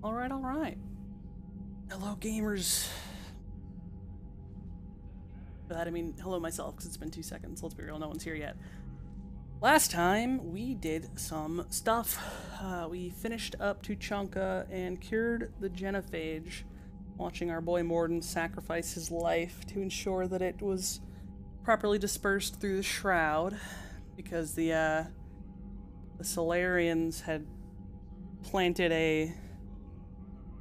Alright, alright. Hello, gamers. By that I mean hello myself, because it's been 2 seconds. Let's be real, no one's here yet. Last time, we did some stuff. We finished up Tuchanka and cured the genophage, watching our boy Morden sacrifice his life to ensure that it was properly dispersed through the shroud, because the Solarians had planted a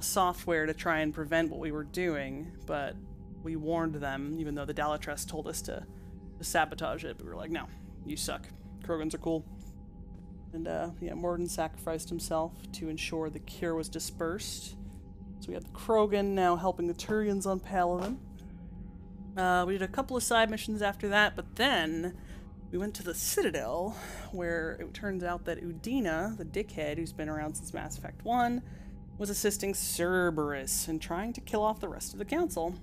software to try and prevent what we were doing, but we warned them, even though the Dalatress told us to sabotage it, but we were like, no, you suck. Krogans are cool. And, yeah, Morden sacrificed himself to ensure the cure was dispersed. So we had the Krogan now helping the Turians on Paladin. We did a couple of side missions after that, but then we went to the Citadel, where it turns out that Udina, the dickhead who's been around since Mass Effect 1, was assisting Cerberus in trying to kill off the rest of the council.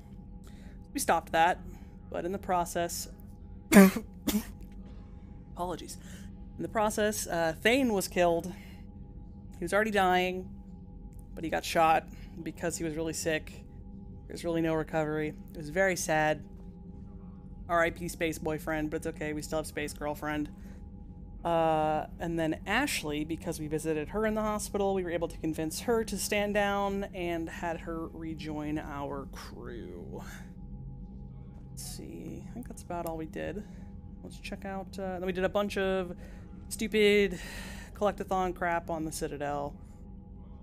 We stopped that, but in the process... Apologies. In the process, Thane was killed. He was already dying, but he got shot because he was really sick. There's really no recovery. It was very sad. R.I.P. Space Boyfriend, but it's okay, we still have Space Girlfriend. And then Ashley, because we visited her in the hospital, we were able to convince her to stand down and had her rejoin our crew. Let's see, I think that's about all we did. Let's check out, then we did a bunch of stupid collectathon crap on the Citadel.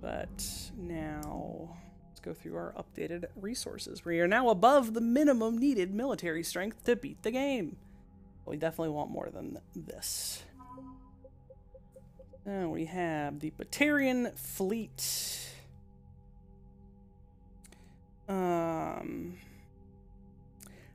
But now, let's go through our updated resources. We are now above the minimum needed military strength to beat the game. We definitely want more than this. Now we have the Batarian Fleet.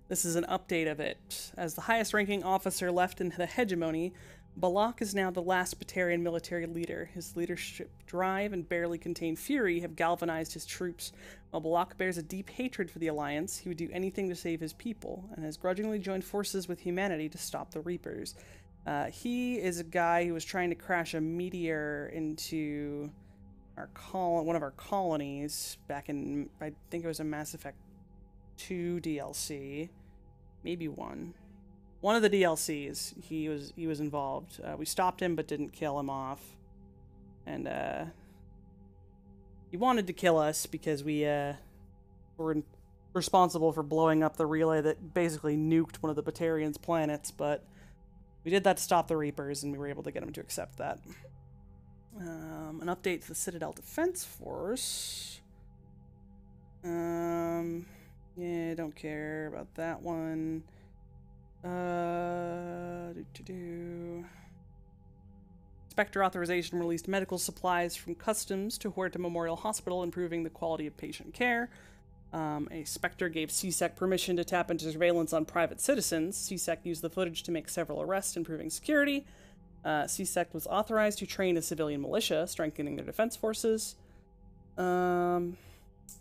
This is an update of it. As the highest ranking officer left in the hegemony, Balak is now the last Batarian military leader. His leadership drive and barely contained fury have galvanized his troops. While Balak bears a deep hatred for the Alliance, he would do anything to save his people, and has grudgingly joined forces with humanity to stop the Reapers. He is a guy who was trying to crash a meteor into our one of our colonies back in, I think it was a Mass Effect 2 DLC. Maybe 1. One of the DLCs, he was involved. We stopped him but didn't kill him off. And he wanted to kill us because we were responsible for blowing up the relay that basically nuked one of the Batarians' planets, but we did that to stop the Reapers, and we were able to get him to accept that. An update to the Citadel Defense Force. Yeah, don't care about that one. Spectre Authorization released medical supplies from Customs to Huerta Memorial Hospital, improving the quality of patient care. A Spectre gave CSEC permission to tap into surveillance on private citizens. CSEC used the footage to make several arrests, improving security. CSEC was authorized to train a civilian militia, strengthening their defense forces.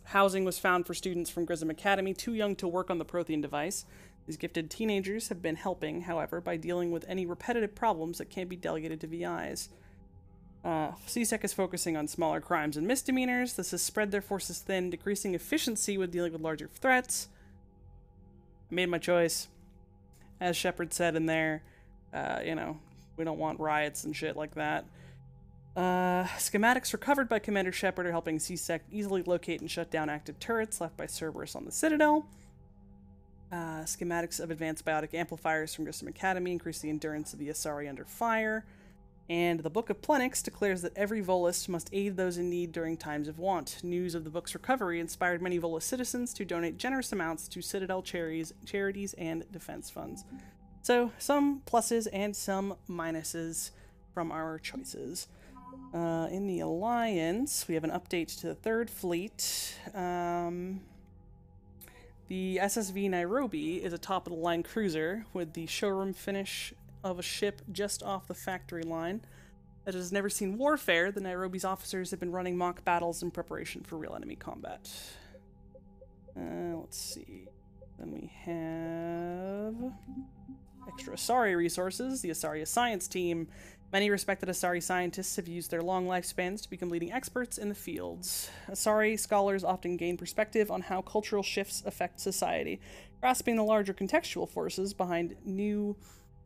Housing was found for students from Grissom Academy, too young to work on the Prothean device. These gifted teenagers have been helping, however, by dealing with any repetitive problems that can't be delegated to VIs. CSEC is focusing on smaller crimes and misdemeanors. This has spread their forces thin, decreasing efficiency with dealing with larger threats. I made my choice. As Shepard said in there, you know, we don't want riots and shit like that. Schematics recovered by Commander Shepard are helping CSEC easily locate and shut down active turrets left by Cerberus on the Citadel. Schematics of advanced biotic amplifiers from Grissom Academy increase the endurance of the Asari under fire. And the Book of Plenix declares that every Volist must aid those in need during times of want. News of the book's recovery inspired many Volist citizens to donate generous amounts to Citadel charities and defense funds. So, some pluses and some minuses from our choices. In the Alliance, we have an update to the Third Fleet. The SSV Nairobi is a top-of-the-line cruiser with the showroom finish of a ship just off the factory line. That has never seen warfare, the Nairobi's officers have been running mock battles in preparation for real enemy combat. Let's see. Then we have extra Asari resources. The Asari Science Team Many respected Asari scientists have used their long lifespans to become leading experts in the fields. Asari scholars often gain perspective on how cultural shifts affect society, grasping the larger contextual forces behind new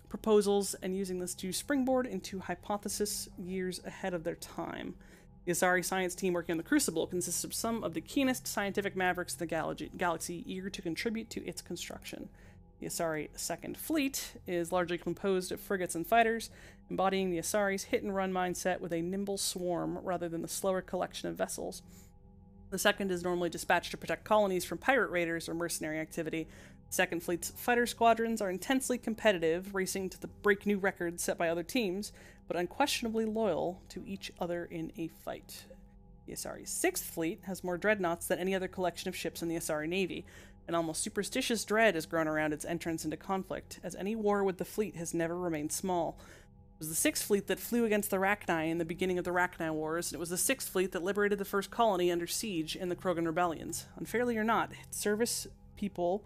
proposals and using this to springboard into hypothesis years ahead of their time. The Asari science team working on the Crucible consists of some of the keenest scientific mavericks in the galaxy, eager to contribute to its construction. The Asari Second Fleet is largely composed of frigates and fighters, embodying the Asari's hit-and-run mindset with a nimble swarm rather than the slower collection of vessels. The Second is normally dispatched to protect colonies from pirate raiders or mercenary activity. The Second Fleet's fighter squadrons are intensely competitive, racing to break new records set by other teams, but unquestionably loyal to each other in a fight. The Asari's Sixth Fleet has more dreadnoughts than any other collection of ships in the Asari Navy. An almost superstitious dread has grown around its entrance into conflict, as any war with the fleet has never remained small. It was the Sixth Fleet that flew against the Rachni in the beginning of the Rachni Wars, and it was the Sixth Fleet that liberated the first colony under siege in the Krogan rebellions. Unfairly or not, its service people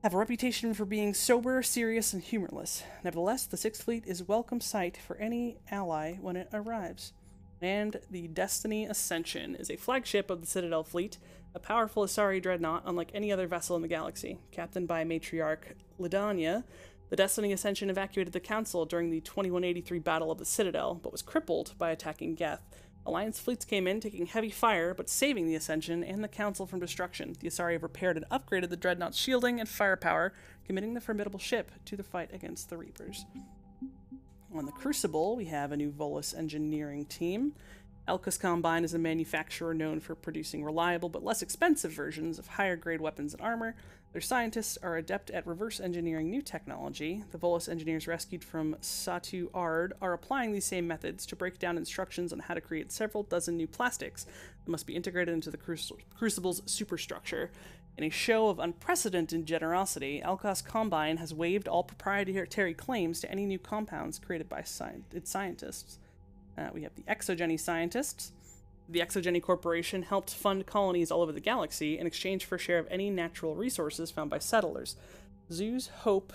have a reputation for being sober, serious, and humorless. Nevertheless, the Sixth Fleet is a welcome sight for any ally when it arrives. And the Destiny Ascension is a flagship of the Citadel Fleet, a powerful Asari dreadnought unlike any other vessel in the galaxy. Captained by matriarch Ladania, the Destiny Ascension evacuated the Council during the 2183 Battle of the Citadel, but was crippled by attacking Geth. Alliance fleets came in, taking heavy fire, but saving the Ascension and the Council from destruction. The Asari have repaired and upgraded the dreadnought's shielding and firepower, committing the formidable ship to the fight against the Reapers. On the Crucible, we have a new Volus engineering team. Elkus Combine is a manufacturer known for producing reliable but less expensive versions of higher-grade weapons and armor. Their scientists are adept at reverse engineering new technology. The Volus engineers rescued from Satu Ard are applying these same methods to break down instructions on how to create several dozen new plastics that must be integrated into the Crucible's superstructure. In a show of unprecedented generosity, Elkus Combine has waived all proprietary claims to any new compounds created by its scientists. We have the Exogeny scientists. The Exogeny Corporation helped fund colonies all over the galaxy in exchange for a share of any natural resources found by settlers. Zoo's Hope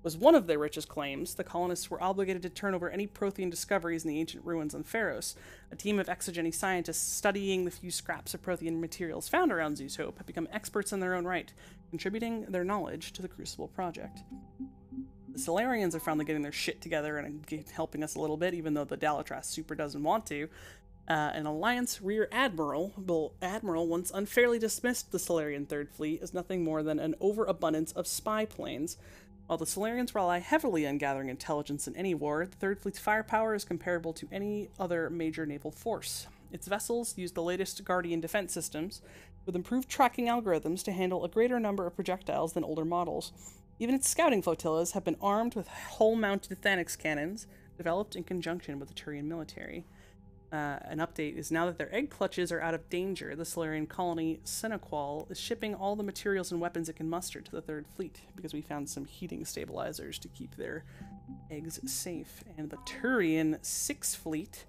was one of their richest claims. The colonists were obligated to turn over any Prothean discoveries in the ancient ruins on Pharos. A team of Exogeny scientists studying the few scraps of Prothean materials found around Zoo's Hope have become experts in their own right, contributing their knowledge to the Crucible project. The Solarians are finally getting their shit together and helping us a little bit, even though the Dalatras super doesn't want to. An Alliance Rear Admiral once unfairly dismissed the Solarian Third Fleet as nothing more than an overabundance of spy planes. While the Solarians rely heavily on gathering intelligence in any war, the Third Fleet's firepower is comparable to any other major naval force. Its vessels use the latest Guardian defense systems, with improved tracking algorithms to handle a greater number of projectiles than older models. Even its scouting flotillas have been armed with hull-mounted Thanix cannons, developed in conjunction with the Turian military. An update is now that their egg clutches are out of danger, the Solarian colony Senequal is shipping all the materials and weapons it can muster to the Third Fleet, because we found some heating stabilizers to keep their eggs safe. And the Turian Sixth Fleet.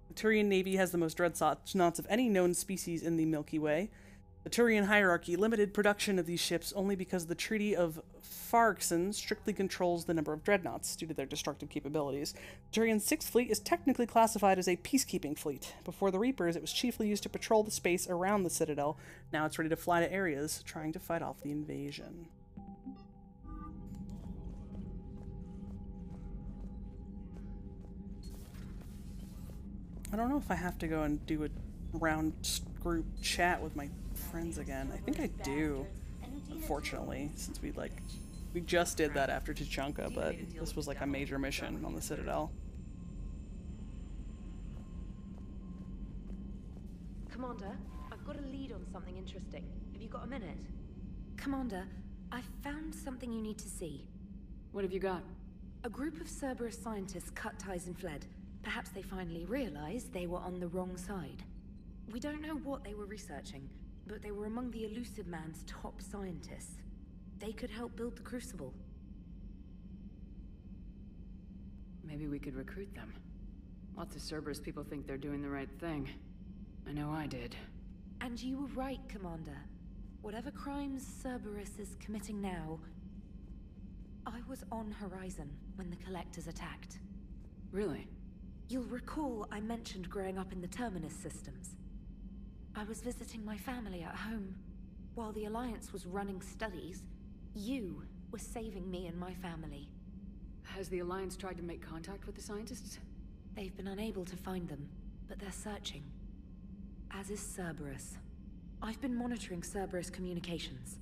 The Turian Navy has the most dreadnoughts of any known species in the Milky Way. The Turian hierarchy limited production of these ships only because the Treaty of Farxon strictly controls the number of dreadnoughts due to their destructive capabilities. The Turian Sixth Fleet is technically classified as a peacekeeping fleet. Before the Reapers, it was chiefly used to patrol the space around the Citadel. Now it's ready to fly to areas trying to fight off the invasion. I don't know if I have to go and do a round group chat with my friends again. I think I do, unfortunately, since we just did that after Tuchanka, but this was like a major mission on the Citadel. Commander, I've got a lead on something interesting. Have you got a minute? Commander, I found something you need to see. What have you got? A group of Cerberus scientists cut ties and fled. Perhaps they finally realized they were on the wrong side. We don't know what they were researching, but they were among the Elusive Man's top scientists. They could help build the Crucible. Maybe we could recruit them. Lots of Cerberus people think they're doing the right thing. I know I did. And you were right, Commander. Whatever crimes Cerberus is committing now, I was on Horizon when the Collectors attacked. Really? You'll recall I mentioned growing up in the Terminus systems. I was visiting my family at home. While the Alliance was running studies, you were saving me and my family. Has the Alliance tried to make contact with the scientists? They've been unable to find them, but they're searching. As is Cerberus. I've been monitoring Cerberus communications.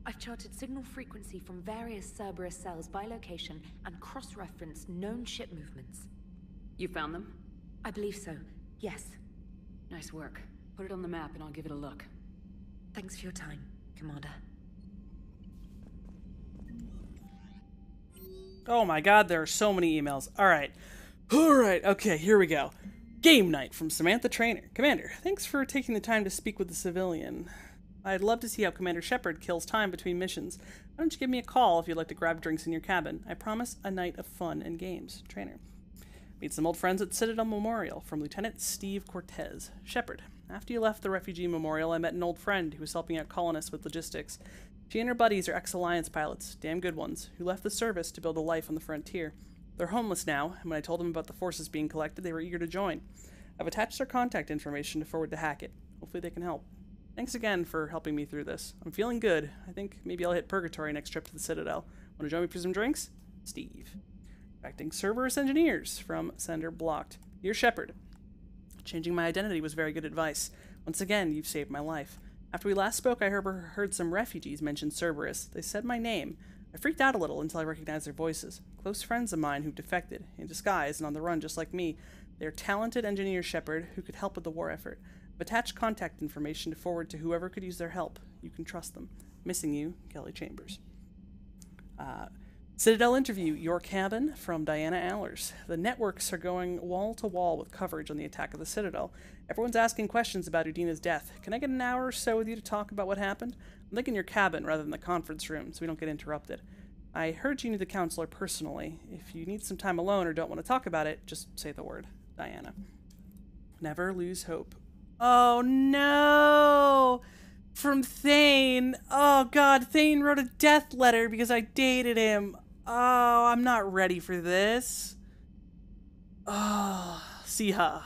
I've charted signal frequency from various Cerberus cells by location and cross-referenced known ship movements. You found them? I believe so, yes. Nice work. Put it on the map and I'll give it a look. Thanks for your time, Commander. Oh my god, there are so many emails. Alright, okay, here we go. Game night from Samantha Trainer. Commander, thanks for taking the time to speak with the civilian. I'd love to see how Commander Shepard kills time between missions. Why don't you give me a call if you'd like to grab drinks in your cabin? I promise a night of fun and games. Trainer. Meet some old friends at Citadel Memorial from Lieutenant Steve Cortez. Shepard. After you left the refugee memorial, I met an old friend who was helping out colonists with logistics. She and her buddies are ex-Alliance pilots, damn good ones, who left the service to build a life on the frontier. They're homeless now, and when I told them about the forces being collected, they were eager to join. I've attached their contact information to forward to Hackett. Hopefully they can help. Thanks again for helping me through this. I'm feeling good. I think maybe I'll hit Purgatory next trip to the Citadel. Want to join me for some drinks? Steve. Acting Cerberus Engineers from Sender Blocked. Dear Shepard. Changing my identity was very good advice. Once again, you've saved my life. After we last spoke, I heard some refugees mention Cerberus. They said my name. I freaked out a little until I recognized their voices. Close friends of mine who've defected, in disguise and on the run just like me. They are talented engineers, Shepard, who could help with the war effort. I've attached contact information to forward to whoever could use their help. You can trust them. Missing you, Kelly Chambers. Citadel interview, Your Cabin, from Diana Allers. The networks are going wall to wall with coverage on the attack of the Citadel. Everyone's asking questions about Udina's death. Can I get an hour or so with you to talk about what happened? I'm thinking your cabin rather than the conference room, so we don't get interrupted. I heard you knew the counselor personally. If you need some time alone or don't want to talk about it, just say the word. Diana. Never lose hope. Oh no! From Thane. Oh god, Thane wrote a death letter because I dated him. Oh, I'm not ready for this. Oh, Siha.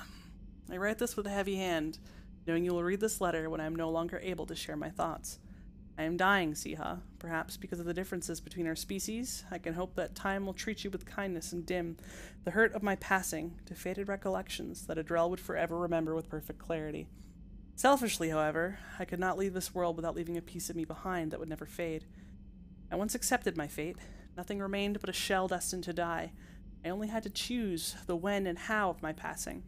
I write this with a heavy hand, knowing you will read this letter when I am no longer able to share my thoughts. I am dying, Siha. Perhaps because of the differences between our species, I can hope that time will treat you with kindness and dim the hurt of my passing to faded recollections that Adrel would forever remember with perfect clarity. Selfishly, however, I could not leave this world without leaving a piece of me behind that would never fade. I once accepted my fate. Nothing remained but a shell destined to die. I only had to choose the when and how of my passing.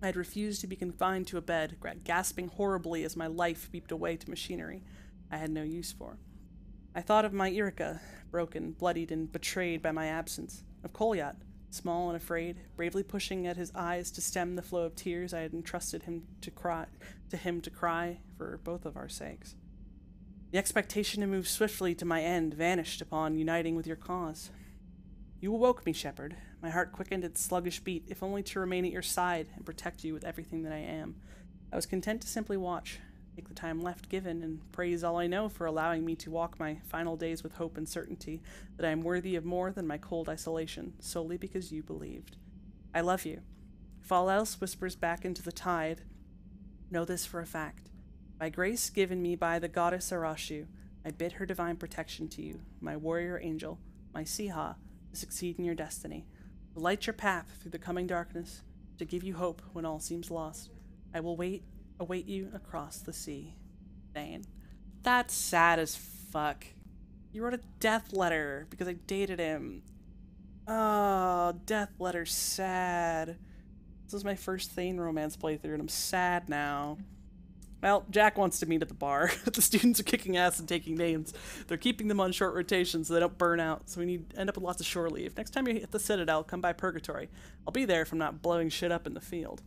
I had refused to be confined to a bed, gasping horribly as my life beeped away to machinery I had no use for. I thought of my Irika, broken, bloodied, and betrayed by my absence, of Kolyat, small and afraid, bravely pushing at his eyes to stem the flow of tears I had entrusted him to cry for both of our sakes. The expectation to move swiftly to my end vanished upon uniting with your cause. You awoke me, Shepard. My heart quickened its sluggish beat, if only to remain at your side and protect you with everything that I am. I was content to simply watch, take the time left given, and praise all I know for allowing me to walk my final days with hope and certainty that I am worthy of more than my cold isolation, solely because you believed. I love you. If all else whispers back into the tide, know this for a fact. By grace given me by the goddess Arashu, I bid her divine protection to you, my warrior angel, my Siha, to succeed in your destiny, to light your path through the coming darkness, to give you hope when all seems lost. I will await you across the sea. Thane. That's sad as fuck. You wrote a death letter because I dated him. Oh, death letter sad. This is my first Thane romance playthrough and I'm sad now. Well, Jack wants to meet at the bar. The students are kicking ass and taking names. They're keeping them on short rotation so they don't burn out, so we end up with lots of shore leave. Next time you hit the Citadel, come by Purgatory. I'll be there if I'm not blowing shit up in the field.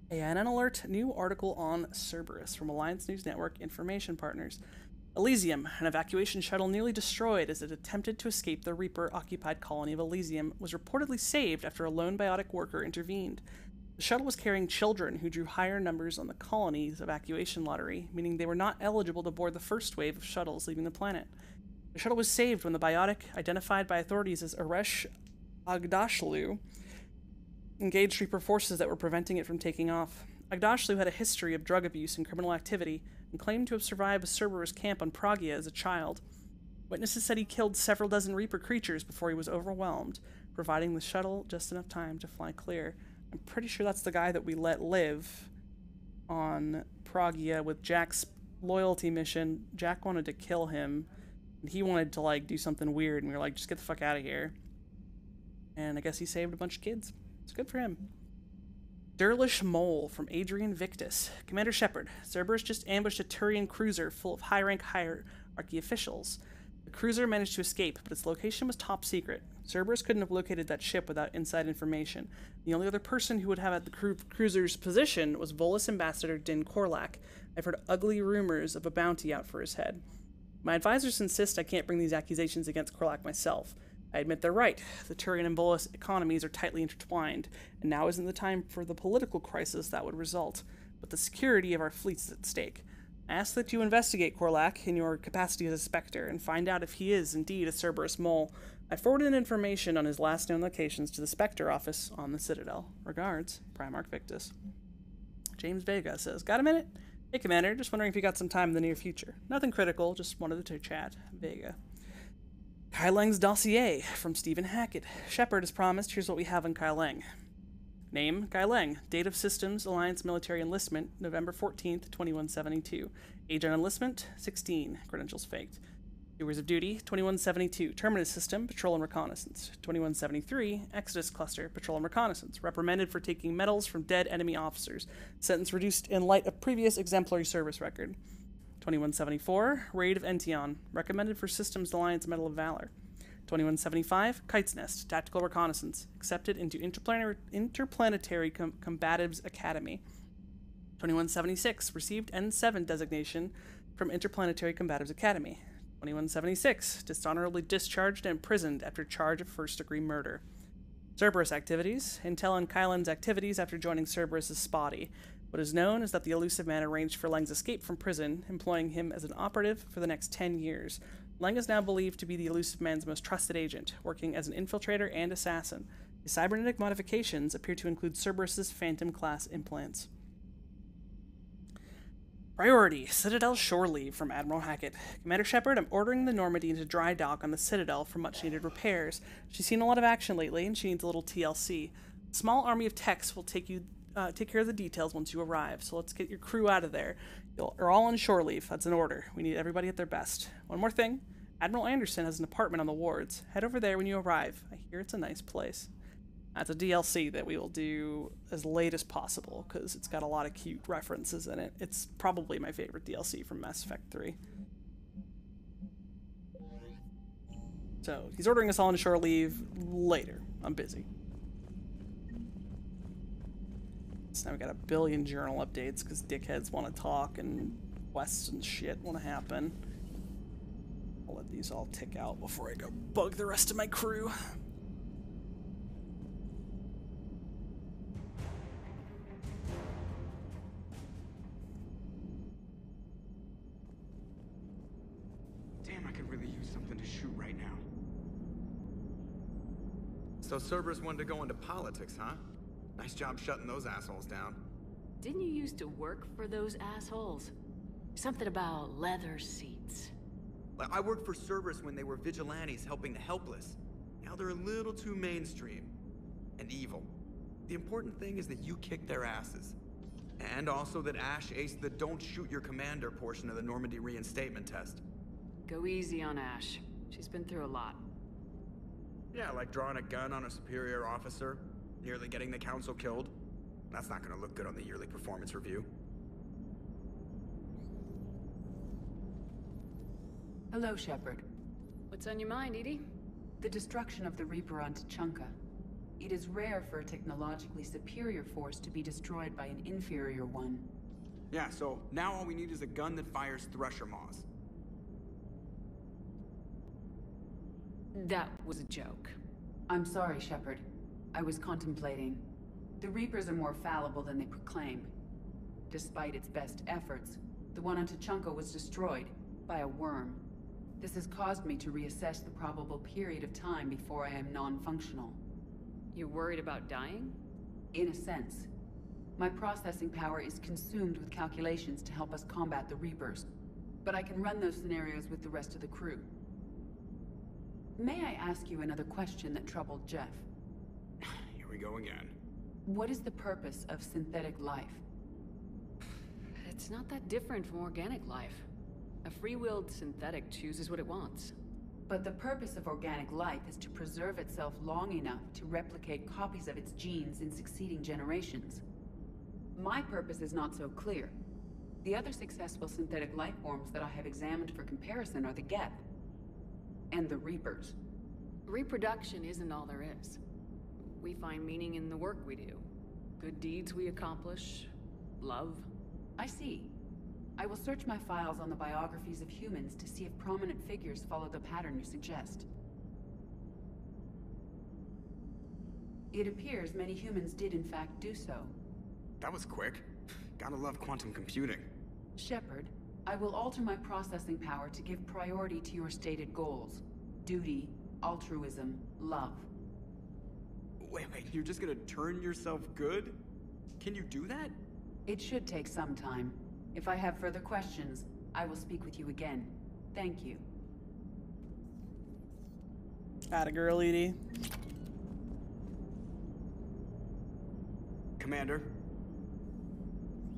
And an alert, new article on Cerberus from Alliance News Network Information Partners. Elysium, an evacuation shuttle nearly destroyed as it attempted to escape the Reaper-occupied colony of Elysium, was reportedly saved after a lone biotic worker intervened. The shuttle was carrying children who drew higher numbers on the colony's evacuation lottery, meaning they were not eligible to board the first wave of shuttles leaving the planet. The shuttle was saved when the biotic, identified by authorities as Aresh Agdashlu, engaged Reaper forces that were preventing it from taking off. Agdashlu had a history of drug abuse and criminal activity, and claimed to have survived a Cerberus camp on Pragia as a child. Witnesses said he killed several dozen Reaper creatures before he was overwhelmed, providing the shuttle just enough time to fly clear. I'm pretty sure that's the guy that we let live on Pragia with Jack's loyalty mission. Jack wanted to kill him, and he wanted to, like, do something weird, and we were like, just get the fuck out of here. And I guess he saved a bunch of kids. It's good for him. Durlish Mole from Adrian Victus. Commander Shepard, Cerberus just ambushed a Turian cruiser full of high-rank hierarchy officials. The cruiser managed to escape, but its location was top secret. Cerberus couldn't have located that ship without inside information. The only other person who would have at the cruiser's position was Volus Ambassador Din Korlak. I've heard ugly rumors of a bounty out for his head. My advisors insist I can't bring these accusations against Korlak myself. I admit they're right. The Turian and Volus economies are tightly intertwined, and now isn't the time for the political crisis that would result, but the security of our fleets is at stake. I ask that you investigate Korlak in your capacity as a Spectre and find out if he is indeed a Cerberus mole. I forwarded information on his last known locations to the Spectre office on the Citadel. Regards, Primarch Victus. James Vega says, got a minute? Hey, Commander, just wondering if you got some time in the near future. Nothing critical, just wanted to chat. Vega. Kai Leng's dossier from Stephen Hackett. Shepard as promised, here's what we have on Kai Leng. Name, Kai Leng. Date of Systems, Alliance Military Enlistment, November 14th, 2172. Age on enlistment, 16. Credentials faked. Years of duty, 2172. Terminus System, Patrol and Reconnaissance. 2173. Exodus Cluster, Patrol and Reconnaissance. Reprimanded for taking medals from dead enemy officers. Sentence reduced in light of previous exemplary service record. 2174. Raid of Ention. Recommended for Systems Alliance Medal of Valor. 2175. Kite's Nest, Tactical Reconnaissance. Accepted into Interplanetary Combatives Academy. 2176. Received N7 designation from Interplanetary Combatives Academy. 2176. Dishonorably discharged and imprisoned after charge of first-degree murder. Cerberus activities. Intel on Kylan's activities after joining Cerberus is spotty. What is known is that the Elusive Man arranged for Leng's escape from prison, employing him as an operative for the next 10 years. Leng is now believed to be the Elusive Man's most trusted agent, working as an infiltrator and assassin. His cybernetic modifications appear to include Cerberus's Phantom-class implants. Priority, Citadel shore leave from Admiral Hackett. Commander Shepard, I'm ordering the Normandy into dry dock on the Citadel for much-needed repairs. She's seen a lot of action lately, and she needs a little TLC. A small army of techs will take care of the details once you arrive, so let's get your crew out of there. You're all on shore leave. That's an order. We need everybody at their best. One more thing. Admiral Anderson has an apartment on the wards. Head over there when you arrive. I hear it's a nice place. That's a DLC that we will do as late as possible, because it's got a lot of cute references in it. It's probably my favorite DLC from Mass Effect 3. So, he's ordering us all on shore leave later. I'm busy. So now we got a billion journal updates because dickheads want to talk and quests and shit want to happen. I'll let these all tick out before I go bug the rest of my crew. Damn, I could really use something to shoot right now. So Cerberus wanted to go into politics, huh? Nice job shutting those assholes down. Didn't you used to work for those assholes? Something about leather seats. I worked for Cerberus when they were vigilantes helping the helpless. Now they're a little too mainstream. And evil. The important thing is that you kick their asses. And also that Ash aced the don't shoot your commander portion of the Normandy reinstatement test. Go easy on Ash. She's been through a lot. Yeah, like drawing a gun on a superior officer, nearly getting the council killed. That's not gonna look good on the yearly performance review. Hello, Shepard. What's on your mind, Edie? The destruction of the Reaper on Tuchanka. It is rare for a technologically superior force to be destroyed by an inferior one. Yeah, so now all we need is a gun that fires Thresher Maws. That was a joke. I'm sorry, Shepard. I was contemplating. The Reapers are more fallible than they proclaim. Despite its best efforts, the one on Tuchanka was destroyed by a worm. This has caused me to reassess the probable period of time before I am non-functional. You're worried about dying? in a sense. My processing power is consumed with calculations to help us combat the Reapers. But I can run those scenarios with the rest of the crew. May I ask you another question that troubled Jeff? Here we go again. What is the purpose of synthetic life? It's not that different from organic life. A free-willed synthetic chooses what it wants. But the purpose of organic life is to preserve itself long enough to replicate copies of its genes in succeeding generations. My purpose is not so clear. The other successful synthetic life forms that I have examined for comparison are the Gep and the Reapers. Reproduction isn't all there is. We find meaning in the work we do. Good deeds we accomplish. Love. I see. I will search my files on the biographies of humans to see if prominent figures follow the pattern you suggest. It appears many humans did in fact do so. That was quick. Gotta love quantum computing. Shepard, I will alter my processing power to give priority to your stated goals. Duty, altruism, love. Wait, you're just gonna turn yourself good? Can you do that? It should take some time. If I have further questions, I will speak with you again. Thank you. Atta girl, Edie. Commander?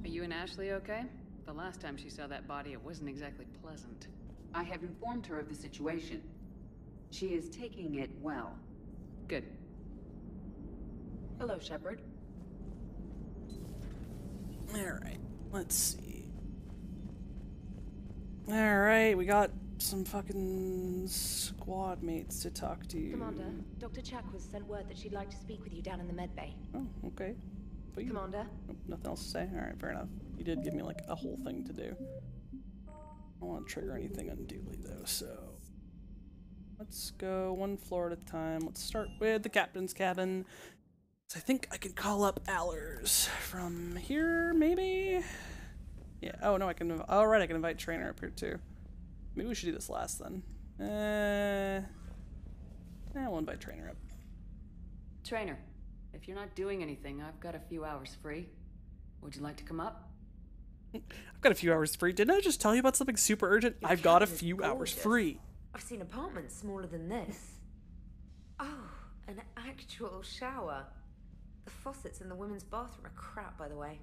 Are you and Ashley okay? The last time she saw that body, it wasn't exactly pleasant. I have informed her of the situation. She is taking it well. Good. Hello, Shepard. Alright, let's see. Alright, we got some fucking squad mates to talk to. Commander, Dr. Chak was sent word that she'd like to speak with you down in the med bay. Oh, okay. But you, Commander? oh, nothing else to say? Alright, fair enough. You did give me like a whole thing to do. I don't want to trigger anything unduly though, so... Let's go one floor at a time. Let's start with the captain's cabin. So I think I can call up Allers from here, maybe? Yeah, oh no, I can, alright, I can invite Trainer up here too. Maybe we should do this last then. We'll invite Trainer up. Trainer, if you're not doing anything, I've got a few hours free. Would you like to come up? I've got a few hours free. Didn't I just tell you about something super urgent? Your I've got a cabin is few hours gorgeous. free. I've seen apartments smaller than this. Oh, an actual shower. The faucets in the women's bathroom are crap, by the way.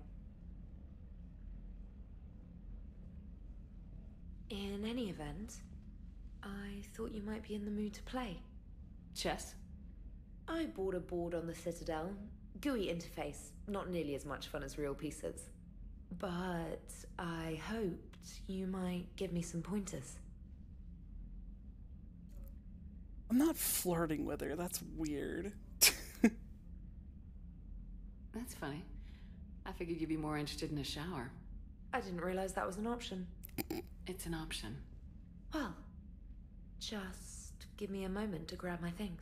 In any event, I thought you might be in the mood to play. Chess? I bought a board on the Citadel. GUI interface, not nearly as much fun as real pieces. But I hoped you might give me some pointers. I'm not flirting with her. That's weird. That's funny. I figured you'd be more interested in a shower. I didn't realize that was an option. It's an option. Well, just give me a moment to grab my things.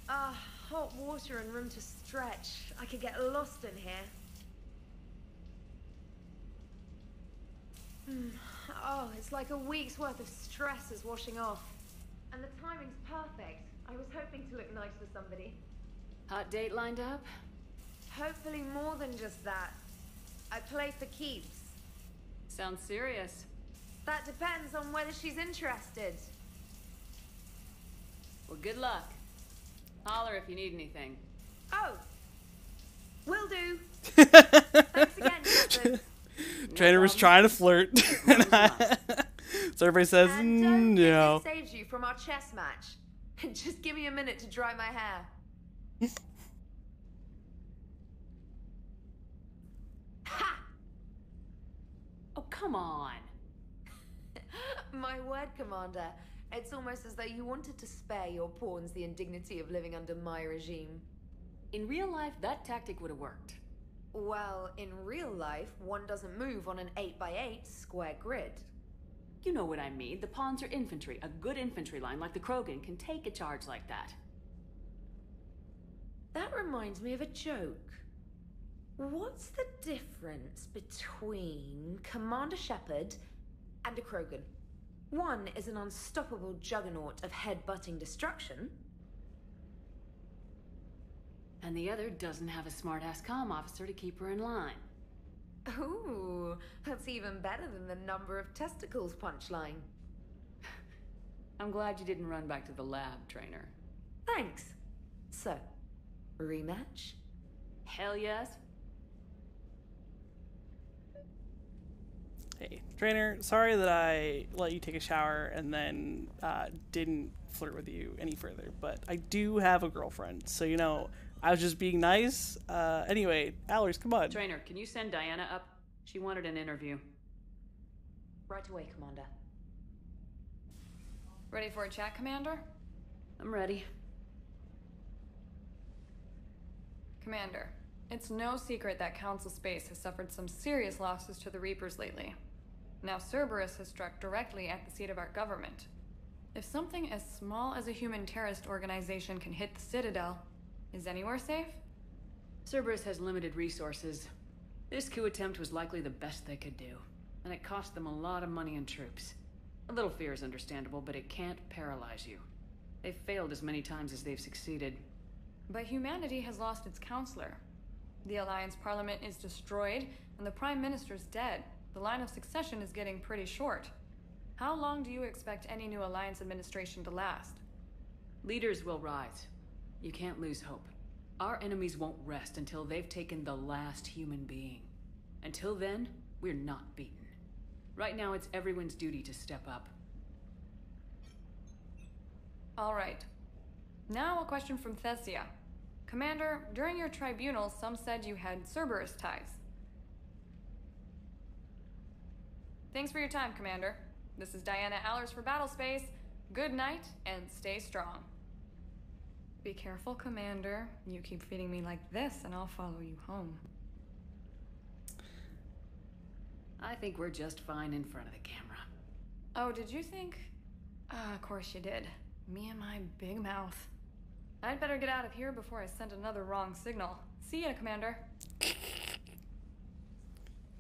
Hot water and room to stretch. I could get lost in here. Oh, it's like a week's worth of stress is washing off. And the timing's perfect. I was hoping to look nice for somebody. Hot date lined up? Hopefully more than just that. I play for keeps. Sounds serious. That depends on whether she's interested. Well, good luck. Holler if you need anything. Oh! Will do! Thanks again, Captain. Trainer was trying to flirt. So everybody says, And don't think no. it saves you from our chess match. Just give me a minute to dry my hair. Ha! Oh, come on. My word, Commander. It's almost as though you wanted to spare your pawns the indignity of living under my regime. In real life, that tactic would have worked. Well, in real life, one doesn't move on an 8x8 square grid. You know what I mean. The pawns are infantry. A good infantry line like the Krogan can take a charge like that. That reminds me of a joke. What's the difference between Commander Shepard and a Krogan? One is an unstoppable juggernaut of head-butting destruction. And the other doesn't have a smart-ass comm officer to keep her in line. Ooh, that's even better than the number of testicles punchline. I'm glad you didn't run back to the lab, Trainer. Thanks. So, rematch? Hell yes. Hey, Trainer, sorry that I let you take a shower and then didn't flirt with you any further, but I do have a girlfriend, so you know, I was just being nice. Anyway, Allers, come on. Trainer, can you send Diana up? She wanted an interview. Right away, Commander. Ready for a chat, Commander? I'm ready. Commander, it's no secret that Council Space has suffered some serious losses to the Reapers lately. Now Cerberus has struck directly at the seat of our government. If something as small as a human terrorist organization can hit the Citadel, is anywhere safe? Cerberus has limited resources. This coup attempt was likely the best they could do, and it cost them a lot of money and troops. A little fear is understandable, but it can't paralyze you. They've failed as many times as they've succeeded. But humanity has lost its counselor. The Alliance Parliament is destroyed, and the Prime Minister's dead. The line of succession is getting pretty short. How long do you expect any new Alliance administration to last? Leaders will rise. You can't lose hope. Our enemies won't rest until they've taken the last human being. Until then, we're not beaten. Right now, it's everyone's duty to step up. All right. Now a question from Thessia. Commander, during your tribunal, some said you had Cerberus ties. Thanks for your time, Commander. This is Diana Allers for Battlespace. Good night, and stay strong. Be careful, Commander. You keep feeding me like this, and I'll follow you home. I think we're just fine in front of the camera. Oh, did you think? Of course you did. Me and my big mouth. I'd better get out of here before I send another wrong signal. See ya, Commander.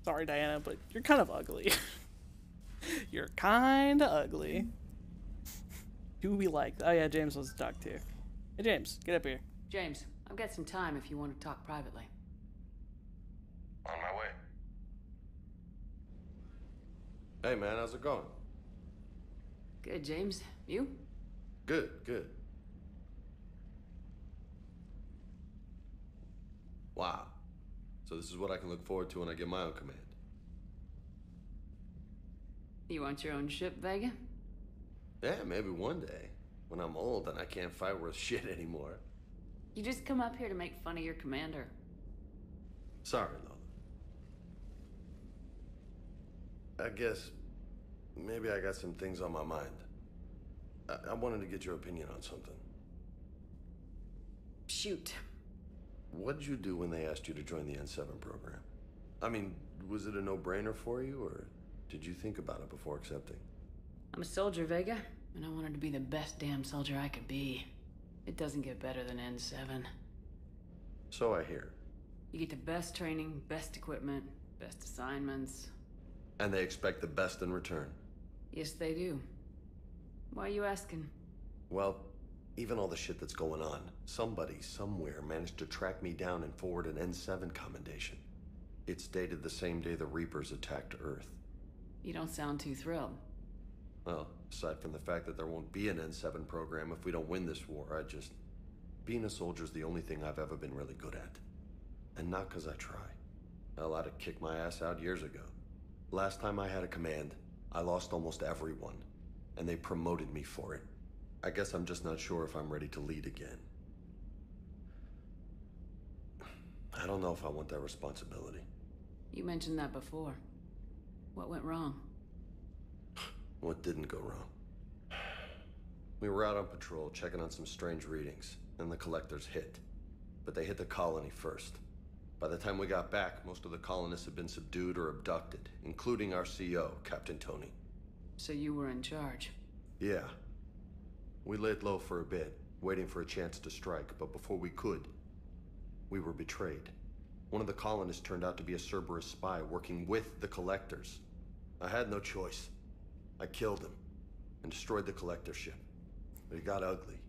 Sorry, Diana, but you're kind of ugly. You're kind of ugly. Do we like? Oh yeah, James wants to talk too. Hey James, get up here. James, I've got some time if you want to talk privately. On my way. Hey man, how's it going? Good, James. You? Good, good. Wow. So this is what I can look forward to when I get my own command. You want your own ship, Vega? Yeah, maybe one day. When I'm old and I can't fight worth shit anymore. You just come up here to make fun of your commander. Sorry, Lola. I guess maybe I got some things on my mind. I wanted to get your opinion on something. Shoot. What'd you do when they asked you to join the N7 program? I mean, was it a no-brainer for you, or did you think about it before accepting? I'm a soldier, Vega, and I wanted to be the best damn soldier I could be. It doesn't get better than N7. So I hear. You get the best training, best equipment, best assignments. And they expect the best in return. Yes, they do. Why are you asking? Well, even all the shit that's going on, somebody somewhere managed to track me down and forward an N7 commendation. It's dated the same day the Reapers attacked Earth. You don't sound too thrilled. Well, aside from the fact that there won't be an N7 program if we don't win this war, being a soldier's the only thing I've ever been really good at. And not because I try. Hell, I'd have kicked my ass out years ago. Last time I had a command, I lost almost everyone. And they promoted me for it. I guess I'm just not sure if I'm ready to lead again. I don't know if I want that responsibility. You mentioned that before. What went wrong? What didn't go wrong? We were out on patrol, checking on some strange readings, and the collectors hit. But they hit the colony first. By the time we got back, most of the colonists had been subdued or abducted, including our CO, Captain Tony. So you were in charge? Yeah. We laid low for a bit, waiting for a chance to strike, but before we could, we were betrayed. One of the colonists turned out to be a Cerberus spy working with the Collectors. I had no choice. I killed him and destroyed the Collector ship. But it got ugly.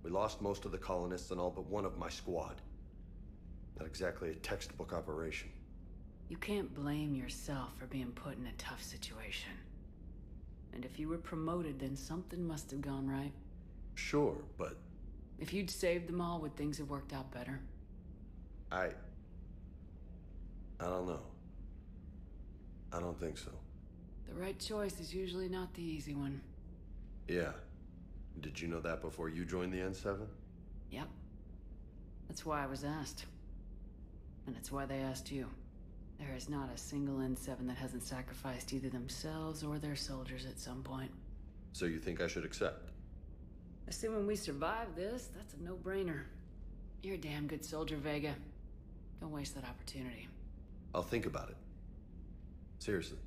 We lost most of the colonists and all but one of my squad. Not exactly a textbook operation. You can't blame yourself for being put in a tough situation. And if you were promoted, then something must have gone right. Sure, but... If you'd saved them all, would things have worked out better? I don't know. I don't think so. The right choice is usually not the easy one. Yeah. Did you know that before you joined the N7? Yep. That's why I was asked. And it's why they asked you. There is not a single N7 that hasn't sacrificed either themselves or their soldiers at some point. So you think I should accept? Assuming we survive this, that's a no-brainer. You're a damn good soldier, Vega. Don't waste that opportunity. I'll think about it. Seriously.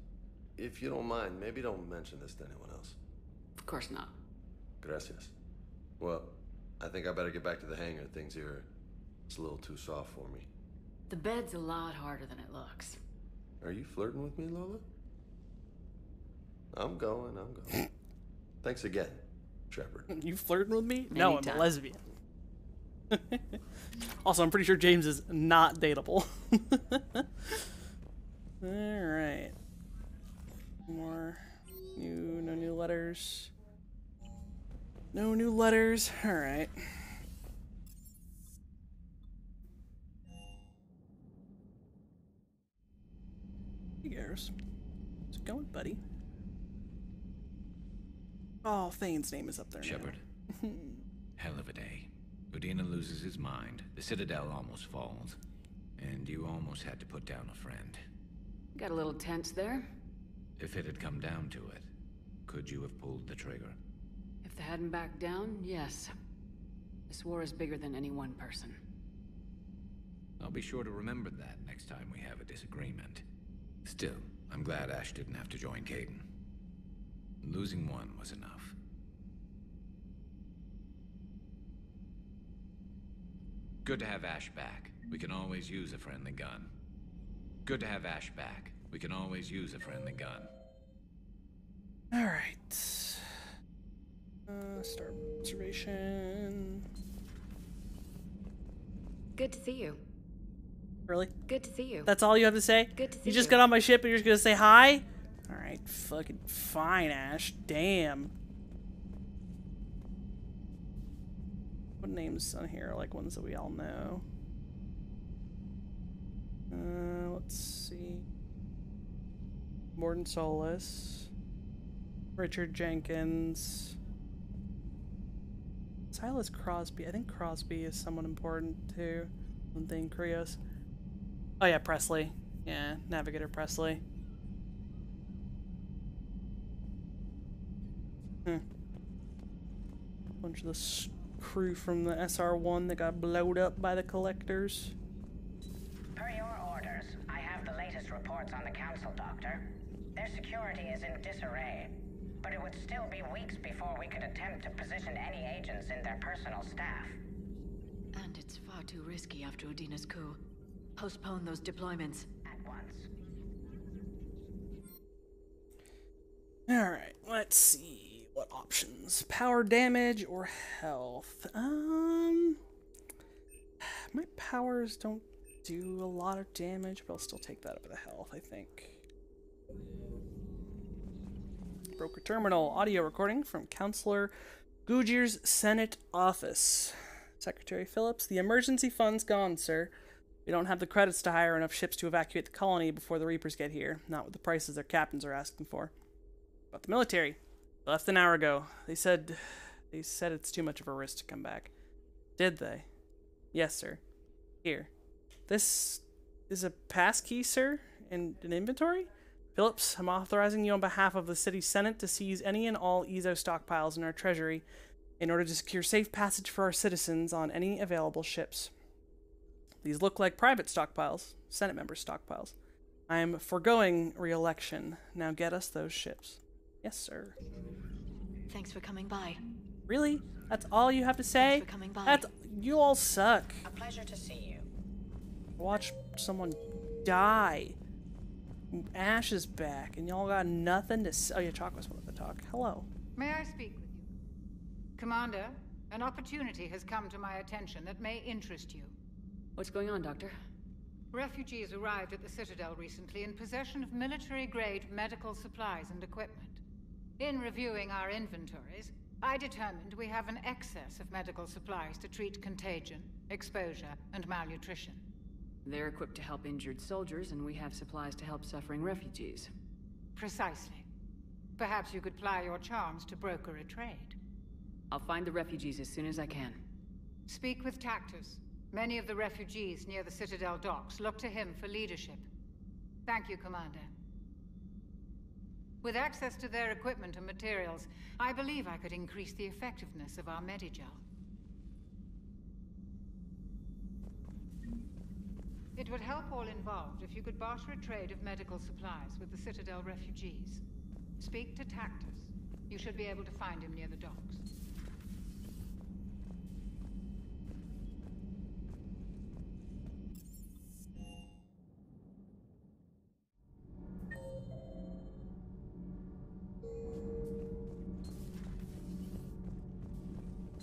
If you don't mind, maybe don't mention this to anyone else. Of course not. Gracias. Well, I think I better get back to the hangar. Things here, it's a little too soft for me. The bed's a lot harder than it looks. Are you flirting with me, Lola? I'm going. Thanks again, Shepard. You flirting with me? No, I'm Anytime. a lesbian. Also, I'm pretty sure James is not dateable. Alright. More. No new letters. No new letters. Alright. Hey, Garrus. How's it going, buddy? Oh, Thane's name is up there now. Shepard. Hell of a day. Udina loses his mind, the Citadel almost falls, and you almost had to put down a friend. Got a little tense there. If it had come down to it, could you have pulled the trigger? If they hadn't backed down, yes. This war is bigger than any one person. I'll be sure to remember that next time we have a disagreement. Still, I'm glad Ash didn't have to join Caden. Losing one was enough. Good to have Ash back. We can always use a friendly gun. Good to have Ash back. We can always use a friendly gun. Alright. Start observation. Good to see you. Really? Good to see you. That's all you have to say? Good to see You just you. got on my ship and you're just gonna say hi? Alright, fucking fine, Ash. Damn. What names on here are like ones that we all know? Let's see. Morden Solis. Richard Jenkins. Silas Crosby. I think Crosby is someone important too. One thing, Krios. Oh yeah, Presley. Yeah, Navigator Presley. Bunch of the crew from the SR-1 that got blowed up by the Collectors. Per your orders, I have the latest reports on the Council, Doctor. Their security is in disarray, but it would still be weeks before we could attempt to position any agents in their personal staff. And it's far too risky after Udina's coup. Postpone those deployments. At once. Alright, let's see. What options? Power damage or health? My powers don't do a lot of damage, but I'll still take that over the health, I think. Broker terminal. Audio recording from Counselor Gujir's Senate office. Secretary Phillips, the emergency fund's gone, sir. We don't have the credits to hire enough ships to evacuate the colony before the Reapers get here. Not with the prices their captains are asking for. But the military. They left an hour ago. They said it's too much of a risk to come back. Did they? Yes, sir. Here. This is a pass key, sir? And an inventory? Phillips, I'm authorizing you on behalf of the city senate to seize any and all EZO stockpiles in our treasury in order to secure safe passage for our citizens on any available ships. These look like private stockpiles, Senate members' stockpiles. I am foregoing re-election. Now get us those ships. Yes, sir. Thanks for coming by. Really? That's all you have to say? Thanks for coming by. That's... You all suck. A pleasure to see you. Watch someone die. Ash is back, and y'all got nothing to say. Oh, yeah, Chakwas wanted to talk. Hello. May I speak with you? Commander, an opportunity has come to my attention that may interest you. What's going on, Doctor? Refugees arrived at the Citadel recently in possession of military-grade medical supplies and equipment. In reviewing our inventories, I determined we have an excess of medical supplies to treat contagion, exposure, and malnutrition. They're equipped to help injured soldiers, and we have supplies to help suffering refugees. Precisely. Perhaps you could ply your charms to broker a trade. I'll find the refugees as soon as I can. Speak with Tactus. Many of the refugees near the Citadel docks look to him for leadership. Thank you, Commander. With access to their equipment and materials, I believe I could increase the effectiveness of our Medigel. It would help all involved if you could barter a trade of medical supplies with the Citadel refugees. Speak to Tactus. You should be able to find him near the docks.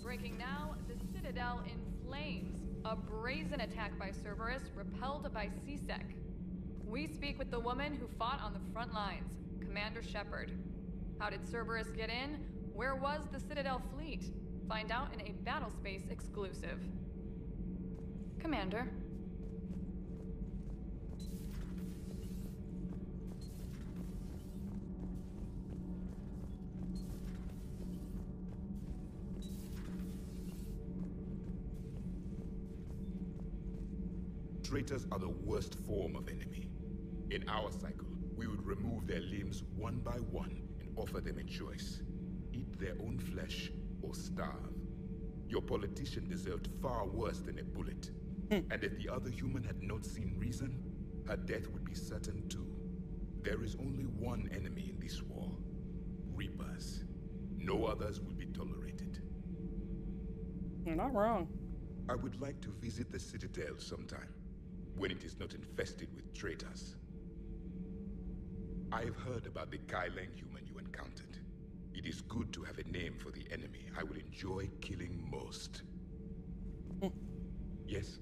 Breaking now, the Citadel in flames. A brazen attack by Cerberus, repelled by C-Sec. We speak with the woman who fought on the front lines, Commander Shepard. How did Cerberus get in? Where was the Citadel fleet? Find out in a Battlespace exclusive. Commander. Traitors are the worst form of enemy. In our cycle, we would remove their limbs one by one and offer them a choice. Eat their own flesh or starve. Your politician deserved far worse than a bullet. And if the other human had not seen reason, her death would be certain too. There is only one enemy in this war. Reapers. No others will be tolerated. You're not wrong. I would like to visit the Citadel sometime, when it is not infested with traitors. I have heard about the Kaileng human you encountered. It is good to have a name for the enemy I will enjoy killing most. Yes?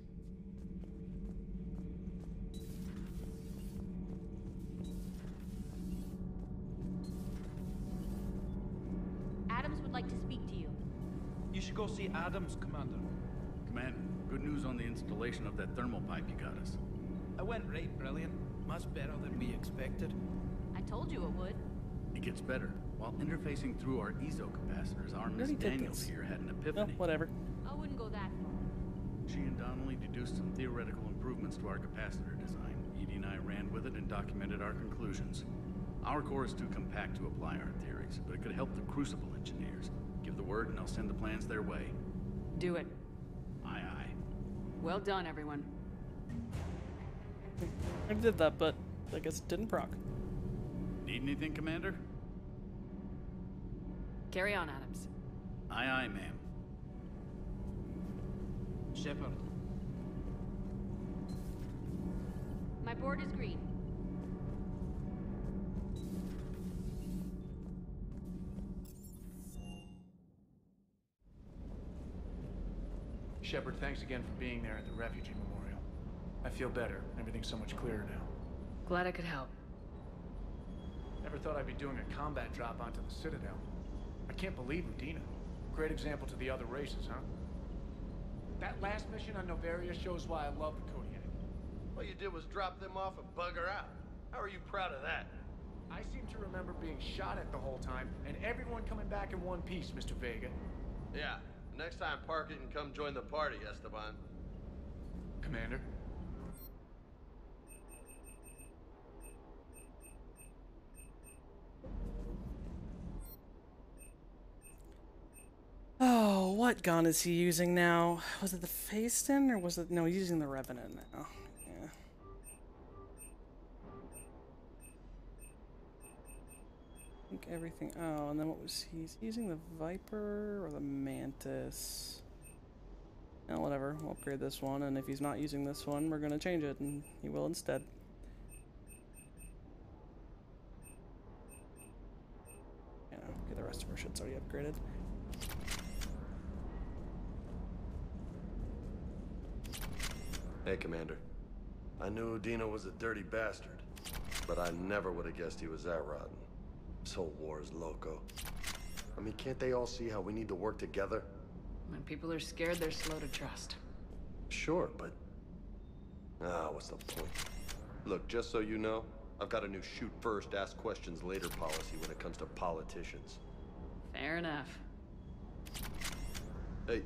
Adams would like to speak to you. You should go see Adams, Commander. Commander, good news on the installation of that thermal pipe you got us. It went right brilliant. Much better than we expected. I told you it would. It gets better. While interfacing through our ezo capacitors, our Miss Daniels here had an epiphany. Oh, whatever. I wouldn't go that far. She and Donnelly deduced some theoretical improvements to our capacitor design. Edie and I ran with it and documented our conclusions. Our core is too compact to apply our theories, but it could help the Crucible engineers. Give the word and I'll send the plans their way. Do it. Aye, aye. Well done, everyone. I did that, but I guess it didn't proc. Need anything, Commander? Carry on, Adams. Aye, aye, ma'am. Shepard. My board is green. Shepard, thanks again for being there at the refugee memorial. I feel better. Everything's so much clearer now. Glad I could help. Never thought I'd be doing a combat drop onto the Citadel. I can't believe Udina. Great example to the other races, huh? That last mission on Novaria shows why I love the Kodiak. All you did was drop them off and bugger out. How are you proud of that? I seem to remember being shot at the whole time, and everyone coming back in one piece, Mr. Vega. Yeah. Next time, park it and come join the party, Esteban. Commander? Oh, what gun is he using now? Was it the Phaeston, or was it... No, he's using the Revenant now. Yeah. I think everything... Oh, and then what was he using? The Viper or the Mantis? Well, whatever. We'll upgrade this one, and if he's not using this one, we're gonna change it, and he will instead. Yeah, okay, the rest of our shit's already upgraded. Hey, Commander. I knew Dino was a dirty bastard, but I never would have guessed he was that rotten. This whole war is loco. I mean, can't they all see how we need to work together? When people are scared, they're slow to trust. Sure, but... what's the point? Look, just so you know, I've got a new shoot first, ask questions later policy when it comes to politicians. Fair enough. Hey.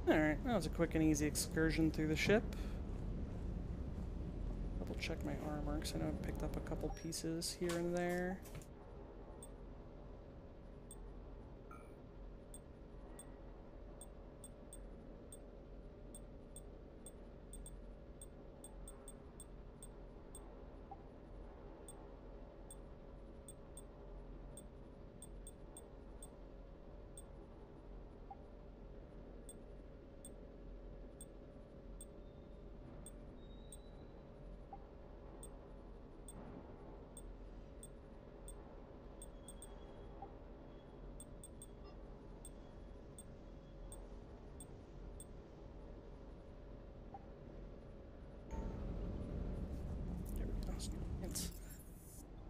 Alright, that was a quick and easy excursion through the ship. Double check my armor, because I know I picked up a couple pieces here and there.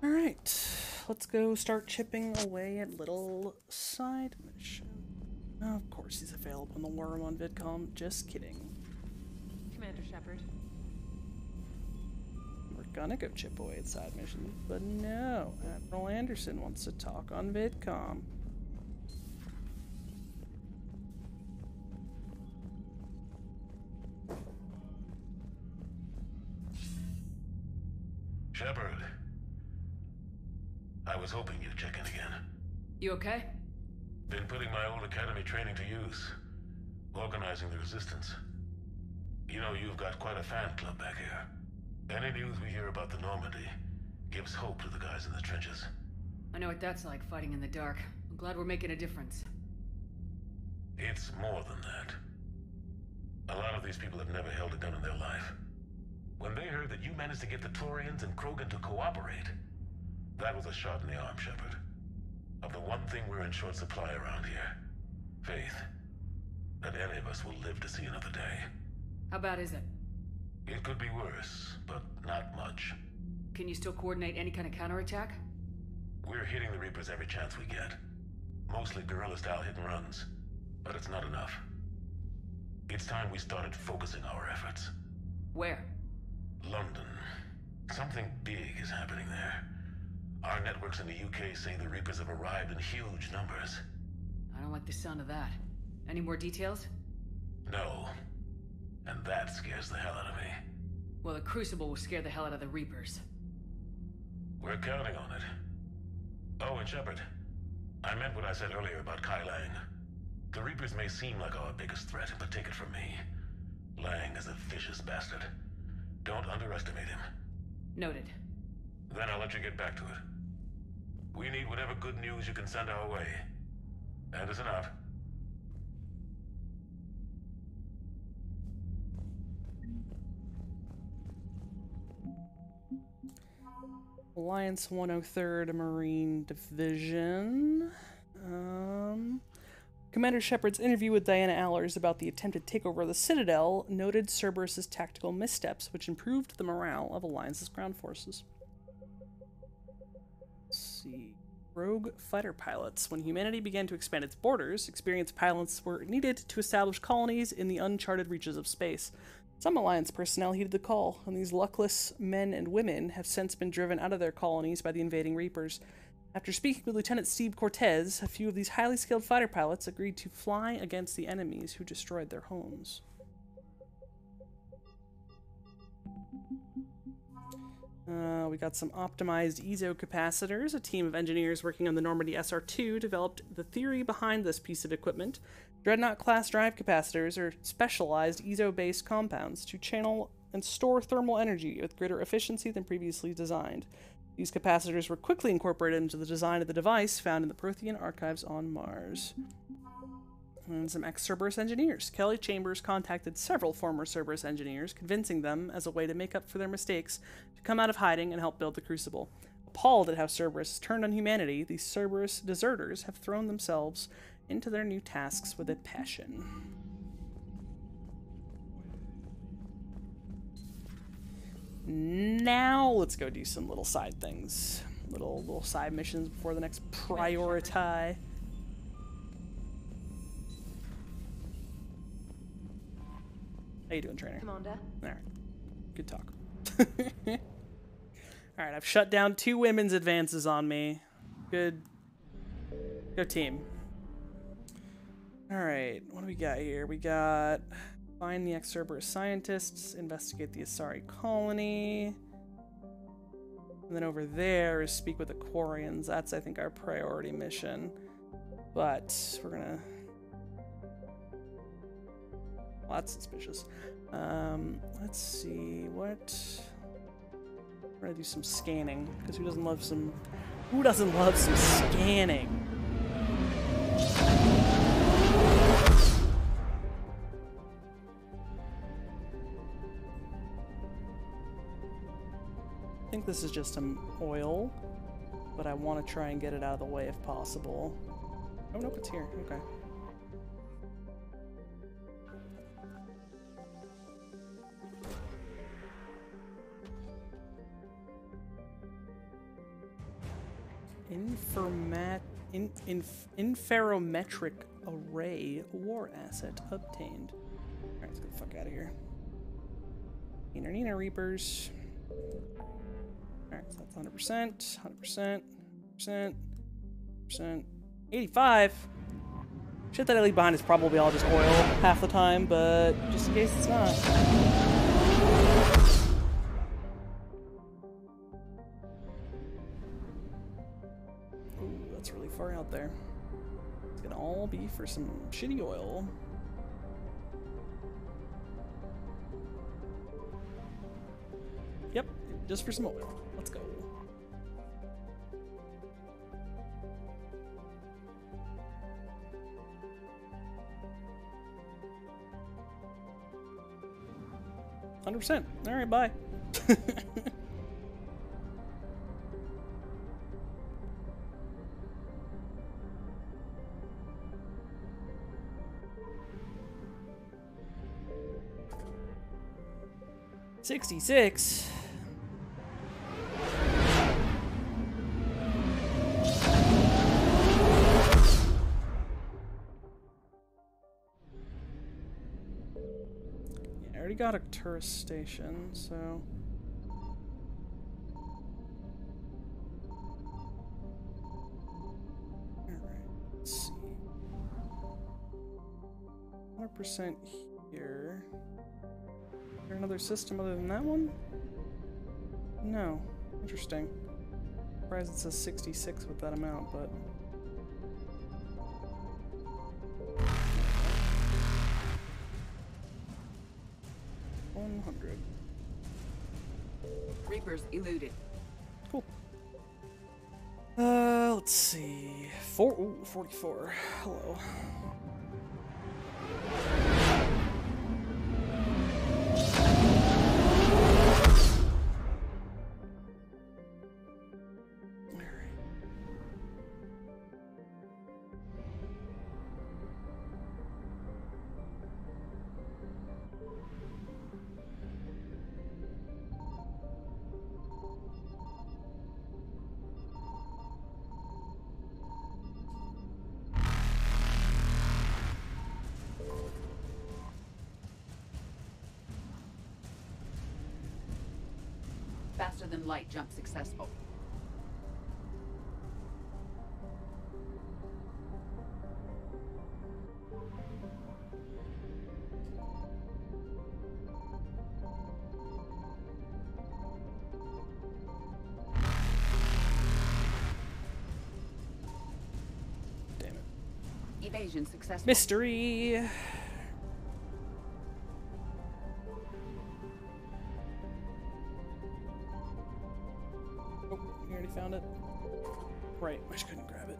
Alright, let's go start chipping away at little side mission. Oh, of course he's available in the worm on VidCom. Just kidding. Commander Shepard. We're gonna go chip away at side missions, but no. Admiral Anderson wants to talk on VidCom. Shepard. I was hoping you'd check in again. You okay? Been putting my old academy training to use. Organizing the resistance. You know, you've got quite a fan club back here. Any news we hear about the Normandy gives hope to the guys in the trenches. I know what that's like, fighting in the dark. I'm glad we're making a difference. It's more than that. A lot of these people have never held a gun in their life. When they heard that you managed to get the Torians and Krogan to cooperate, that was a shot in the arm, Shepard. Of the one thing we're in short supply around here. Faith. That any of us will live to see another day. How bad is it? It could be worse, but not much. Can you still coordinate any kind of counterattack? We're hitting the Reapers every chance we get. Mostly guerrilla-style hit-and-runs. But it's not enough. It's time we started focusing our efforts. Where? London. Something big is happening there. Our networks in the UK say the Reapers have arrived in huge numbers. I don't like the sound of that. Any more details? No. And that scares the hell out of me. Well, the Crucible will scare the hell out of the Reapers. We're counting on it. Oh, and Shepard, I meant what I said earlier about Kai Lang. The Reapers may seem like our biggest threat, but take it from me. Lang is a vicious bastard. Don't underestimate him. Noted. Then I'll let you get back to it. We need whatever good news you can send our way. Anderson out. Alliance 103rd Marine Division. Commander Shepard's interview with Diana Allers about the attempted takeover of the Citadel noted Cerberus's tactical missteps, which improved the morale of Alliance's ground forces. Let's see. Rogue fighter pilots. When humanity began to expand its borders, experienced pilots were needed to establish colonies in the uncharted reaches of space. Some Alliance personnel heeded the call, and these luckless men and women have since been driven out of their colonies by the invading Reapers. After speaking with Lieutenant Steve Cortez, a few of these highly skilled fighter pilots agreed to fly against the enemies who destroyed their homes. We got some optimized EZO capacitors. A team of engineers working on the Normandy SR2 developed the theory behind this piece of equipment. Dreadnought-class drive capacitors are specialized EZO-based compounds to channel and store thermal energy with greater efficiency than previously designed. These capacitors were quickly incorporated into the design of the device found in the Prothean archives on Mars. and some ex-Cerberus engineers. Kelly Chambers contacted several former Cerberus engineers, convincing them, as a way to make up for their mistakes, to come out of hiding and help build the Crucible. Appalled at how Cerberus turned on humanity, these Cerberus deserters have thrown themselves into their new tasks with a passion. Now let's go do some little side things. Little side missions before the next priority. How you doing, trainer? Commander. Alright. Good talk. Alright, I've shut down 2 women's advances on me. Good. Go team. Alright, what do we got here? We got... Find the ex-Cerberus scientists, investigate the Asari colony. And then over there is speak with the Quarians. That's, I think, our priority mission. But we're gonna... Well, that's suspicious. Let's see, what... We're gonna do some scanning, because who doesn't love some scanning? I think this is just some oil, but I want to try and get it out of the way if possible. Oh, nope, it's here. Okay. Inferometric array war asset obtained. Alright, let's get the fuck out of here. Nina Reapers. Alright, so that's 100%, 100%, 100%, 85. Shit that I leave behind is probably all just oil half the time, but just in case it's not. Ooh, that's really far out there. It's gonna all be for some shitty oil. Yep, just for some oil. Let's go. %. All right, bye. $66. I already got a tourist station, so... Alright, let's see. 100% here. Is there another system other than that one? No. Interesting. Surprised it says 66 with that amount, but... $100. Reapers eluded. Cool. Let's see. 44. Hello. Faster than light jump successful. Damn it. Evasion successful. Mystery. Found it. Right, I just couldn't grab it.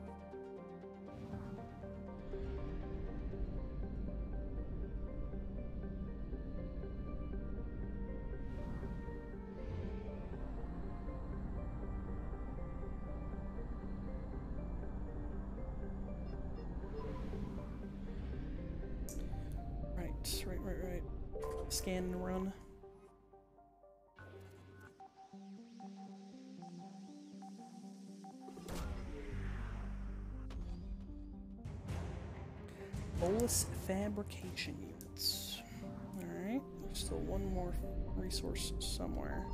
scan and run. Bolus fabrication units. Alright, there's still one more resource somewhere.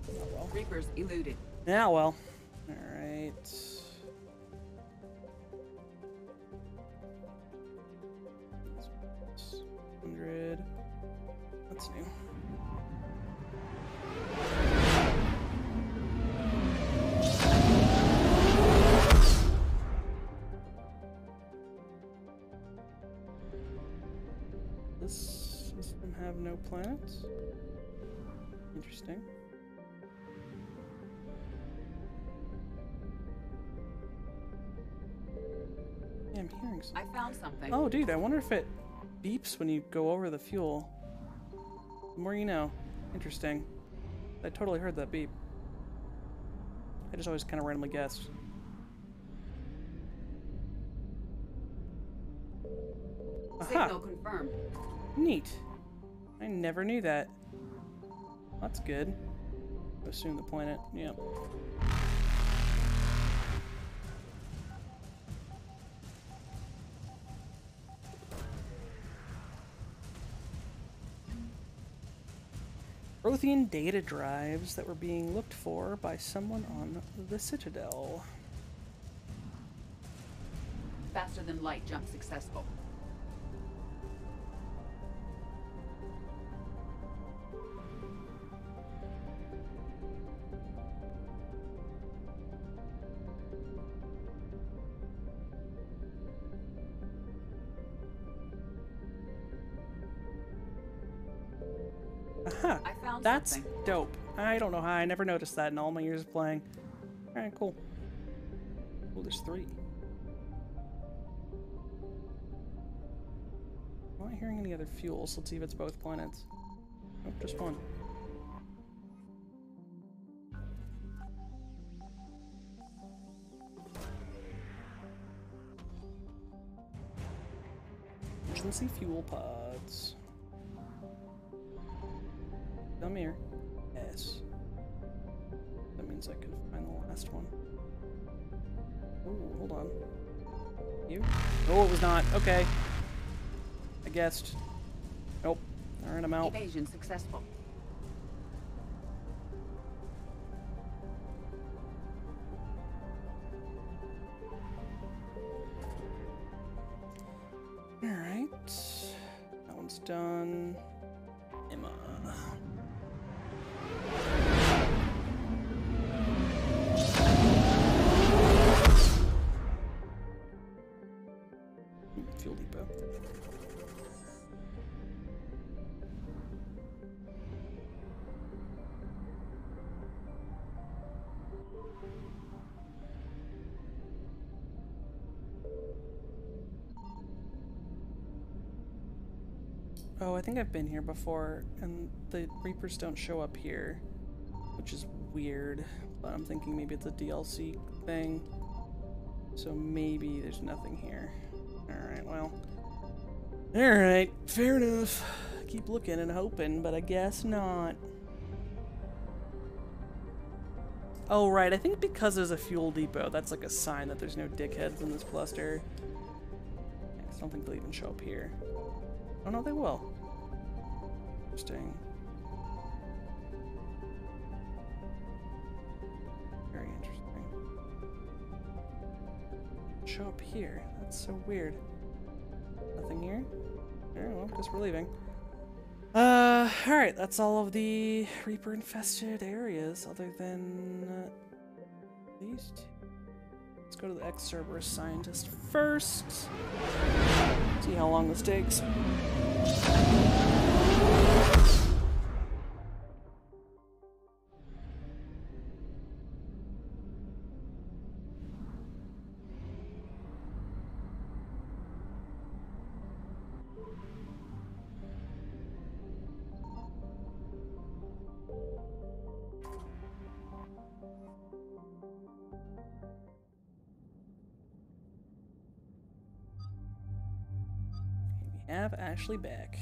Oh, well. Reapers eluded. Yeah, well. Alright. 100. That's new. This system have no planets? Interesting. Yeah, I'm hearing something. I found something. Oh, dude, I wonder if it beeps when you go over the fuel. The more you know. Interesting. I totally heard that beep. I just always kind of randomly guessed. Signal confirmed. Neat. I never knew that. That's good. I assume the planet. Yep. Prothean data drives that were being looked for by someone on the Citadel. Faster than light jump successful. Aha! I found That's something. dope. I don't know how I never noticed that in all my years of playing. Alright, cool. Oh, there's 3. I'm not hearing any other fuels. Let's see if it's both planets. Nope, just one. Emergency fuel pods. Come here. Yes. That means I can find the last one. Ooh, hold on. You? Oh, it was not. Okay. I guessed. Nope. Alright, I'm out. Evasion successful. Alright. That one's done. Emma. Fuel depot. Oh, I think I've been here before, and the Reapers don't show up here, which is weird, but I'm thinking maybe it's a DLC thing, so maybe there's nothing here. Alright, well. Alright, fair enough. Keep looking and hoping, but I guess not. Oh, right, I think because there's a fuel depot, that's like a sign that there's no dickheads in this cluster. I don't think they'll even show up here. Oh no, they will. Interesting. Very interesting. Show up here. That's so weird. Nothing here? Alright, well, guess we're leaving. Alright, that's all of the Reaper infested areas other than these two. Let's go to the ex-Cerberus scientist first. See how long this takes. have Ashley back.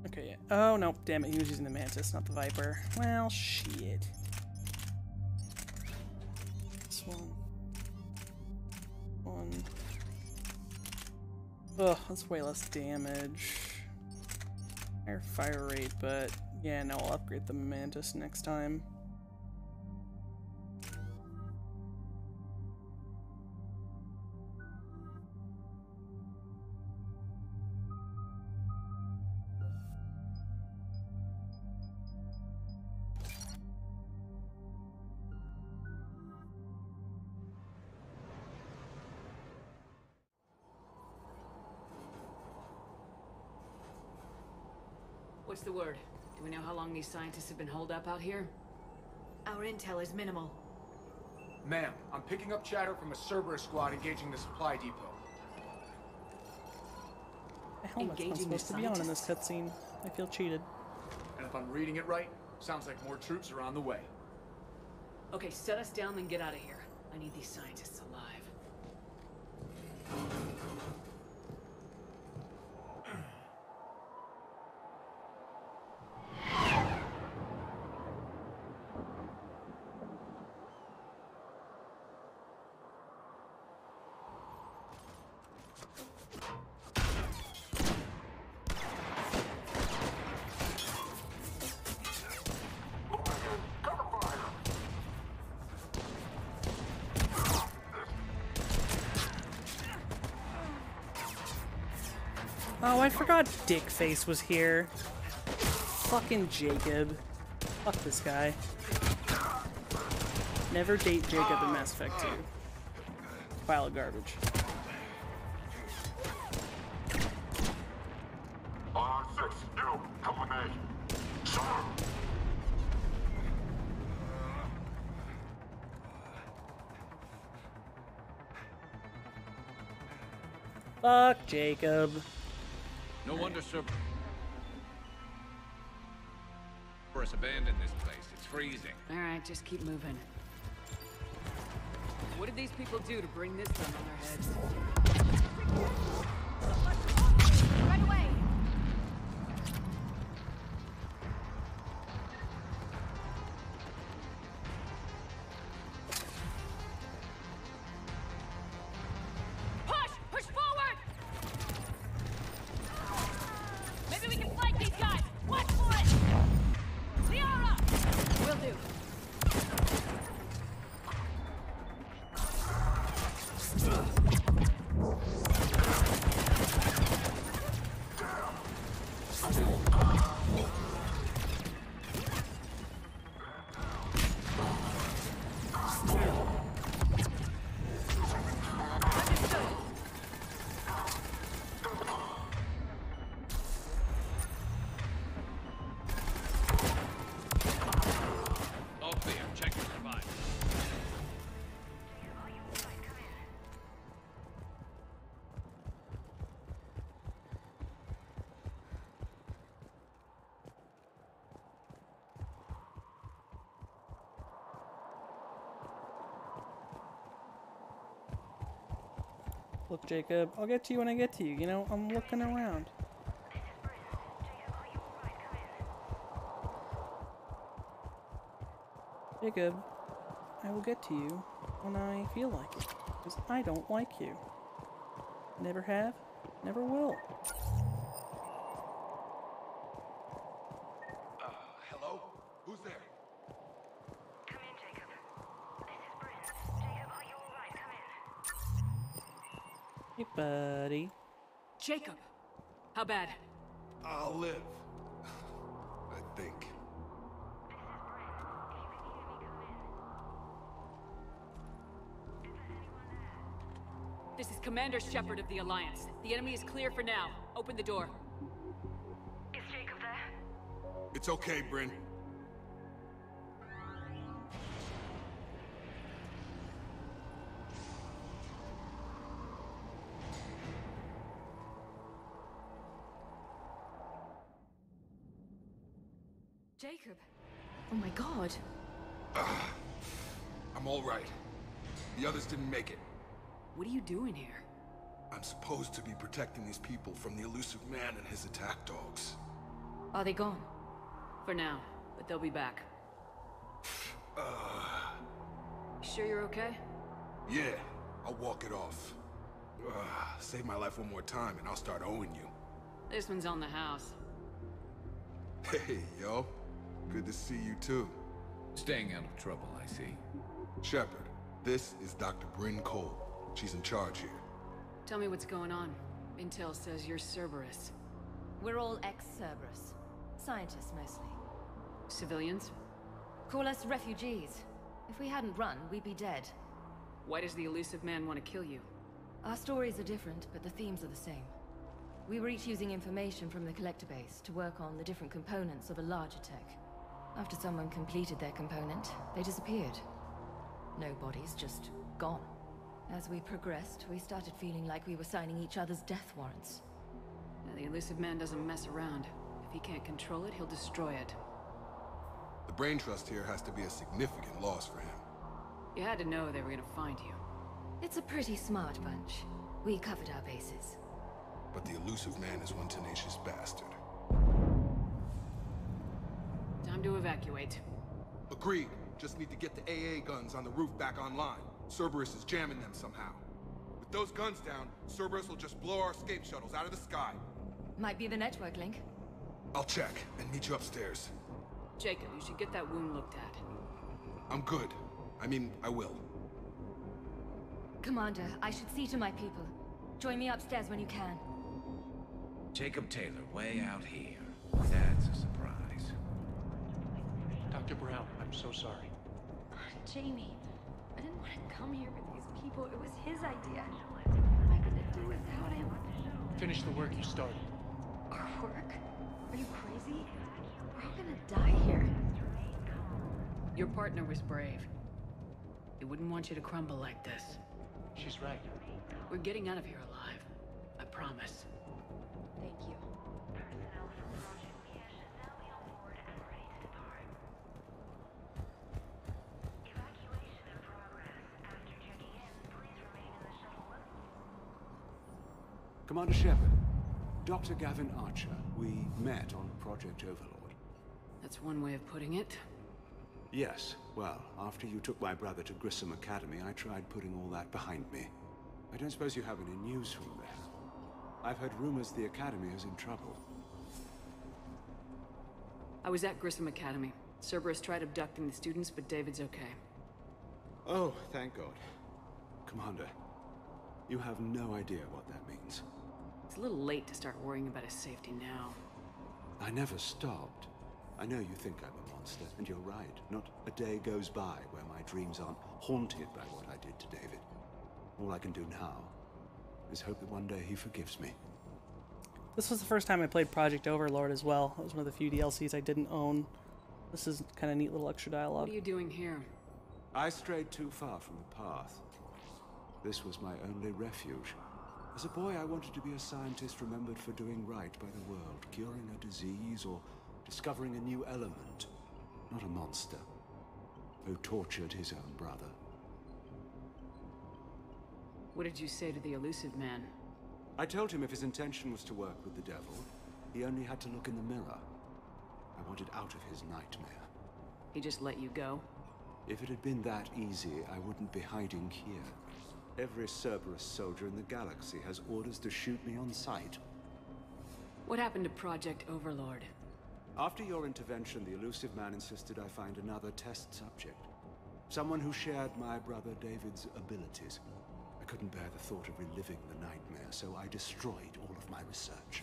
Okay, oh no, damn it, he was using the Mantis, not the Viper. Well, shit. This one. Ugh, that's way less damage. Higher fire rate, but yeah, no, I'll upgrade the Mantis next time. What's the word? Do we know how long these scientists have been holed up out here? Our intel is minimal. Ma'am, I'm picking up chatter from a Cerberus squad engaging the supply depot. The helmet's not supposed to be on in this cutscene. I feel cheated. And if I'm reading it right, sounds like more troops are on the way. Okay, set us down, then get out of here. I need these scientists alive. Oh, I forgot Dickface was here. Fucking Jacob. Fuck this guy. Never date Jacob in Mass Effect 2. Pile of garbage. R6, you, come with me. Sir. Fuck Jacob. No wonder Cerberus abandoned this place. It's freezing. Alright, just keep moving. What did these people do to bring this gun on their heads? Right away! Push! Push forward! Maybe we can flank these guys! Watch for it! Liara! Will do. All clear. Check the survive. Look, Jacob, I'll get to you when I get to you. You know, I'm looking around. Jacob, I will get to you when I feel like it. Because I don't like you. Never have, never will. Hello? Who's there? Come in, Jacob. This is Bryn. Jacob, are you alright? Come in. Hey, buddy. Jacob! How bad? I'll live. I think. This is Commander Shepard of the Alliance. The enemy is clear for now. Open the door. Is Jacob there? It's okay, Bryn. Jacob. Oh my god. I'm all right. The others didn't make it. What are you doing here? I'm supposed to be protecting these people from the elusive man and his attack dogs. Are they gone? For now, but they'll be back. You sure you're okay? Yeah, I'll walk it off. Save my life one more time and I'll start owing you. This one's on the house. Hey, yo. Good to see you too. Staying out of trouble, I see. Shepard, this is Dr. Bryn Cole. She's in charge here. Tell me what's going on. Intel says you're Cerberus. We're all ex-Cerberus. Scientists, mostly. Civilians? Call us refugees. If we hadn't run, we'd be dead. Why does the elusive man want to kill you? Our stories are different, but the themes are the same. We were each using information from the collector base to work on the different components of a larger tech. After someone completed their component, they disappeared. No bodies, just gone. As we progressed, we started feeling like we were signing each other's death warrants. The elusive man doesn't mess around. If he can't control it, he'll destroy it. The brain trust here has to be a significant loss for him. You had to know they were gonna find you. It's a pretty smart bunch. We covered our bases. But the elusive man is one tenacious bastard. Time to evacuate. Agreed. Just need to get the AA guns on the roof back online. Cerberus is jamming them somehow. With those guns down, Cerberus will just blow our escape shuttles out of the sky. Might be the network link. I'll check and meet you upstairs. Jacob, you should get that wound looked at. I'm good. I mean, I will. Commander, I should see to my people. Join me upstairs when you can. Jacob Taylor, way out here. That's a surprise. Dr. Brown, I'm so sorry. Jamie, I didn't want to come here with these people. It was his idea. What am I gonna do without him? Finish the work you started. Our work? Are you crazy? We're all gonna die here. Your partner was brave. He wouldn't want you to crumble like this. She's right. We're getting out of here alive. I promise. Thank you. Commander Shepard, Dr. Gavin Archer, we met on Project Overlord. That's one way of putting it. Yes, well, after you took my brother to Grissom Academy, I tried putting all that behind me. I don't suppose you have any news from there. I've heard rumors the Academy is in trouble. I was at Grissom Academy. Cerberus tried abducting the students, but David's okay. Oh, thank God. Commander, you have no idea what that means. It's a little late to start worrying about his safety now. I never stopped. I know you think I'm a monster, and you're right. Not a day goes by where my dreams aren't haunted by what I did to David. All I can do now is hope that one day he forgives me. This was the first time I played Project Overlord as well. It was one of the few DLCs I didn't own. This is kind of neat little extra dialogue. What are you doing here? I strayed too far from the path. This was my only refuge. As a boy, I wanted to be a scientist remembered for doing right by the world, curing a disease or discovering a new element, not a monster who tortured his own brother. What did you say to the elusive man? I told him if his intention was to work with the devil, he only had to look in the mirror. I wanted out of his nightmare. He just let you go? If it had been that easy, I wouldn't be hiding here. Every Cerberus soldier in the galaxy has orders to shoot me on sight. What happened to Project Overlord? After your intervention, the elusive man insisted I find another test subject. Someone who shared my brother David's abilities. I couldn't bear the thought of reliving the nightmare, so I destroyed all of my research.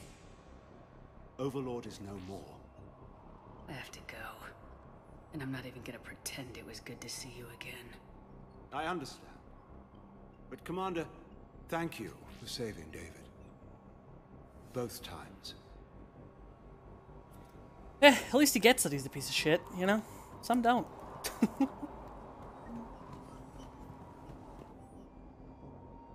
Overlord is no more. I have to go. And I'm not even gonna pretend it was good to see you again. I understand. But Commander, thank you for saving David. Both times. Yeah, at least he gets that he's a piece of shit, you know? Some don't.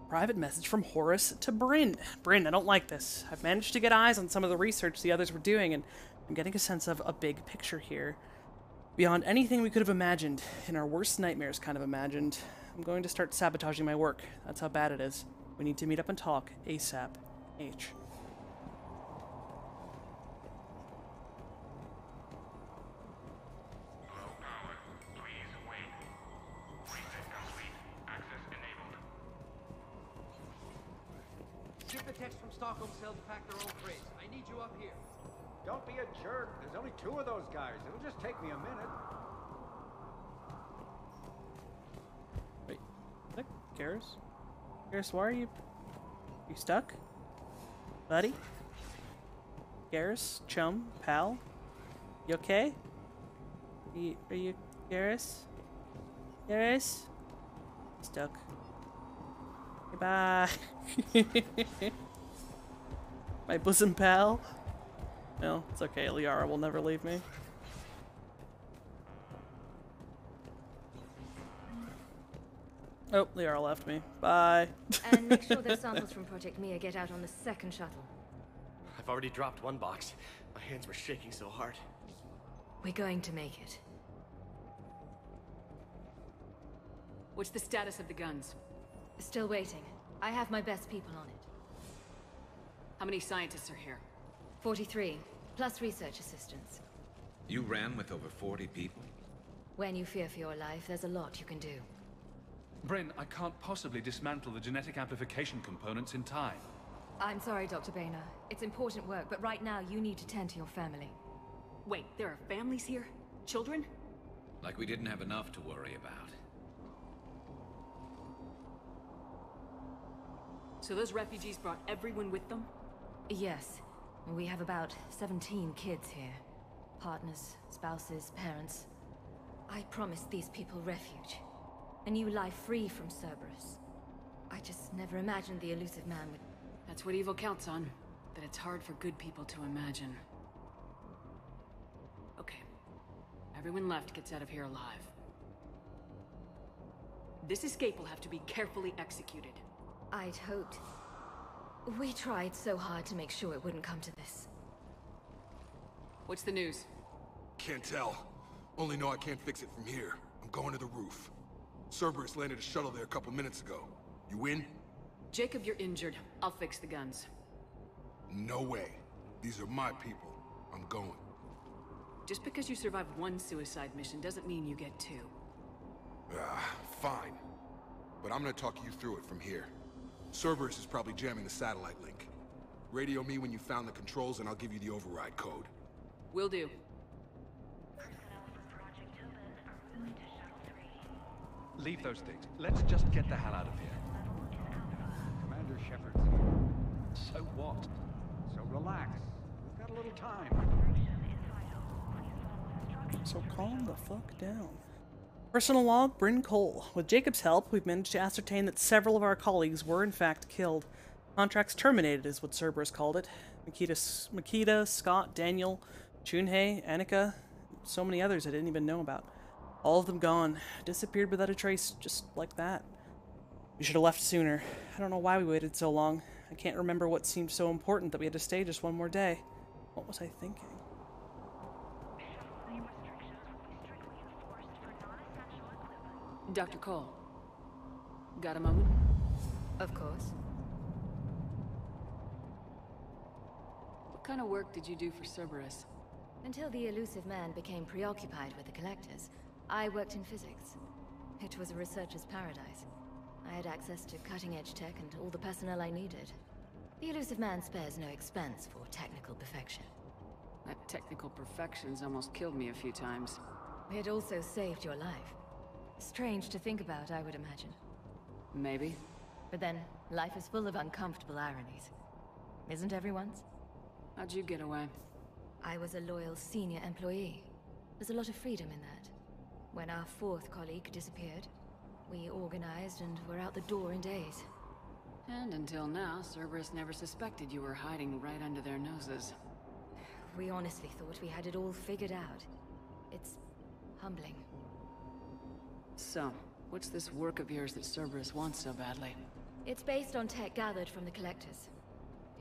Private message from Horace to Bryn. Bryn, I don't like this. I've managed to get eyes on some of the research the others were doing, and I'm getting a sense of a big picture here. Beyond anything we could have imagined, in our worst nightmares kind of imagined. I'm going to start sabotaging my work. That's how bad it is. We need to meet up and talk ASAP. H. Give the text from Stockholm cell to pack their own crates. I need you up here. Don't be a jerk. There's only 2 of those guys. It'll just take me a minute. Wait, is that Garrus? Garrus, why are you... You stuck? Buddy? Garrus? Chum? Pal? You okay? Are you Garrus? Garrus? Stuck. Goodbye. My bosom pal? No, it's okay. Liara will never leave me. Oh, Liara left me. Bye. And make sure those samples from Project Mia get out on the second shuttle. I've already dropped one box. My hands were shaking so hard. We're going to make it. What's the status of the guns? Still waiting. I have my best people on it. How many scientists are here? 43, plus research assistants. You ran with over 40 people? When you fear for your life, there's a lot you can do. Bryn, I can't possibly dismantle the genetic amplification components in time. I'm sorry, Dr. Boehner. It's important work, but right now you need to tend to your family. Wait, there are families here? Children? Like we didn't have enough to worry about. So those refugees brought everyone with them? Yes. We have about 17 kids here. Partners, spouses, parents. I promised these people refuge. A new life free from Cerberus. I just never imagined the elusive man would... That's what evil counts on. That it's hard for good people to imagine. Okay. Everyone left gets out of here alive. This escape will have to be carefully executed. I'd hoped. We tried so hard to make sure it wouldn't come to this. What's the news? Can't tell. Only know I can't fix it from here. I'm going to the roof. Cerberus landed a shuttle there a couple minutes ago. You in? Jacob, you're injured. I'll fix the guns. No way. These are my people. I'm going. Just because you survived one suicide mission doesn't mean you get 2. Fine. But I'm gonna talk you through it from here. Cerberus is probably jamming the satellite link. Radio me when you found the controls and I'll give you the override code. Will do. Leave those things. Let's just get the hell out of here. Commander Shepard's here. So what? So relax. We've got a little time. So calm the fuck down. Personal log, Bryn Cole. With Jacob's help, we've managed to ascertain that several of our colleagues were in fact killed. Contracts terminated is what Cerberus called it. Makita, Scott, Daniel, Chunhei, Annika, so many others I didn't even know about. All of them gone. Disappeared without a trace, just like that. We should have left sooner. I don't know why we waited so long. I can't remember what seemed so important that we had to stay just one more day. What was I thinking? Dr. Cole. Got a moment? Of course. What kind of work did you do for Cerberus? Until the elusive man became preoccupied with the collectors, I worked in physics. It was a researcher's paradise. I had access to cutting-edge tech and all the personnel I needed. The elusive man spares no expense for technical perfection. That technical perfection's almost killed me a few times. It also saved your life. Strange to think about, I would imagine. Maybe. But then, life is full of uncomfortable ironies. Isn't everyone's? How'd you get away? I was a loyal senior employee. There's a lot of freedom in that. When our 4th colleague disappeared, we organized and were out the door in days. And until now, Cerberus never suspected you were hiding right under their noses. We honestly thought we had it all figured out. It's humbling. So, what's this work of yours that Cerberus wants so badly? It's based on tech gathered from the Collectors.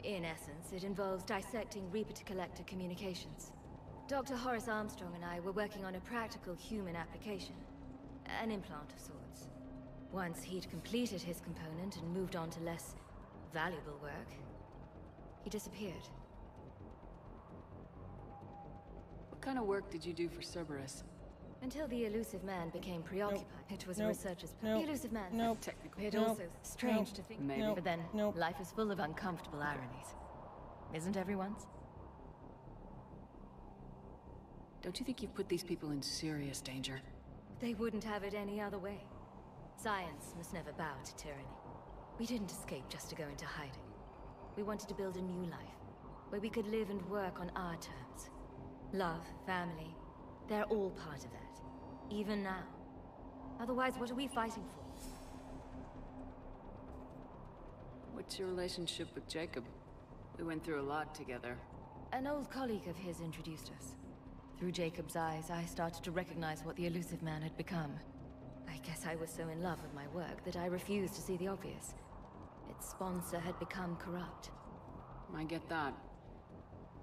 In essence, it involves dissecting Reaper-to-Collector communications. Dr. Horace Armstrong and I were working on a practical human application. An implant of sorts. Once he'd completed his component and moved on to less valuable work, he disappeared. What kind of work did you do for Cerberus? Until the elusive man became preoccupied. It was a researcher's plan. Nope. The elusive man. Nope. Technical. It Nope. also strange Nope. to think. Maybe. But then, Nope. life is full of uncomfortable ironies. Isn't everyone's? Don't you think you've put these people in serious danger? They wouldn't have it any other way. Science must never bow to tyranny. We didn't escape just to go into hiding. We wanted to build a new life, where we could live and work on our terms. Love, family, they're all part of that. Even now. Otherwise, what are we fighting for? What's your relationship with Jacob? We went through a lot together. An old colleague of his introduced us. Through Jacob's eyes, I started to recognize what the elusive man had become. I guess I was so in love with my work that I refused to see the obvious. Its sponsor had become corrupt. I get that.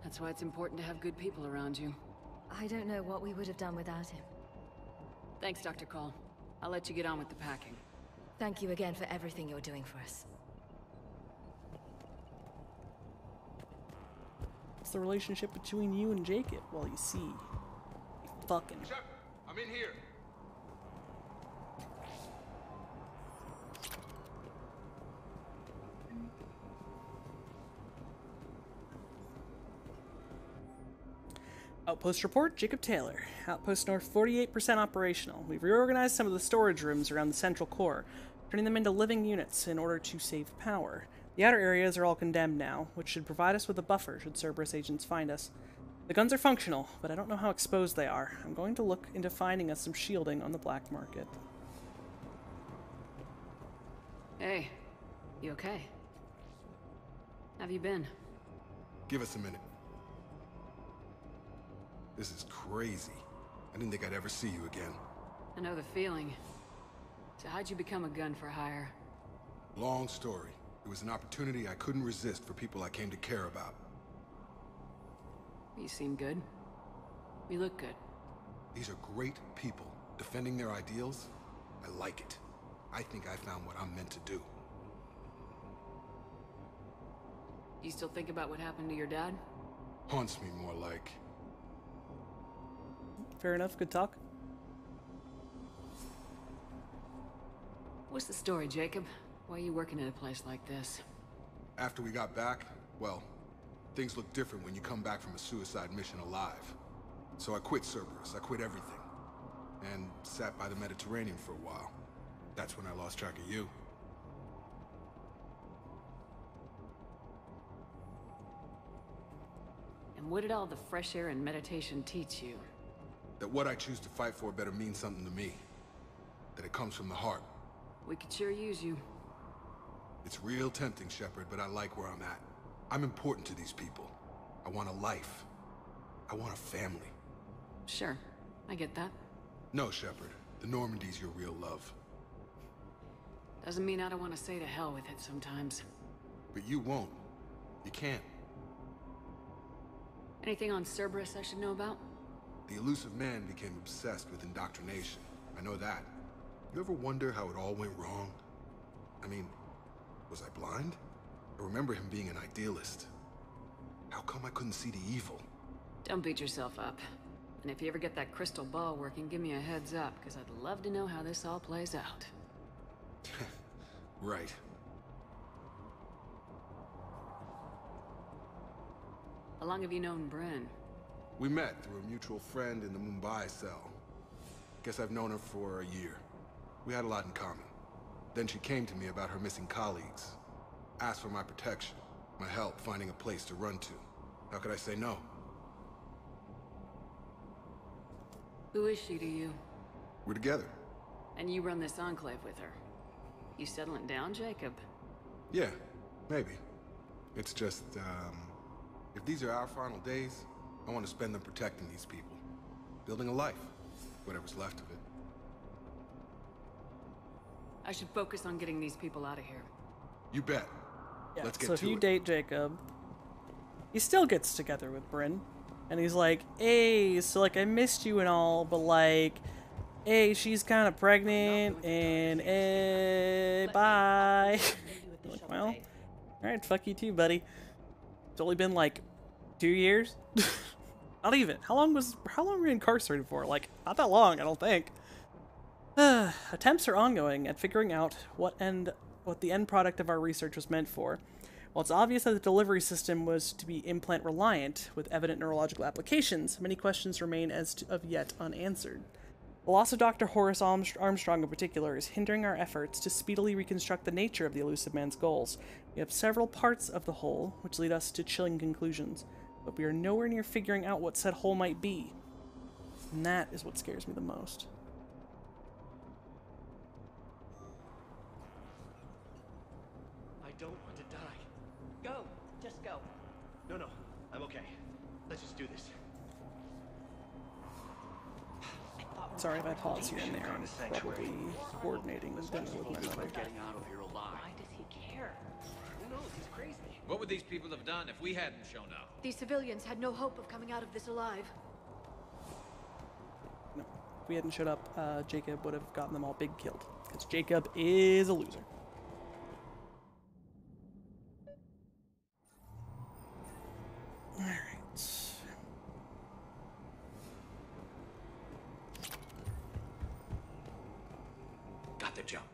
That's why it's important to have good people around you. I don't know what we would have done without him. Thanks, Dr. Cole. I'll let you get on with the packing. Thank you again for everything you're doing for us. What's the relationship between you and Jacob? Well, you see. Fucking. Shepard, I'm in here. Outpost report, Jacob Taylor. Outpost North 48% operational. We've reorganized some of the storage rooms around the central core, turning them into living units in order to save power. The outer areas are all condemned now, which should provide us with a buffer should Cerberus agents find us. The guns are functional, but I don't know how exposed they are. I'm going to look into finding us some shielding on the black market. Hey, you okay? Have you been? Give us a minute. This is crazy. I didn't think I'd ever see you again. I know the feeling. So how'd you become a gun for hire? Long story. It was an opportunity I couldn't resist for people I came to care about. You seem good. You look good. These are great people, defending their ideals. I like it. I think I found what I'm meant to do. You still think about what happened to your dad? Haunts me more like. Fair enough, good talk. What's the story, Jacob? Why are you working at a place like this? After we got back, well, things look different when you come back from a suicide mission alive. So I quit Cerberus, I quit everything. And sat by the Mediterranean for a while. That's when I lost track of you. And what did all the fresh air and meditation teach you? That what I choose to fight for better mean something to me. That it comes from the heart. We could sure use you. It's real tempting, Shepard, but I like where I'm at. I'm important to these people. I want a life. I want a family. Sure, I get that. No, Shepard. The Normandy's your real love. Doesn't mean I don't want to say to hell with it sometimes. But you won't. You can't. Anything on Cerberus I should know about? The elusive man became obsessed with indoctrination. I know that. You ever wonder how it all went wrong? I mean, was I blind? I remember him being an idealist. How come I couldn't see the evil? Don't beat yourself up. And if you ever get that crystal ball working, give me a heads up, because I'd love to know how this all plays out. Right. How long have you known Bryn? We met through a mutual friend in the Mumbai cell. Guess I've known her for a year. We had a lot in common. Then she came to me about her missing colleagues. Asked for my protection, my help finding a place to run to. How could I say no? Who is she to you? We're together. And you run this enclave with her. You settling down, Jacob? Yeah, maybe. It's just, if these are our final days, I want to spend them protecting these people. Building a life. Whatever's left of it. I should focus on getting these people out of here. You bet. Yeah, Let's get so if to you it. date Jacob, he still gets together with Bryn. And he's like, hey, so like I missed you and all, but like, hey, she's kind of pregnant, and bye. Like, well, all right, fuck you too, buddy. It's only been like 2 years. Not even. How long were you incarcerated for? Like, not that long, I don't think. Attempts are ongoing at figuring out what the end product of our research was meant for. While it's obvious that the delivery system was to be implant reliant, with evident neurological applications, many questions remain of yet unanswered. The loss of Dr. Horace Armstrong in particular is hindering our efforts to speedily reconstruct the nature of the elusive man's goals. We have several parts of the whole, which lead us to chilling conclusions, but we are nowhere near figuring out what said whole might be. And that is what scares me the most. I don't want to die. Go! Just go. No, I'm okay. Let's just do this. Sorry if I pause here and there. I'm probably coordinating with dinner with my mother. Getting out of here alive. Why does he care? Who knows? He's crazy. What would these people have done if we hadn't shown up? These civilians had no hope of coming out of this alive. No, if we hadn't showed up, Jacob would have gotten them all big killed. Because Jacob is a loser. Alright. Got the jump.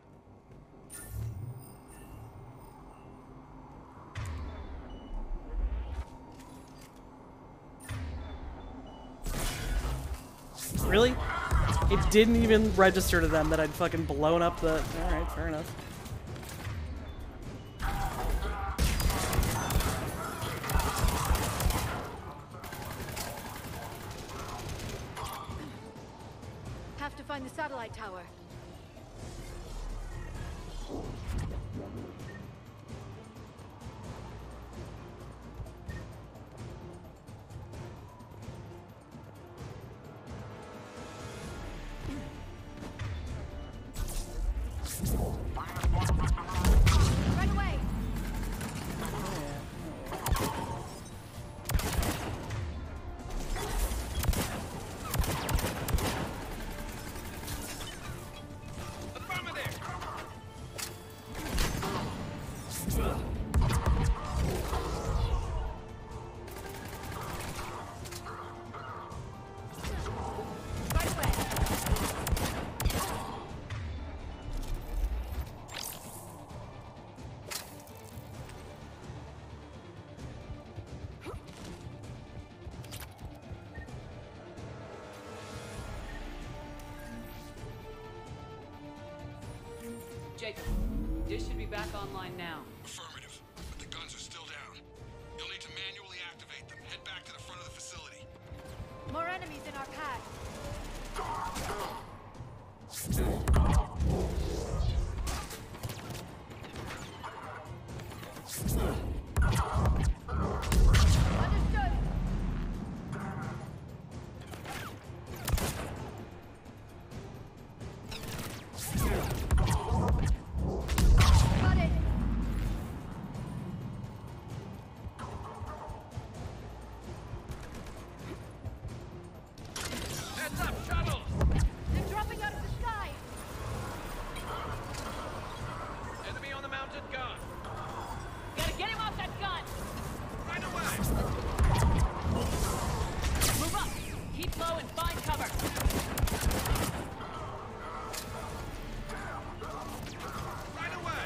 Really? It didn't even register to them that I'd fucking blown up the... Alright, fair enough. Have to find the satellite tower. Right away. Jacob, dish should be back online now. Affirmative, but the guns are still down. You'll need to manually activate them. Head back to the front of the facility. More enemies in our path. Understood. Got it. Heads up, shuttle! They're dropping out of the sky. Enemy on the mounted gun. Gotta get him off that gun! Right away! Move up! Keep low and find cover! Right away!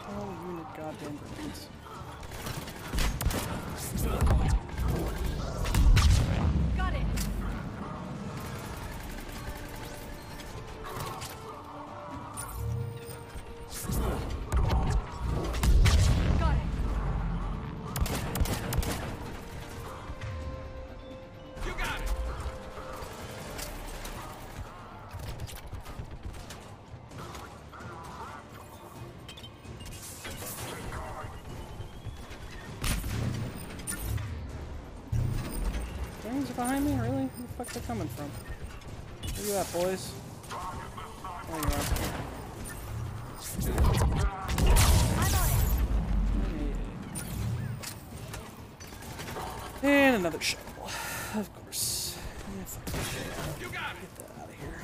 Oh, unit goddamn brains. Got it. Got it. You got it! behind me? Really? Where the fuck are they coming from? Where you at, boys? There you are. And another shuttle. Of course. Yeah, fuck that shit. Get that out of here.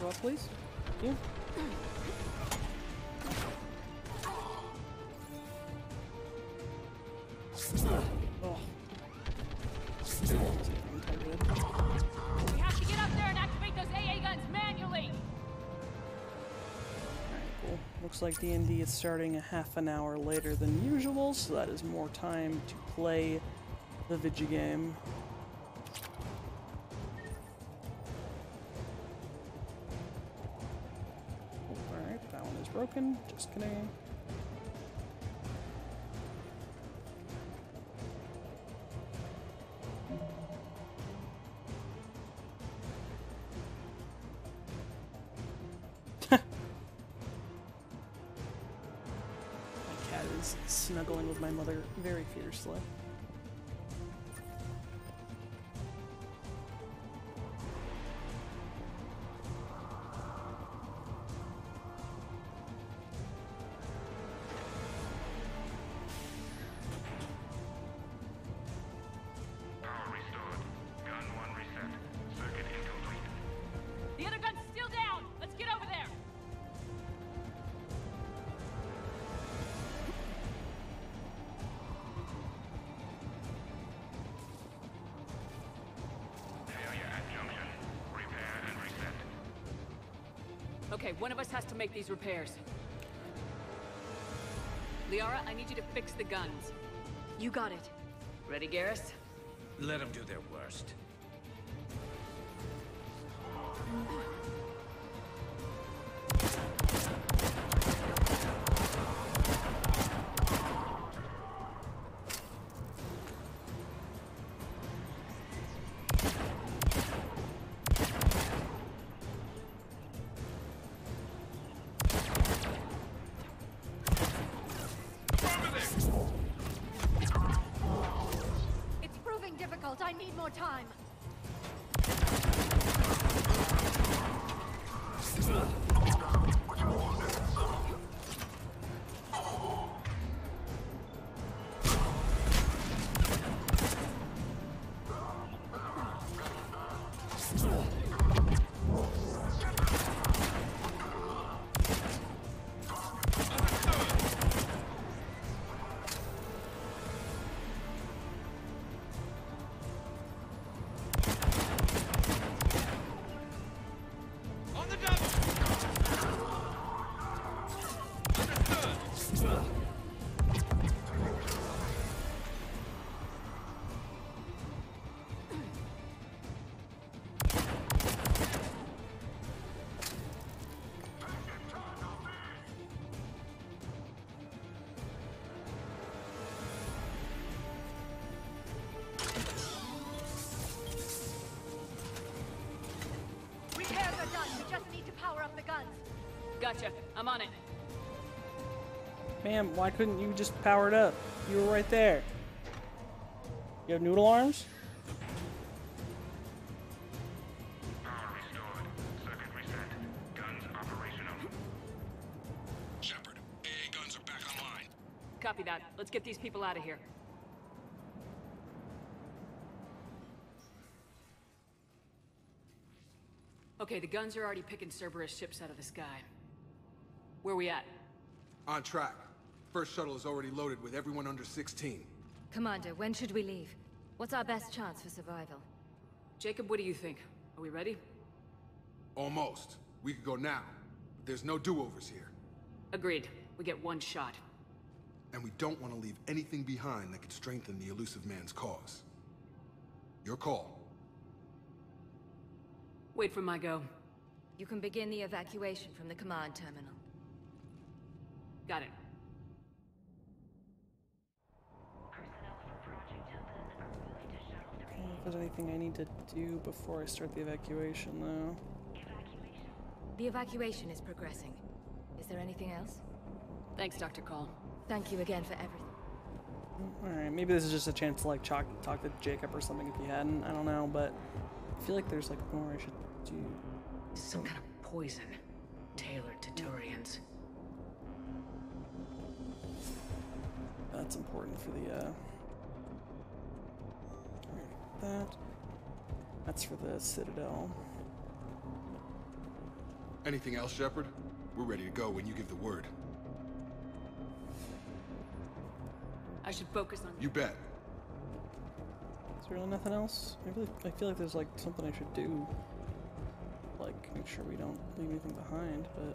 Go up, please. Thank you. Oh. We have to get up there and activate those AA guns manually. Alright, cool. Looks like D&D is starting a half an hour later than usual, so that is more time to play the video game. Alright, that one is broken. Just kidding. Snuggling with my mother very fiercely. Power restored. Gun 1 reset. Circuit incomplete. The other gun's still down. Let's get over there. Okay, one of us has to make these repairs. Liara, I need you to fix the guns. You got it. Ready, Garrus? Let them do their worst. It's proving difficult. I need more time. Repairs are done. We just need to power up the guns. Gotcha. I'm on it. Ma'am, why couldn't you just power it up? You were right there. You have noodle arms? Power restored. Circuit reset. Guns operational. Shepard, AA guns are back online. Copy that. Let's get these people out of here. Okay, the guns are already picking Cerberus ships out of the sky. Where we at? On track. First shuttle is already loaded with everyone under 16. Commander, when should we leave? What's our best chance for survival? Jacob, what do you think? Are we ready? Almost. We could go now. But there's no do-overs here. Agreed. We get one shot. And we don't want to leave anything behind that could strengthen the elusive man's cause. Your call. Wait for my go. You can begin the evacuation from the command terminal. Got it. I don't know if there's anything I need to do before I start the evacuation, though. The evacuation is progressing. Is there anything else? Thanks, Dr. Call. Thank you again for everything. Alright, maybe this is just a chance to, like, talk to Jacob or something if you hadn't. I don't know, but I feel like there's, like, more I should do. Some kind of poison tailored to Turians. That's important for the, Alright, that's for the Citadel. Anything else, Shepard? We're ready to go when you give the word. I should focus on... You bet. Is there really nothing else? I feel like there's, like, something I should do. Like, make sure we don't leave anything behind, but...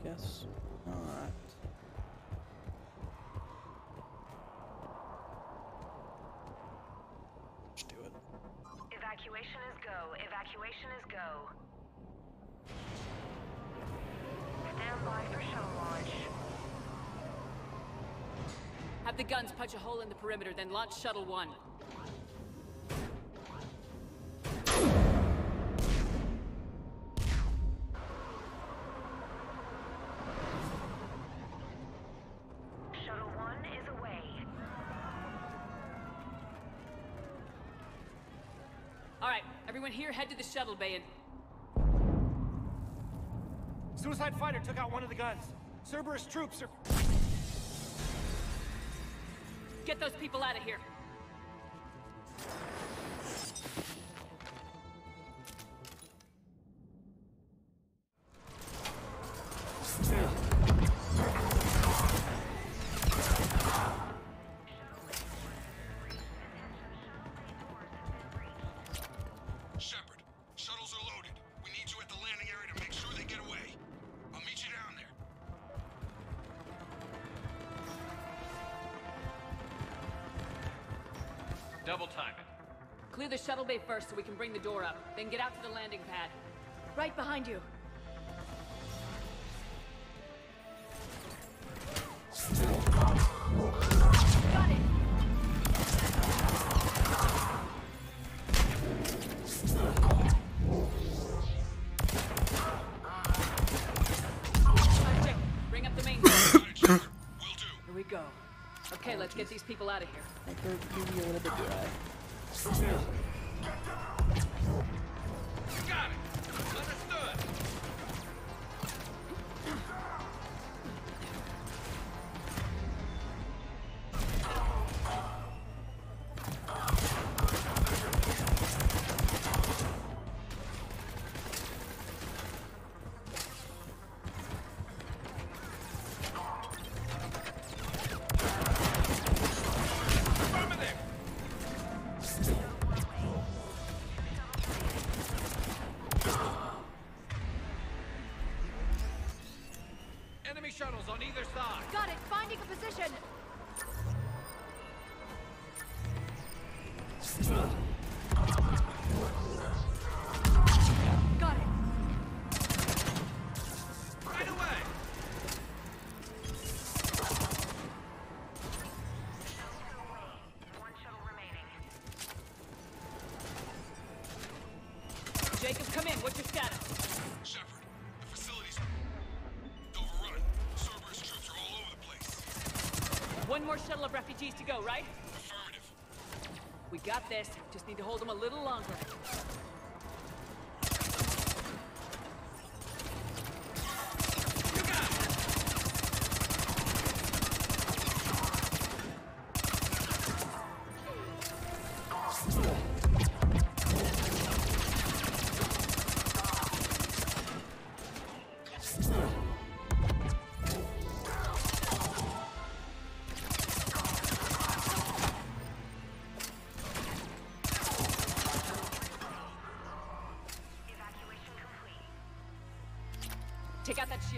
guess not. Just do it. Evacuation is go. Evacuation is go. Stand by for shuttle launch. Have the guns punch a hole in the perimeter, then launch Shuttle 1. Shuttle 1 is away. Alright, everyone here, head to the shuttle bay and... Suicide fighter took out one of the guns. Cerberus troops are... Get those people out of here. Shepard, shuttles are loaded. We need you at the landing area to make sure they get away. I'll meet you down there. Double time it. Clear the shuttle bay first so we can bring the door up. Then get out to the landing pad. Right behind you. Got it! Check. Bring up the main door. Will do. Here we go. Okay, let's get these people out of here. I think they're maybe a little bit dry. You got it. Understood. Enemy shuttles on either side. Got it. Finding a position. Got it. Right away. One shuttle remaining. Jacob, come in. What's your status? Shepard, the facility's overrun. Cerberus troops are all over the place. One more shuttle of refugees to go, right? Affirmative. We got this. Just need to hold them a little longer.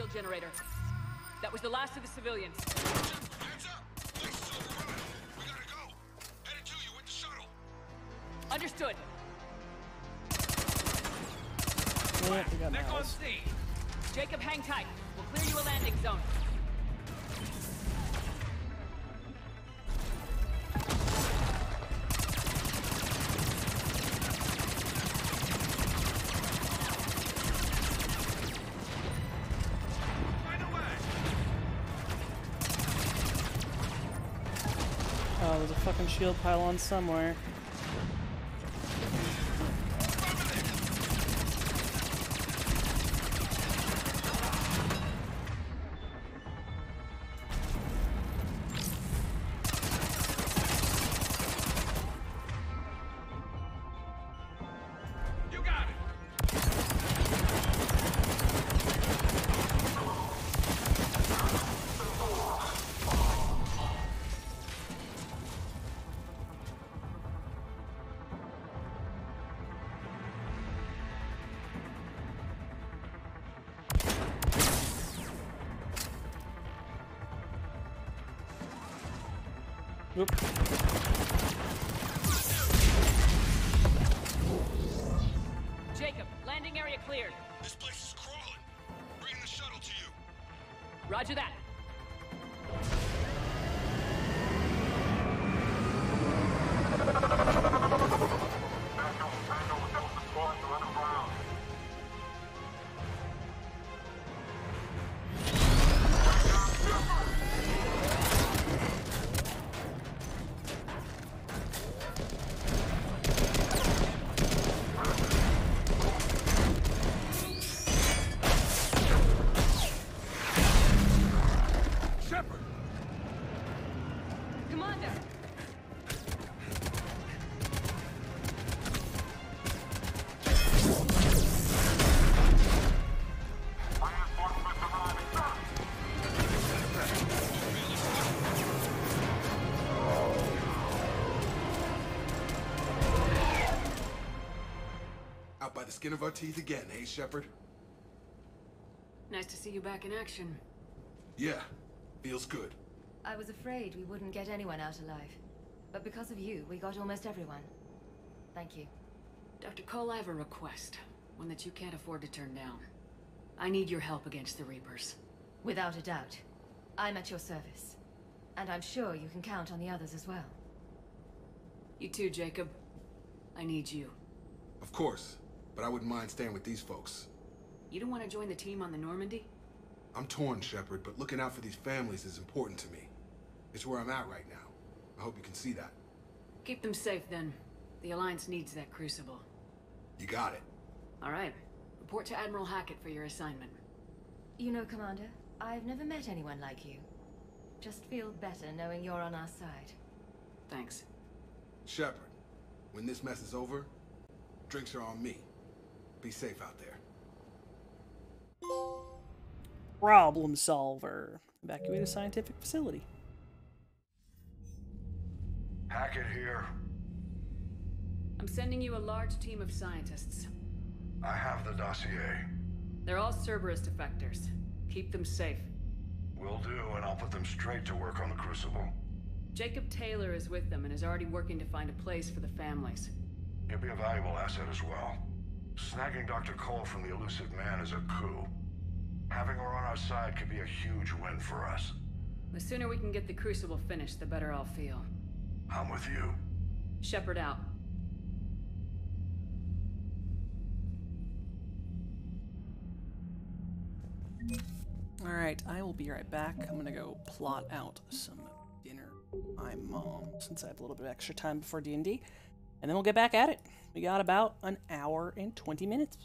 shield generator. That was the last of the civilians. Hands up! They're still overrunning. We gotta go. Headed to you with the shuttle. Understood. Yeah, we got Back on Miles. scene. Jacob, hang tight. We'll clear you a landing zone. Oh, there's a fucking shield pylon somewhere. You got it. Oop. Jacob, landing area cleared. This place is crawling. Bring the shuttle to you. Roger that. Shepard! Commander! Out by the skin of our teeth again, eh, Shepard? Nice to see you back in action. Yeah, feels good. I was afraid we wouldn't get anyone out alive. But because of you, we got almost everyone. Thank you. Dr. Cole, I have a request. One that you can't afford to turn down. I need your help against the Reapers. Without a doubt. I'm at your service. And I'm sure you can count on the others as well. You too, Jacob. I need you. Of course, but I wouldn't mind staying with these folks. You don't want to join the team on the Normandy? I'm torn, Shepard, but looking out for these families is important to me. It's where I'm at right now. I hope you can see that. Keep them safe, then. The Alliance needs that crucible. You got it. All right. Report to Admiral Hackett for your assignment. You know, Commander, I've never met anyone like you. Just feel better knowing you're on our side. Thanks. Shepard, when this mess is over, drinks are on me. Be safe out there. Problem solver. Evacuate a scientific facility. Hackett here. I'm sending you a large team of scientists. I have the dossier. They're all Cerberus defectors. Keep them safe. Will do, and I'll put them straight to work on the Crucible. Jacob Taylor is with them and is already working to find a place for the families. He'll be a valuable asset as well. Snagging Dr. Cole from the elusive man is a coup. Having her on our side could be a huge win for us. The sooner we can get the Crucible finished, the better I'll feel. I'm with you. Shepard out. Alright, I will be right back. I'm gonna go plot out some dinner I'm since I have a little bit of extra time before D&D. And then we'll get back at it. We got about an hour and 20 minutes.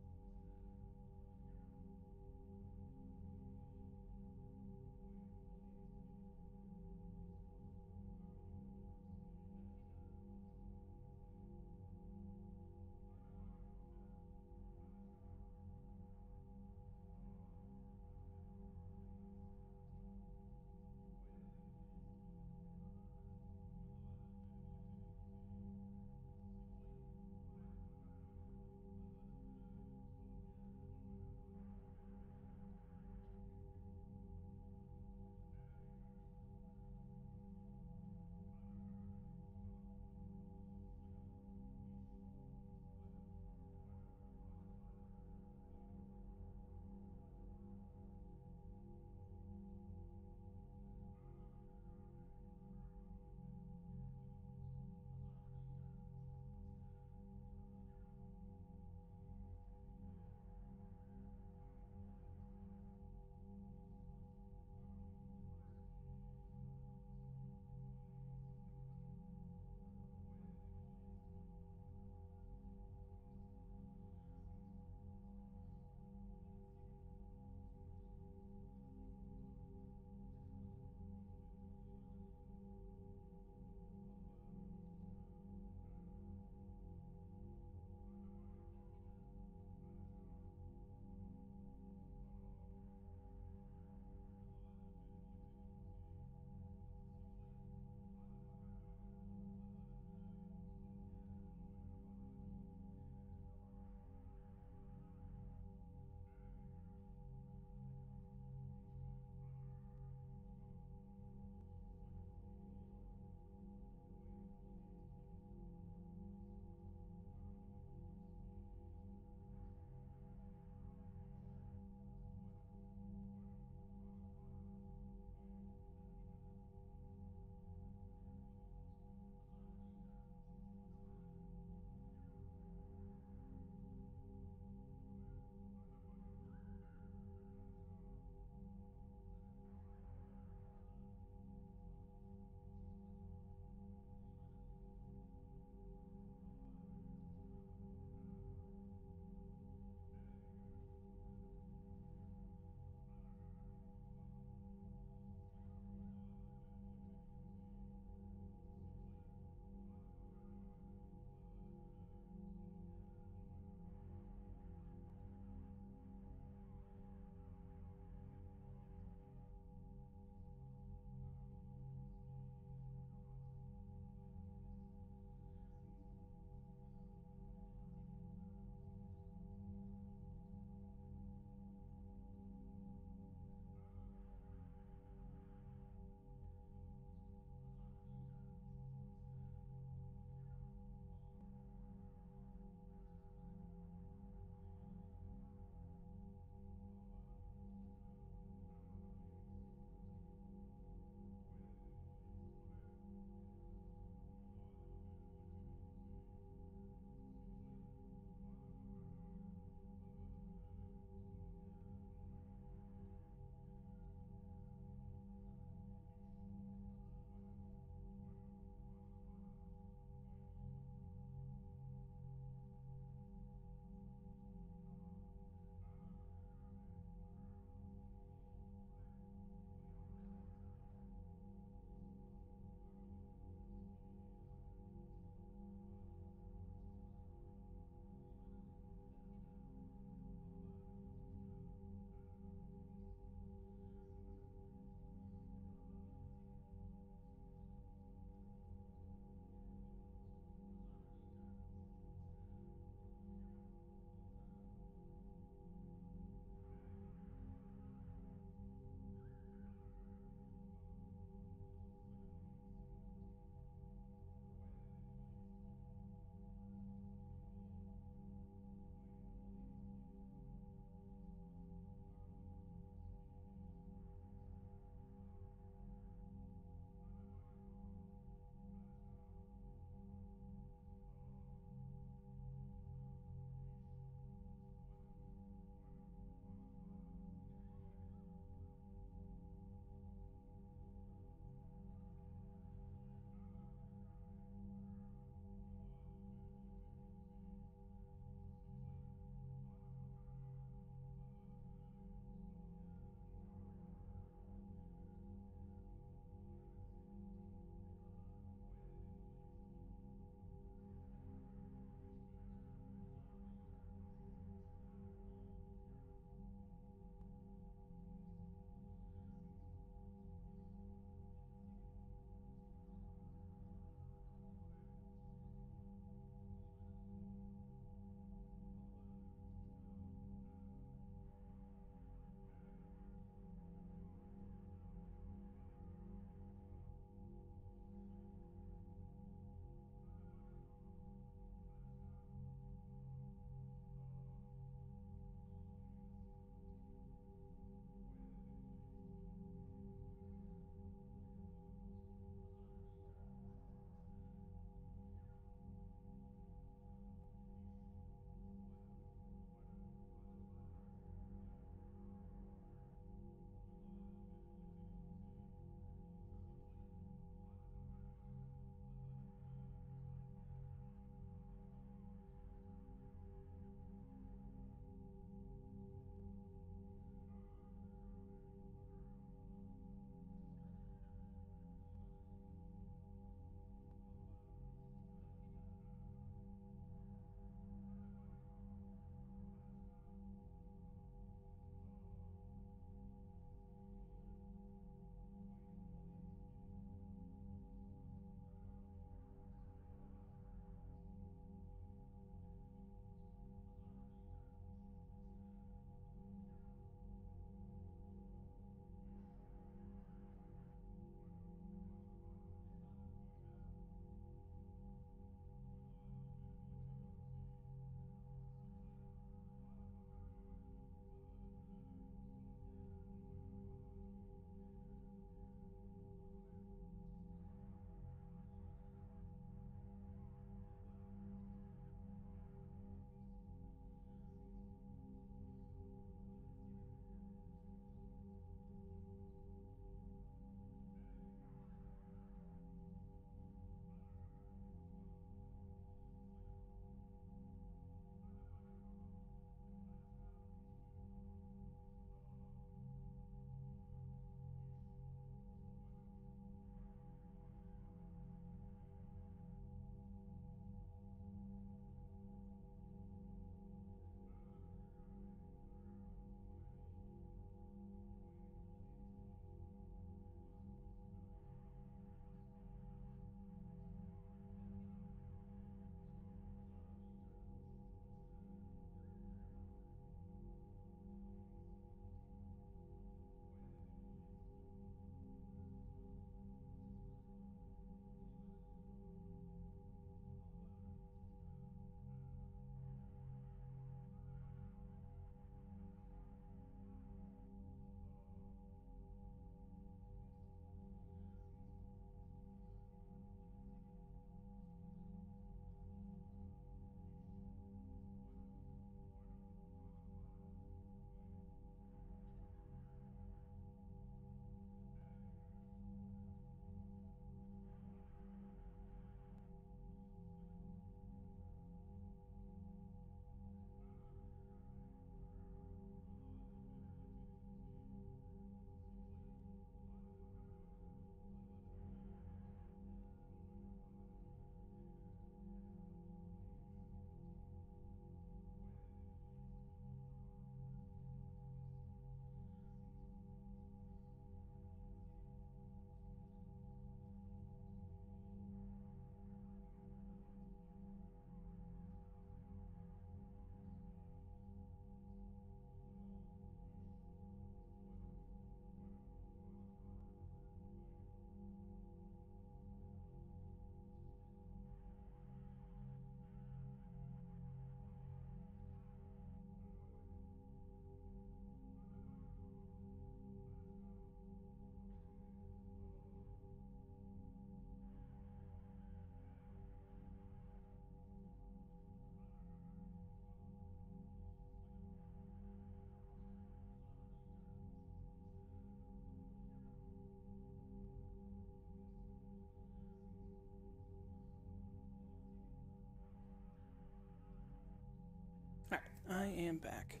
I am back.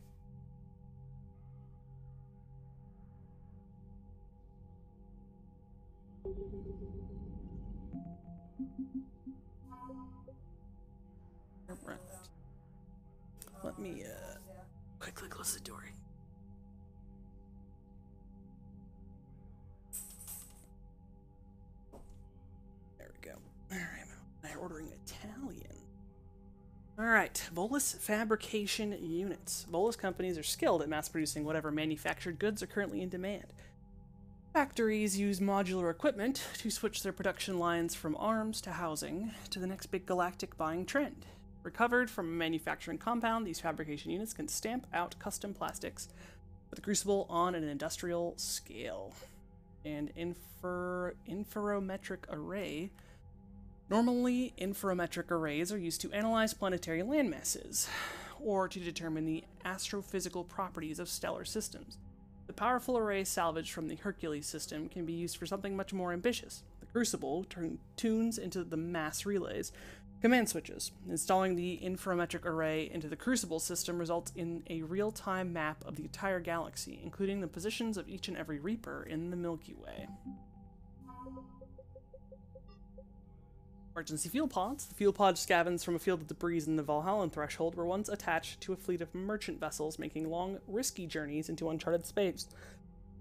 Alright. Let me, quickly close the door. There we go. Alright, I'm ordering Italian. Alright, Volus fabrication units. Volus companies are skilled at mass producing whatever manufactured goods are currently in demand. Factories use modular equipment to switch their production lines from arms to housing to the next big galactic buying trend. Recovered from a manufacturing compound, these fabrication units can stamp out custom plastics with a crucible on an industrial scale. And interferometric array. Normally, interferometric arrays are used to analyze planetary landmasses, or to determine the astrophysical properties of stellar systems. The powerful array salvaged from the Hercules system can be used for something much more ambitious. The crucible tunes into the mass relays, command switches. Installing the interferometric array into the crucible system results in a real-time map of the entire galaxy, including the positions of each and every Reaper in the Milky Way. Emergency fuel pods. The fuel pod scavenged from a field of debris in the Valhallan threshold were once attached to a fleet of merchant vessels making long, risky journeys into uncharted space.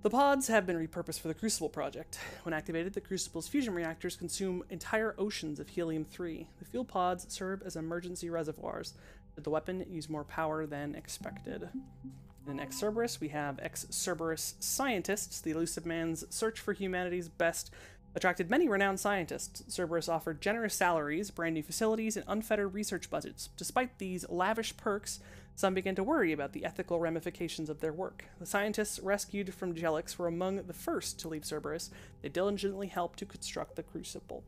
The pods have been repurposed for the Crucible project. When activated, the Crucible's fusion reactors consume entire oceans of helium-3. The fuel pods serve as emergency reservoirs. Did the weapon use more power than expected? In ex-Cerberus, we have ex-Cerberus scientists. The elusive man's search for humanity's best attracted many renowned scientists. Cerberus offered generous salaries, brand new facilities, and unfettered research budgets. Despite these lavish perks, some began to worry about the ethical ramifications of their work. The scientists rescued from Jelix were among the first to leave Cerberus. They diligently helped to construct the Crucible.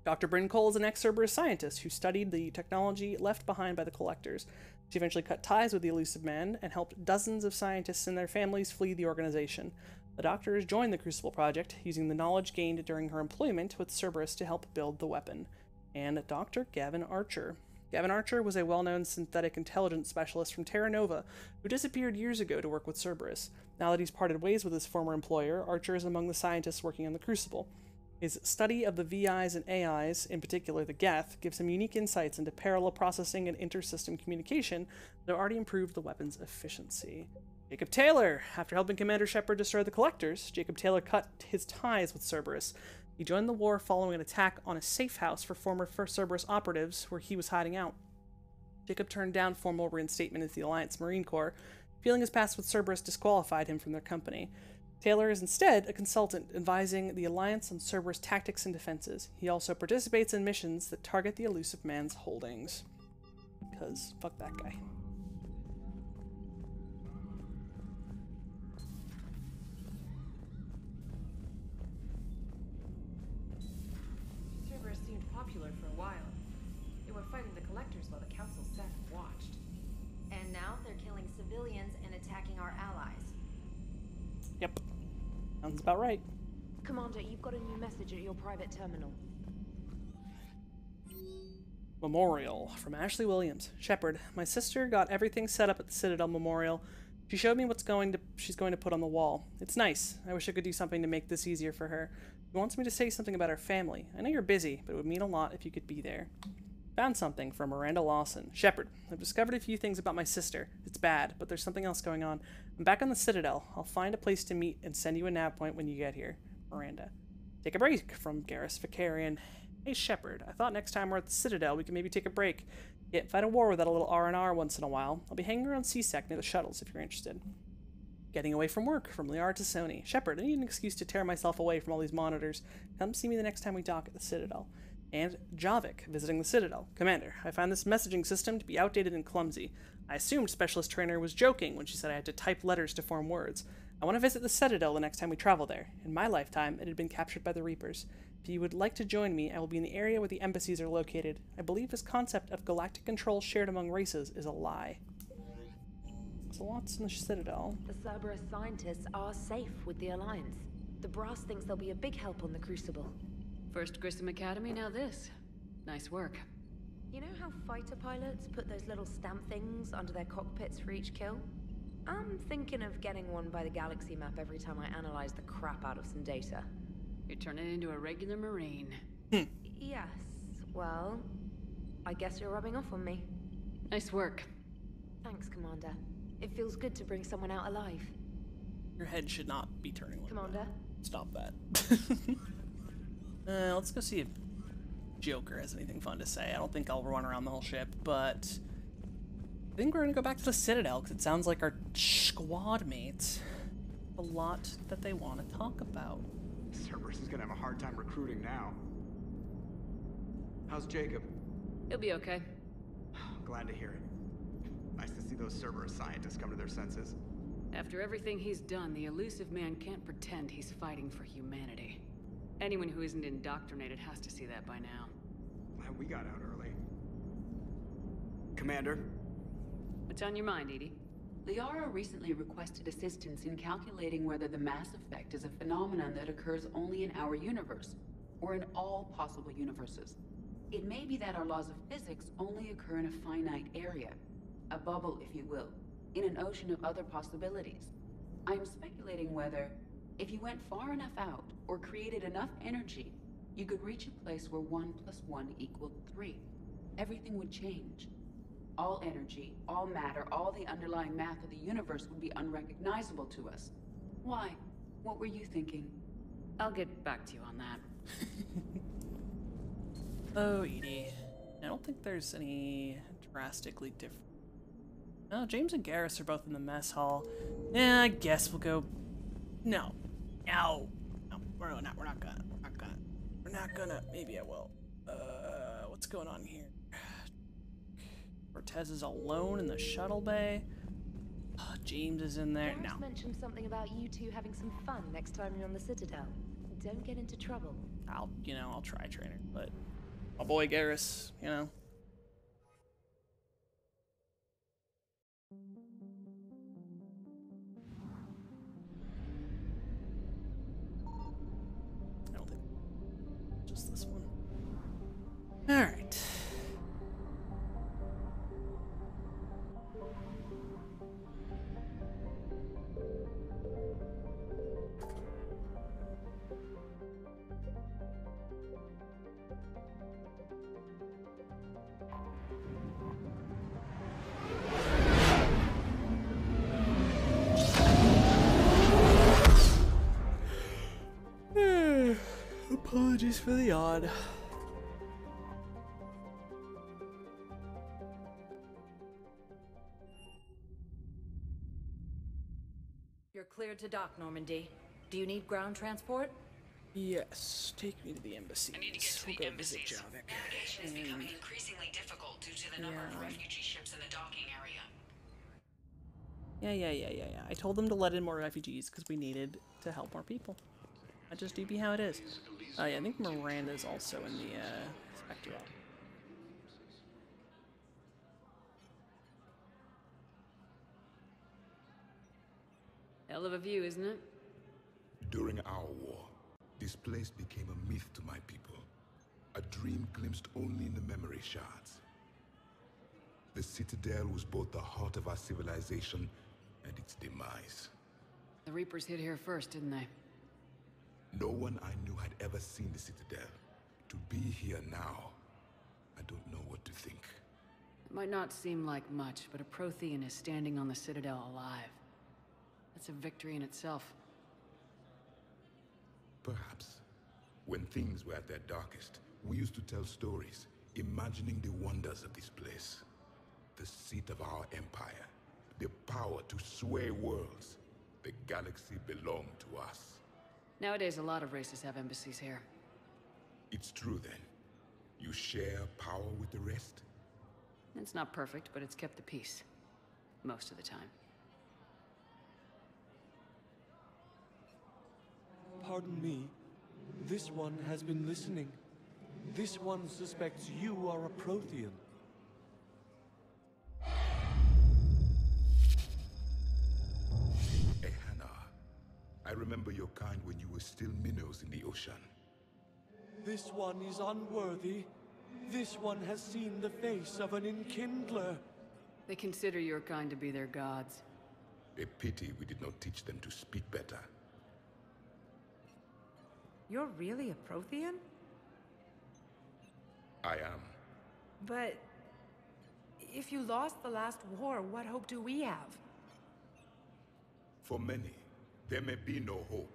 Dr. Bryn Cole is an ex-Cerberus scientist who studied the technology left behind by the Collectors. She eventually cut ties with the elusive man and helped dozens of scientists and their families flee the organization. The Doctor has joined the Crucible project, using the knowledge gained during her employment with Cerberus to help build the weapon. And Dr. Gavin Archer. Gavin Archer was a well-known synthetic intelligence specialist from Terra Nova who disappeared years ago to work with Cerberus. Now that he's parted ways with his former employer, Archer is among the scientists working on the Crucible. His study of the VIs and AIs, in particular the Geth, gives him unique insights into parallel processing and inter-system communication that have already improved the weapon's efficiency. Jacob Taylor. After helping Commander Shepard destroy the Collectors, Jacob Taylor cut his ties with Cerberus. He joined the war following an attack on a safe house for former Cerberus operatives where he was hiding out. Jacob turned down formal reinstatement into the Alliance Marine Corps, feeling his past with Cerberus disqualified him from their company. Taylor is instead a consultant advising the Alliance on Cerberus tactics and defenses. He also participates in missions that target the elusive man's holdings. Because fuck that guy. Cerberus seemed popular for a while. They were fighting the Collectors while the Council sat and watched. And now they're killing civilians and attacking our allies. Yep. Sounds about right. Commander, you've got a new message at your private terminal. Memorial from Ashley Williams. Shepard, my sister got everything set up at the Citadel Memorial. She showed me what's she's going to put on the wall. It's nice. I wish I could do something to make this easier for her. She wants me to say something about her family. I know you're busy, but it would mean a lot if you could be there. Found something from Miranda Lawson. Shepard, I've discovered a few things about my sister. It's bad, but there's something else going on. I'm back on the Citadel. I'll find a place to meet and send you a nav point when you get here. Miranda. Take a break from Garrus Vicarian. Hey Shepard, I thought next time we're at the Citadel we could maybe take a break. Yeah, fight a war without a little R&R once in a while. I'll be hanging around CSEC near the shuttles if you're interested. Getting away from work, from Liara to Sony. Shepard, I need an excuse to tear myself away from all these monitors. Come see me the next time we dock at the Citadel. And Javik, visiting the Citadel. Commander, I found this messaging system to be outdated and clumsy. I assumed Specialist Trainer was joking when she said I had to type letters to form words. I want to visit the Citadel the next time we travel there. In my lifetime, it had been captured by the Reapers. If you would like to join me, I will be in the area where the embassies are located. I believe this concept of galactic control shared among races is a lie. So lots in the Citadel. The Cerberus scientists are safe with the Alliance. The Brass thinks they'll be a big help on the Crucible. First Grissom Academy, now this. Nice work. You know how fighter pilots put those little stamp things under their cockpits for each kill? I'm thinking of getting one by the galaxy map every time I analyze the crap out of some data. You're turning into a regular Marine. Yes, well, I guess you're rubbing off on me. Nice work. Thanks, Commander. It feels good to bring someone out alive. Your head should not be turning like Commander? that. Stop that. Let's go see if Joker has anything fun to say. I don't think I'll run around the whole ship, but I think we're gonna go back to the Citadel because it sounds like our squad mates have a lot that they want to talk about. Cerberus is gonna have a hard time recruiting now. How's Jacob? He'll be okay. Glad to hear it. Nice to see those Cerberus scientists come to their senses. After everything he's done, the elusive man can't pretend he's fighting for humanity. Anyone who isn't indoctrinated has to see that by now. Glad we got out early. Commander? What's on your mind, Edie? Liara recently requested assistance in calculating whether the mass effect is a phenomenon that occurs only in our universe, or in all possible universes. It may be that our laws of physics only occur in a finite area, a bubble, if you will, in an ocean of other possibilities. I am speculating whether, if you went far enough out, or created enough energy, you could reach a place where 1 + 1 = 3. Everything would change. All energy, all matter, all the underlying math of the universe would be unrecognizable to us. Why? What were you thinking? I'll get back to you on that. Oh, Edie. I don't think there's any drastically different. No, James and Garrus are both in the mess hall. Yeah, I guess we'll go. No. No. No, we're not gonna. Maybe I will. What's going on here? Cortez is alone in the shuttle bay. James is in there. Garrus No. mentioned something about you two having some fun next time you're on the Citadel. Don't get into trouble. I'll try, trainer, but my boy Garrus, I don't think just this one. All right. Apologies for the yawn. You're cleared to dock, Normandy. Do you need ground transport? Yes, take me to the embassy. I need to get to We'll the go embassies. visit Javik. Navigation is becoming increasingly difficult due to the number of Yeah. refugee ships in the docking area. Yeah. I told them to let in more refugees because we needed to help more people. That just do be how it is. Oh yeah, I think Miranda's also in the Spectre. Hell of a view, isn't it? During our war, this place became a myth to my people. A dream glimpsed only in the memory shards. The Citadel was both the heart of our civilization and its demise. The Reapers hit here first, didn't they? No one I knew had ever seen the Citadel. To be here now, I don't know what to think. It might not seem like much, but a Prothean is standing on the Citadel alive. That's a victory in itself. Perhaps. When things were at their darkest, we used to tell stories, imagining the wonders of this place. The seat of our empire. The power to sway worlds. The galaxy belonged to us. Nowadays, a lot of races have embassies here. It's true then. You share power with the rest? It's not perfect, but it's kept the peace. Most of the time. Pardon me. This one has been listening. This one suspects you are a Prothean. Ehana, I remember your kind when you were still minnows in the ocean. This one is unworthy. This one has seen the face of an enkindler. They consider your kind to be their gods. A pity we did not teach them to speak better. You're really a Prothean? I am. But if you lost the last war, what hope do we have? For many, there may be no hope.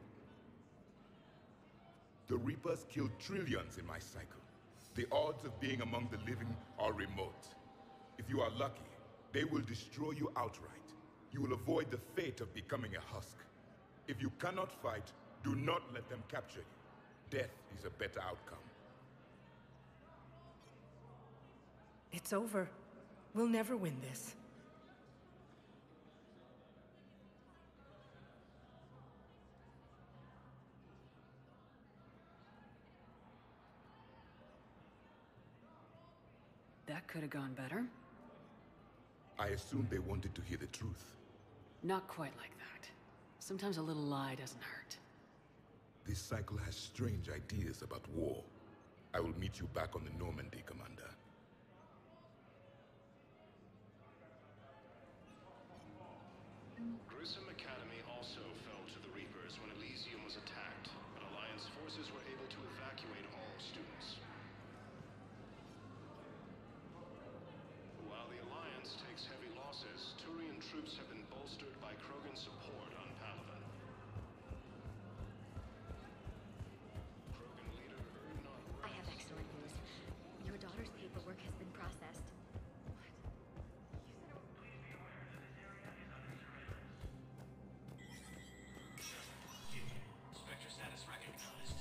The Reapers killed trillions in my cycle. The odds of being among the living are remote. If you are lucky, they will destroy you outright. You will avoid the fate of becoming a husk. If you cannot fight, do not let them capture you. Death is a better outcome. It's over. We'll never win this. That could have gone better. I assumed they wanted to hear the truth. Not quite like that. Sometimes a little lie doesn't hurt. This cycle has strange ideas about war. I will meet you back on the Normandy, Commander. Grissom Academy also fell to the Reapers when Elysium was attacked, but Alliance forces were able to evacuate all students. While the Alliance takes heavy losses, Turian troops have been bolstered by Krogan support on Palaven. Krogan leader I have excellent news. Your daughter's paperwork has been processed. Spectre status recognized.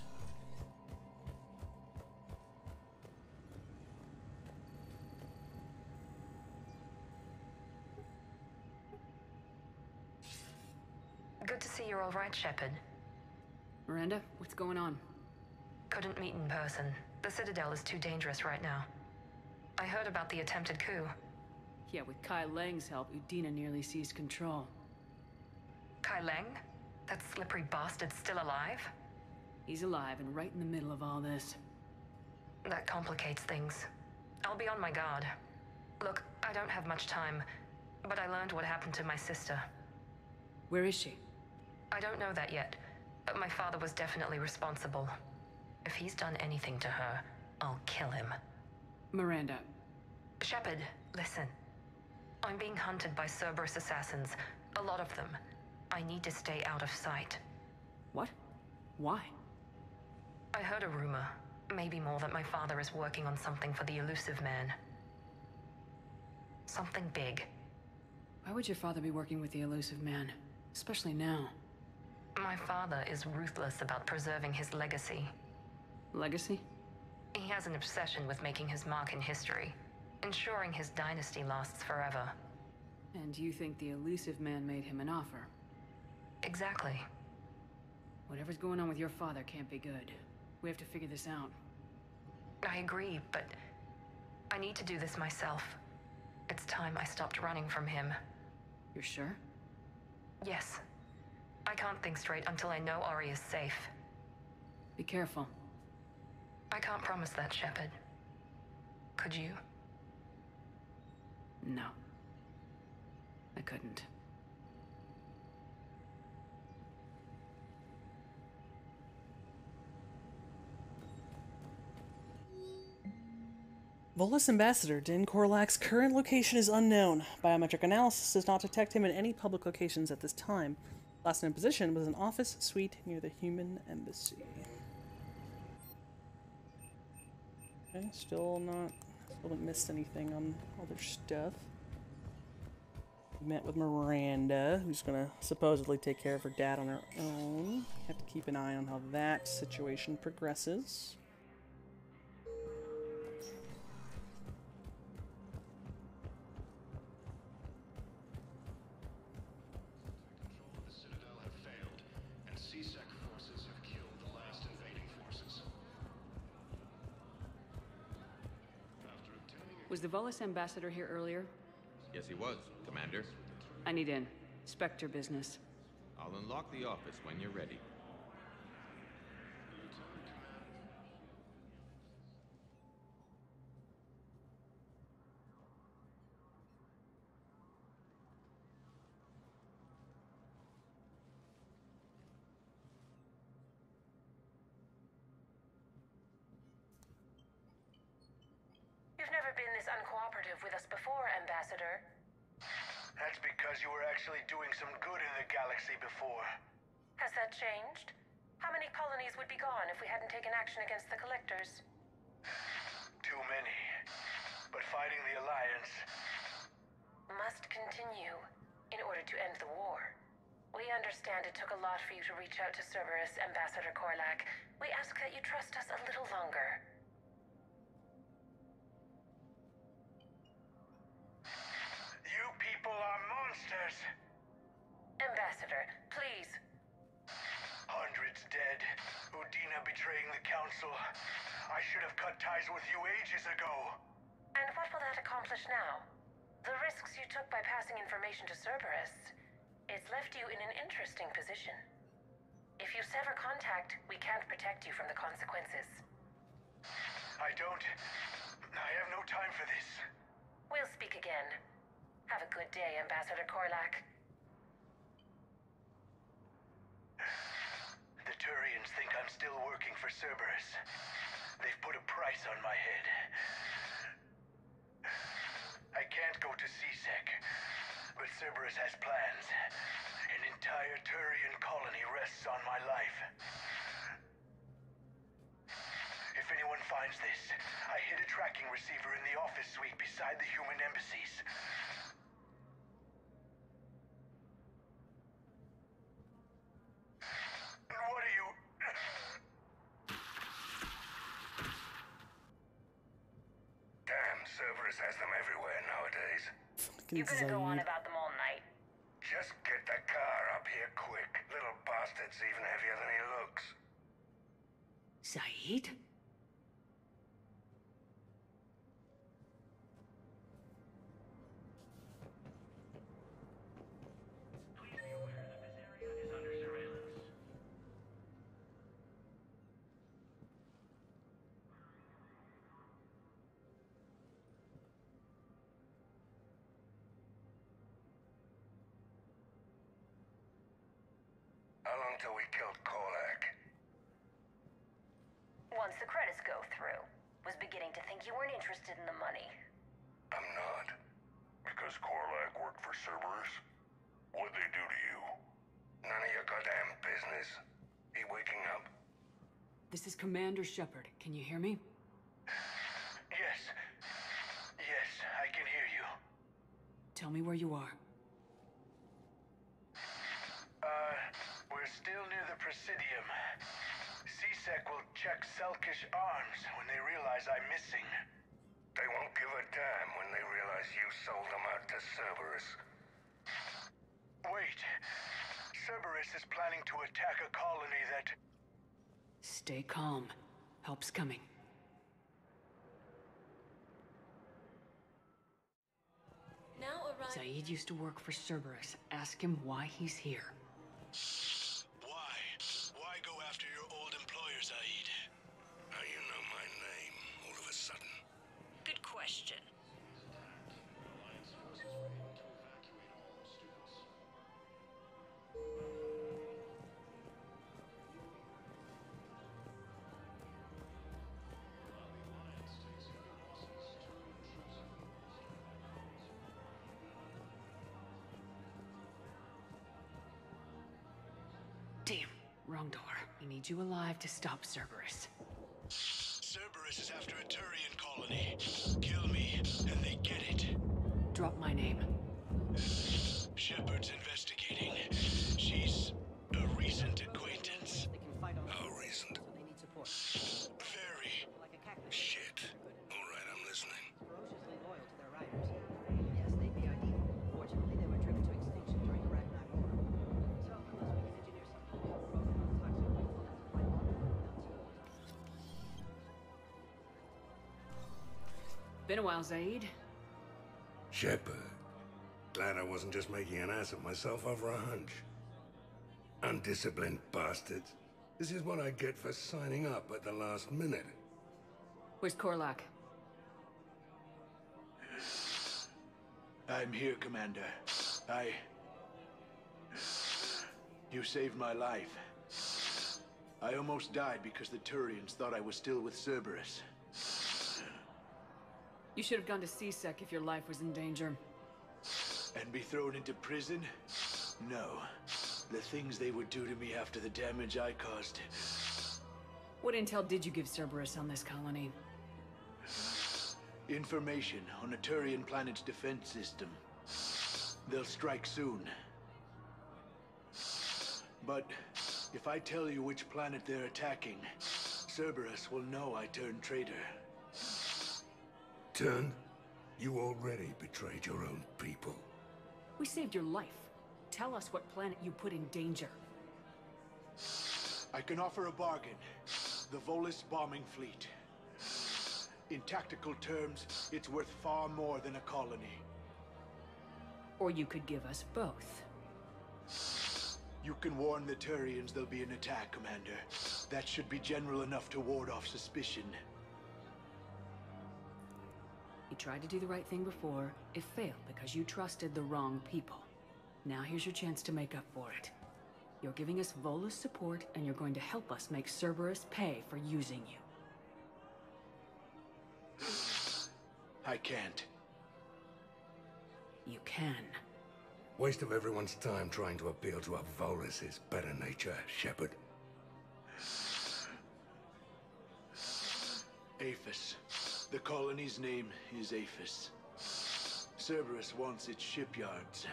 Good to see you're all right, Shepard. Miranda, what's going on? Couldn't meet in person. The Citadel is too dangerous right now. I heard about the attempted coup. Yeah, with Kai Lang's help, Udina nearly seized control. Kai Lang? That slippery bastard's still alive? He's alive and right in the middle of all this. That complicates things. I'll be on my guard. Look, I don't have much time, but I learned what happened to my sister. Where is she? I don't know that yet, but my father was definitely responsible. If he's done anything to her, I'll kill him. Miranda. Shepard, listen. I'm being hunted by Cerberus assassins. A lot of them. I need to stay out of sight. What? Why? I heard a rumor, maybe more, that my father is working on something for the Elusive Man. Something big. Why would your father be working with the Elusive Man? Especially now. My father is ruthless about preserving his legacy. Legacy? He has an obsession with making his mark in history, ensuring his dynasty lasts forever. And you think the Elusive Man made him an offer? Exactly. Whatever's going on with your father can't be good. We have to figure this out. I agree, but I need to do this myself. It's time I stopped running from him. You're sure? Yes. I can't think straight until I know Ori is safe. Be careful. I can't promise that, Shepard. Could you? No. I couldn't. Volus Ambassador Din Korlak's current location is unknown. Biometric analysis does not detect him in any public locations at this time. Last known position was an office suite near the human embassy. Okay, still haven't missed anything on other stuff. We met with Miranda, who's gonna supposedly take care of her dad on her own. Have to keep an eye on how that situation progresses. Was the Volus ambassador here earlier? Yes, he was, Commander. I need in. Spectre business. I'll unlock the office when you're ready. been this uncooperative with us before, Ambassador. That's because you were actually doing some good in the galaxy before. Has that changed? How many colonies would be gone if we hadn't taken action against the Collectors? Too many. But fighting the Alliance must continue in order to end the war. We understand it took a lot for you to reach out to Cerberus, Ambassador Korlak. We ask that you trust us a little longer. You people are monsters! Ambassador, please. Hundreds dead. Udina betraying the Council. I should have cut ties with you ages ago. And what will that accomplish now? The risks you took by passing information to Cerberus, it's left you in an interesting position. If you sever contact, we can't protect you from the consequences. I have no time for this. We'll speak again. Have a good day, Ambassador Korlak. The Turians think I'm still working for Cerberus. They've put a price on my head. I can't go to CSEC, but Cerberus has plans. An entire Turian colony rests on my life. If anyone finds this, I hid a tracking receiver in the office suite beside the human embassies. And what are you... Damn, Cerberus has them everywhere nowadays. You couldn't go on about them all night. Just get the car up here quick. Little bastard's even heavier than he looks. Saeed? How long till we killed Korlak? Once the credits go through, was beginning to think you weren't interested in the money. I'm not. Because Korlak worked for Cerberus? What'd they do to you? None of your goddamn business. He waking up? This is Commander Shepard. Can you hear me? Yes. Yes, I can hear you. Tell me where you are. We're still near the Presidium. CSEC will check Selkish arms when they realize I'm missing. They won't give a damn when they realize you sold them out to Cerberus. Wait. Cerberus is planning to attack a colony that... Stay calm. Help's coming. Now arrive. Saeed used to work for Cerberus. Ask him why he's here. Why? Why go after your old employer, Zaid? How you know my name all of a sudden? Good question. Alliance forces were able to evacuate all students. While the Alliance takes heavy losses, Turian troops have been lost in Damn, wrong door. We need you alive to stop Cerberus. Cerberus is after a Turian colony. Kill me, and they get it. Drop my name. Shepard's investigating. She's a recent acquaintance. How recent? Very. Shit. All right, I'm listening. Ferociously loyal to their riders. Yes, they'd be ideal. Fortunately, they were driven to extinction during the Ragnar War. So, unless we can engineer something more broken and toxic, we will have to fight on without Cerberus. Been a while, Zaid. Shepard. Glad I wasn't just making an ass of myself over a hunch. Undisciplined bastards. This is what I get for signing up at the last minute. Where's Korlak? I'm here, Commander. You saved my life. I almost died because the Turians thought I was still with Cerberus. You should have gone to CSEC if your life was in danger. And be thrown into prison? No. The things they would do to me after the damage I caused. What intel did you give Cerberus on this colony? Information on a Turian planet's defense system. They'll strike soon. But if I tell you which planet they're attacking, Cerberus will know I turned traitor. Turned? You already betrayed your own people. We saved your life. Tell us what planet you put in danger. I can offer a bargain. The Volus bombing fleet. In tactical terms, it's worth far more than a colony. Or you could give us both. You can warn the Turians there'll be an attack, Commander. That should be general enough to ward off suspicion. You tried to do the right thing before. It failed because you trusted the wrong people. Now here's your chance to make up for it. You're giving us Volus support, and you're going to help us make Cerberus pay for using you. I can't. You can. Waste of everyone's time trying to appeal to a Volus's better nature, Shepard. Aphis. The colony's name is Aphis. Cerberus wants its shipyards.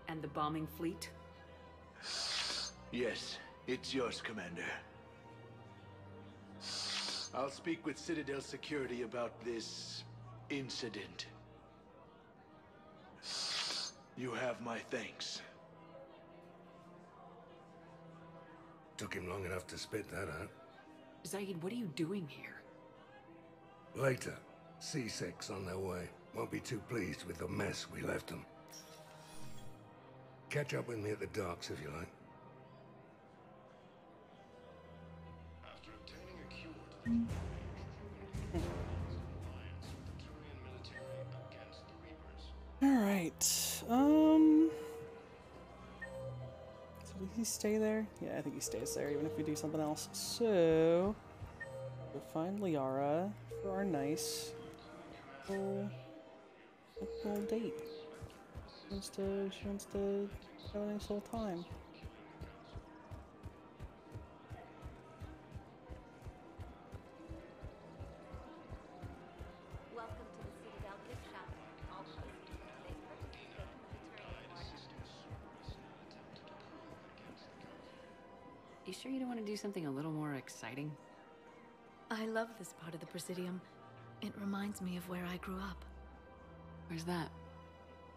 And the bombing fleet? Yes, it's yours, Commander. I'll speak with Citadel Security about this incident. You have my thanks. Took him long enough to spit that out. Zaid, what are you doing here? Later, C6 on their way. Won't be too pleased with the mess we left them. Catch up with me at the docks if you like. After obtaining a cure to the Alright. So did he stay there? Yeah, I think he stays there even if we do something else. So we'll find Liara for our nice little date. She wants to have a nice little time. Welcome to the Citadel gift shop. All proceeds from today's purchase go to the Turian You sure you don't want to do something a little more exciting? I love this part of the Presidium. It reminds me of where I grew up. Where's that?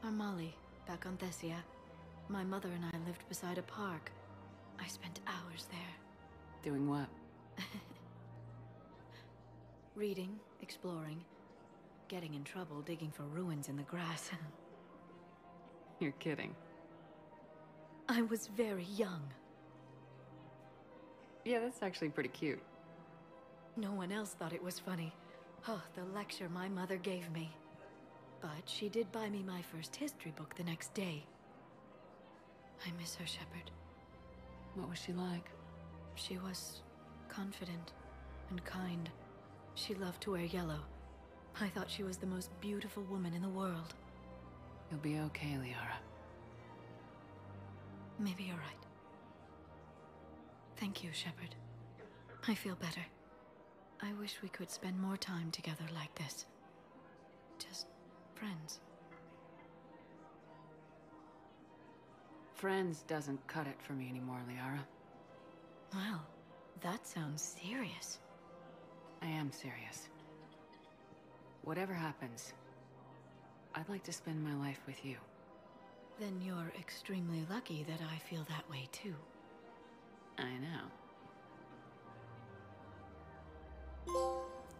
Armali, back on Thessia. My mother and I lived beside a park. I spent hours there. Doing what? Reading, exploring, getting in trouble digging for ruins in the grass. You're kidding. I was very young. Yeah, that's actually pretty cute. No one else thought it was funny. Oh, the lecture my mother gave me. But she did buy me my first history book the next day. I miss her, Shepard. What was she like? She was confident and kind. She loved to wear yellow. I thought she was the most beautiful woman in the world. You'll be okay, Liara. Maybe you're right. Thank you, Shepard. I feel better. I wish we could spend more time together like this. Just friends. Friends doesn't cut it for me anymore, Liara. Well, that sounds serious. I am serious. Whatever happens, I'd like to spend my life with you. Then you're extremely lucky that I feel that way too. I know.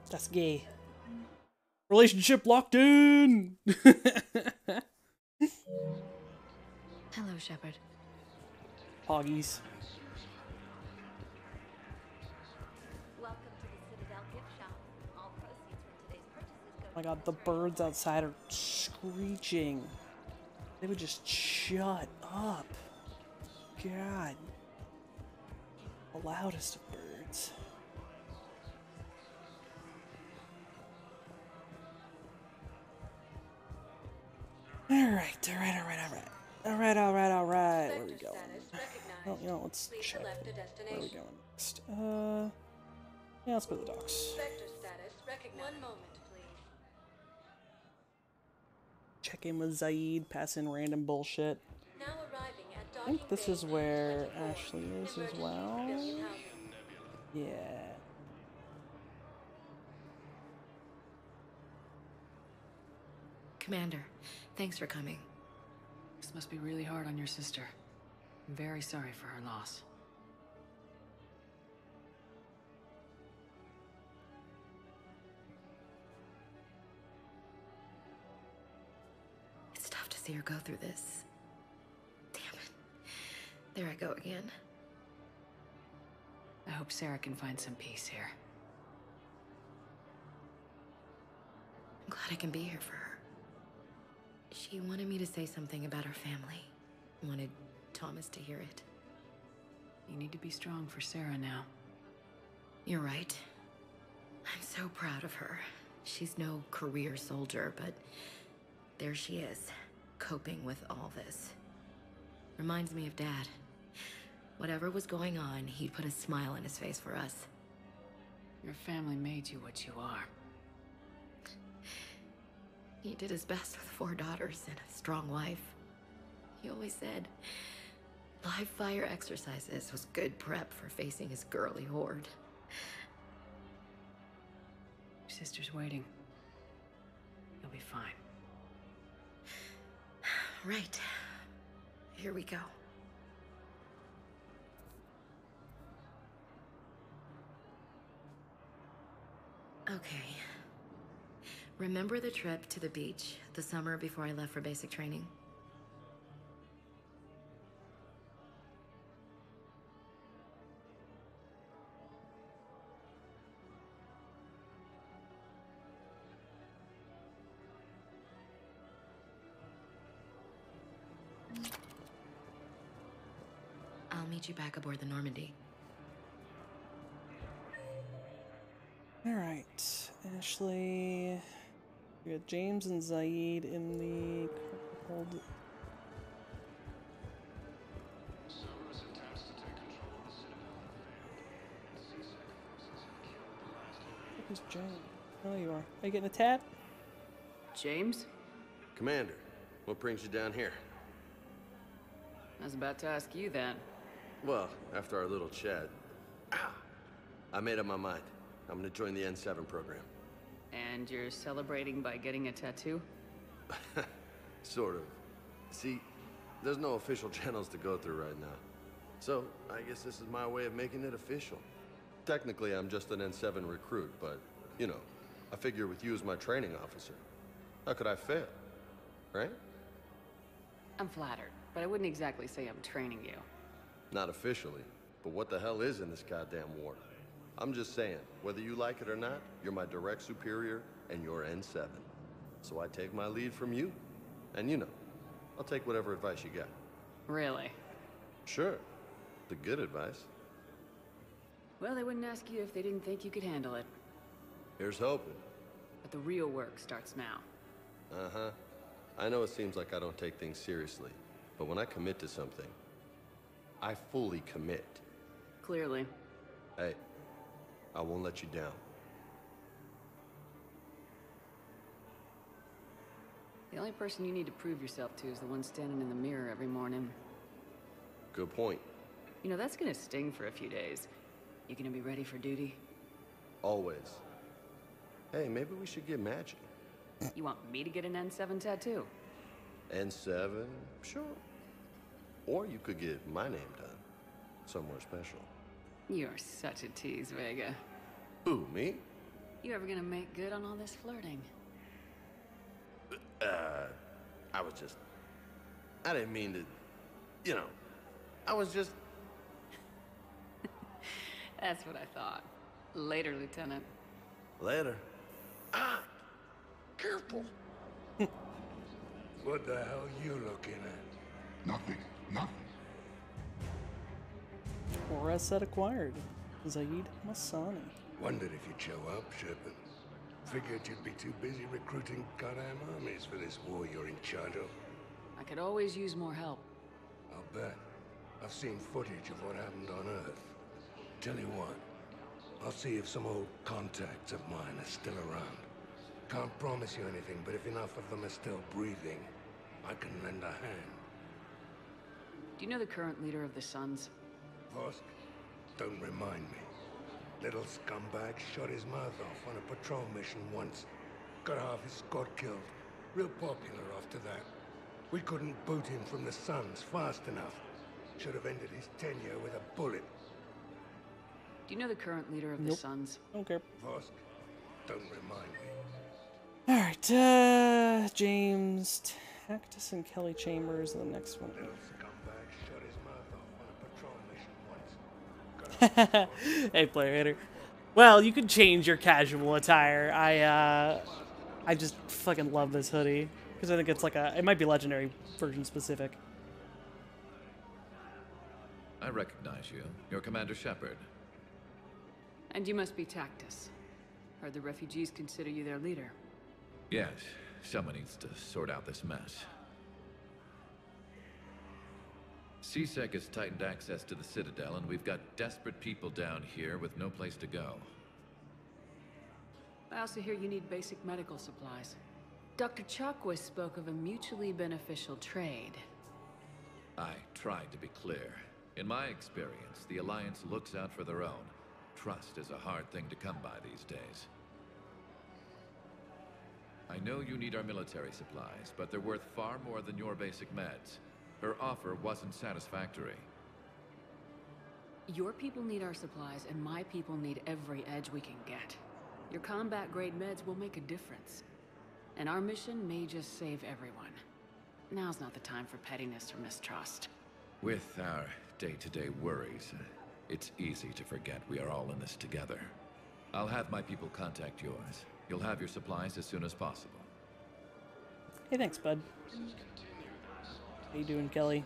That's gay. Relationship locked in! Hello, Shepard. Poggies. Welcome to the Citadel gift shop. All proceeds from today's purchases go Oh my god, the birds outside are screeching. They would just shut up. God. The loudest of birds. Alright. Where are we going? Oh, you know, let's check. Where are we going next? Yeah, let's go to the docks. Sector status recognized. 1 moment, please. Check in with Zaid, pass in random bullshit. Now arriving at I think this is where 24, Ashley is as well. civilian housing. Yeah. Commander, thanks for coming. This must be really hard on your sister. I'm very sorry for her loss. It's tough to see her go through this. Damn it. There I go again. I hope Sarah can find some peace here. I'm glad I can be here for her. She wanted me to say something about her family. Wanted Thomas to hear it. You need to be strong for Sarah now. You're right. I'm so proud of her. She's no career soldier, but there she is, coping with all this. Reminds me of Dad. Whatever was going on, he'd put a smile on his face for us. Your family made you what you are. He did his best with 4 daughters and a strong wife. He always said live fire exercises was good prep for facing his girly horde. Your sister's waiting. You'll be fine. Right. Here we go. Okay. Remember the trip to the beach the summer before I left for basic training? I'll meet you back aboard the Normandy. Alright, Ashley. We got James and Zaid in the hold. Cerberus attempts to take control of the Citadel and failed. C-Sec forces have killed the last Marine. Who's James? Oh, there you are. Are you getting a tat? James? Commander, what brings you down here? I was about to ask you that. Well, after our little chat, I made up my mind. I'm gonna join the N7 program. And you're celebrating by getting a tattoo? Sort of. See, there's no official channels to go through right now. So, I guess this is my way of making it official. Technically, I'm just an N7 recruit, but, you know, I figure with you as my training officer, how could I fail? Right? I'm flattered, but I wouldn't exactly say I'm training you. Not officially, but what the hell is in this goddamn war? I'm just saying, whether you like it or not, you're my direct superior, and you're N7. So I take my lead from you. And you know, I'll take whatever advice you got. Really? Sure. The good advice. Well, they wouldn't ask you if they didn't think you could handle it. Here's hoping. But the real work starts now. Uh-huh. I know it seems like I don't take things seriously, but when I commit to something, I fully commit. Clearly. Hey, I won't let you down. The only person you need to prove yourself to is the one standing in the mirror every morning. Good point. You know, that's gonna sting for a few days. You gonna be ready for duty? Always. Hey, maybe we should get matching. You want me to get an N7 tattoo? N7? Sure. Or you could get my name done. Somewhere special. You're such a tease, Vega. Who, me? You ever gonna make good on all this flirting? I didn't mean to, you know, I was just... That's what I thought. Later, Lieutenant. Later. Careful. What the hell are you looking at? Nothing. Or asset acquired. Zaid Masani. Wondered if you'd show up, Shepard. Figured you'd be too busy recruiting goddamn armies for this war you're in charge of. I could always use more help. I'll bet. I've seen footage of what happened on Earth. Tell you what, I'll see if some old contacts of mine are still around. Can't promise you anything, but if enough of them are still breathing, I can lend a hand. Do you know the current leader of the Suns? Vosk? Don't remind me. Little scumbag shot his mouth off on a patrol mission once. Got half his squad killed. Real popular after that. We couldn't boot him from the Suns fast enough. Should have ended his tenure with a bullet. Do you know the current leader of the Suns? Okay. Vosk? Don't remind me. Alright, James, Tactus, and Kelly Chambers, and the next one. Little scumbag shot his mouth off on a patrol mission once. Hey, player hater. Well, you can change your casual attire. I just fucking love this hoodie because I think it's like it might be legendary version specific. I recognize you. You're Commander Shepard. And you must be Tactus. Heard the refugees consider you their leader. Yes, someone needs to sort out this mess. CSEC has tightened access to the Citadel, and we've got desperate people down here with no place to go. I also hear you need basic medical supplies. Dr. Chakwas spoke of a mutually beneficial trade. I tried to be clear. In my experience, the Alliance looks out for their own. Trust is a hard thing to come by these days. I know you need our military supplies, but they're worth far more than your basic meds. Her offer wasn't satisfactory. Your people need our supplies, and my people need every edge we can get. Your combat-grade meds will make a difference. And our mission may just save everyone. Now's not the time for pettiness or mistrust. With our day-to-day worries, it's easy to forget we are all in this together. I'll have my people contact yours. You'll have your supplies as soon as possible. Hey, thanks, bud. How you doing, Kelly?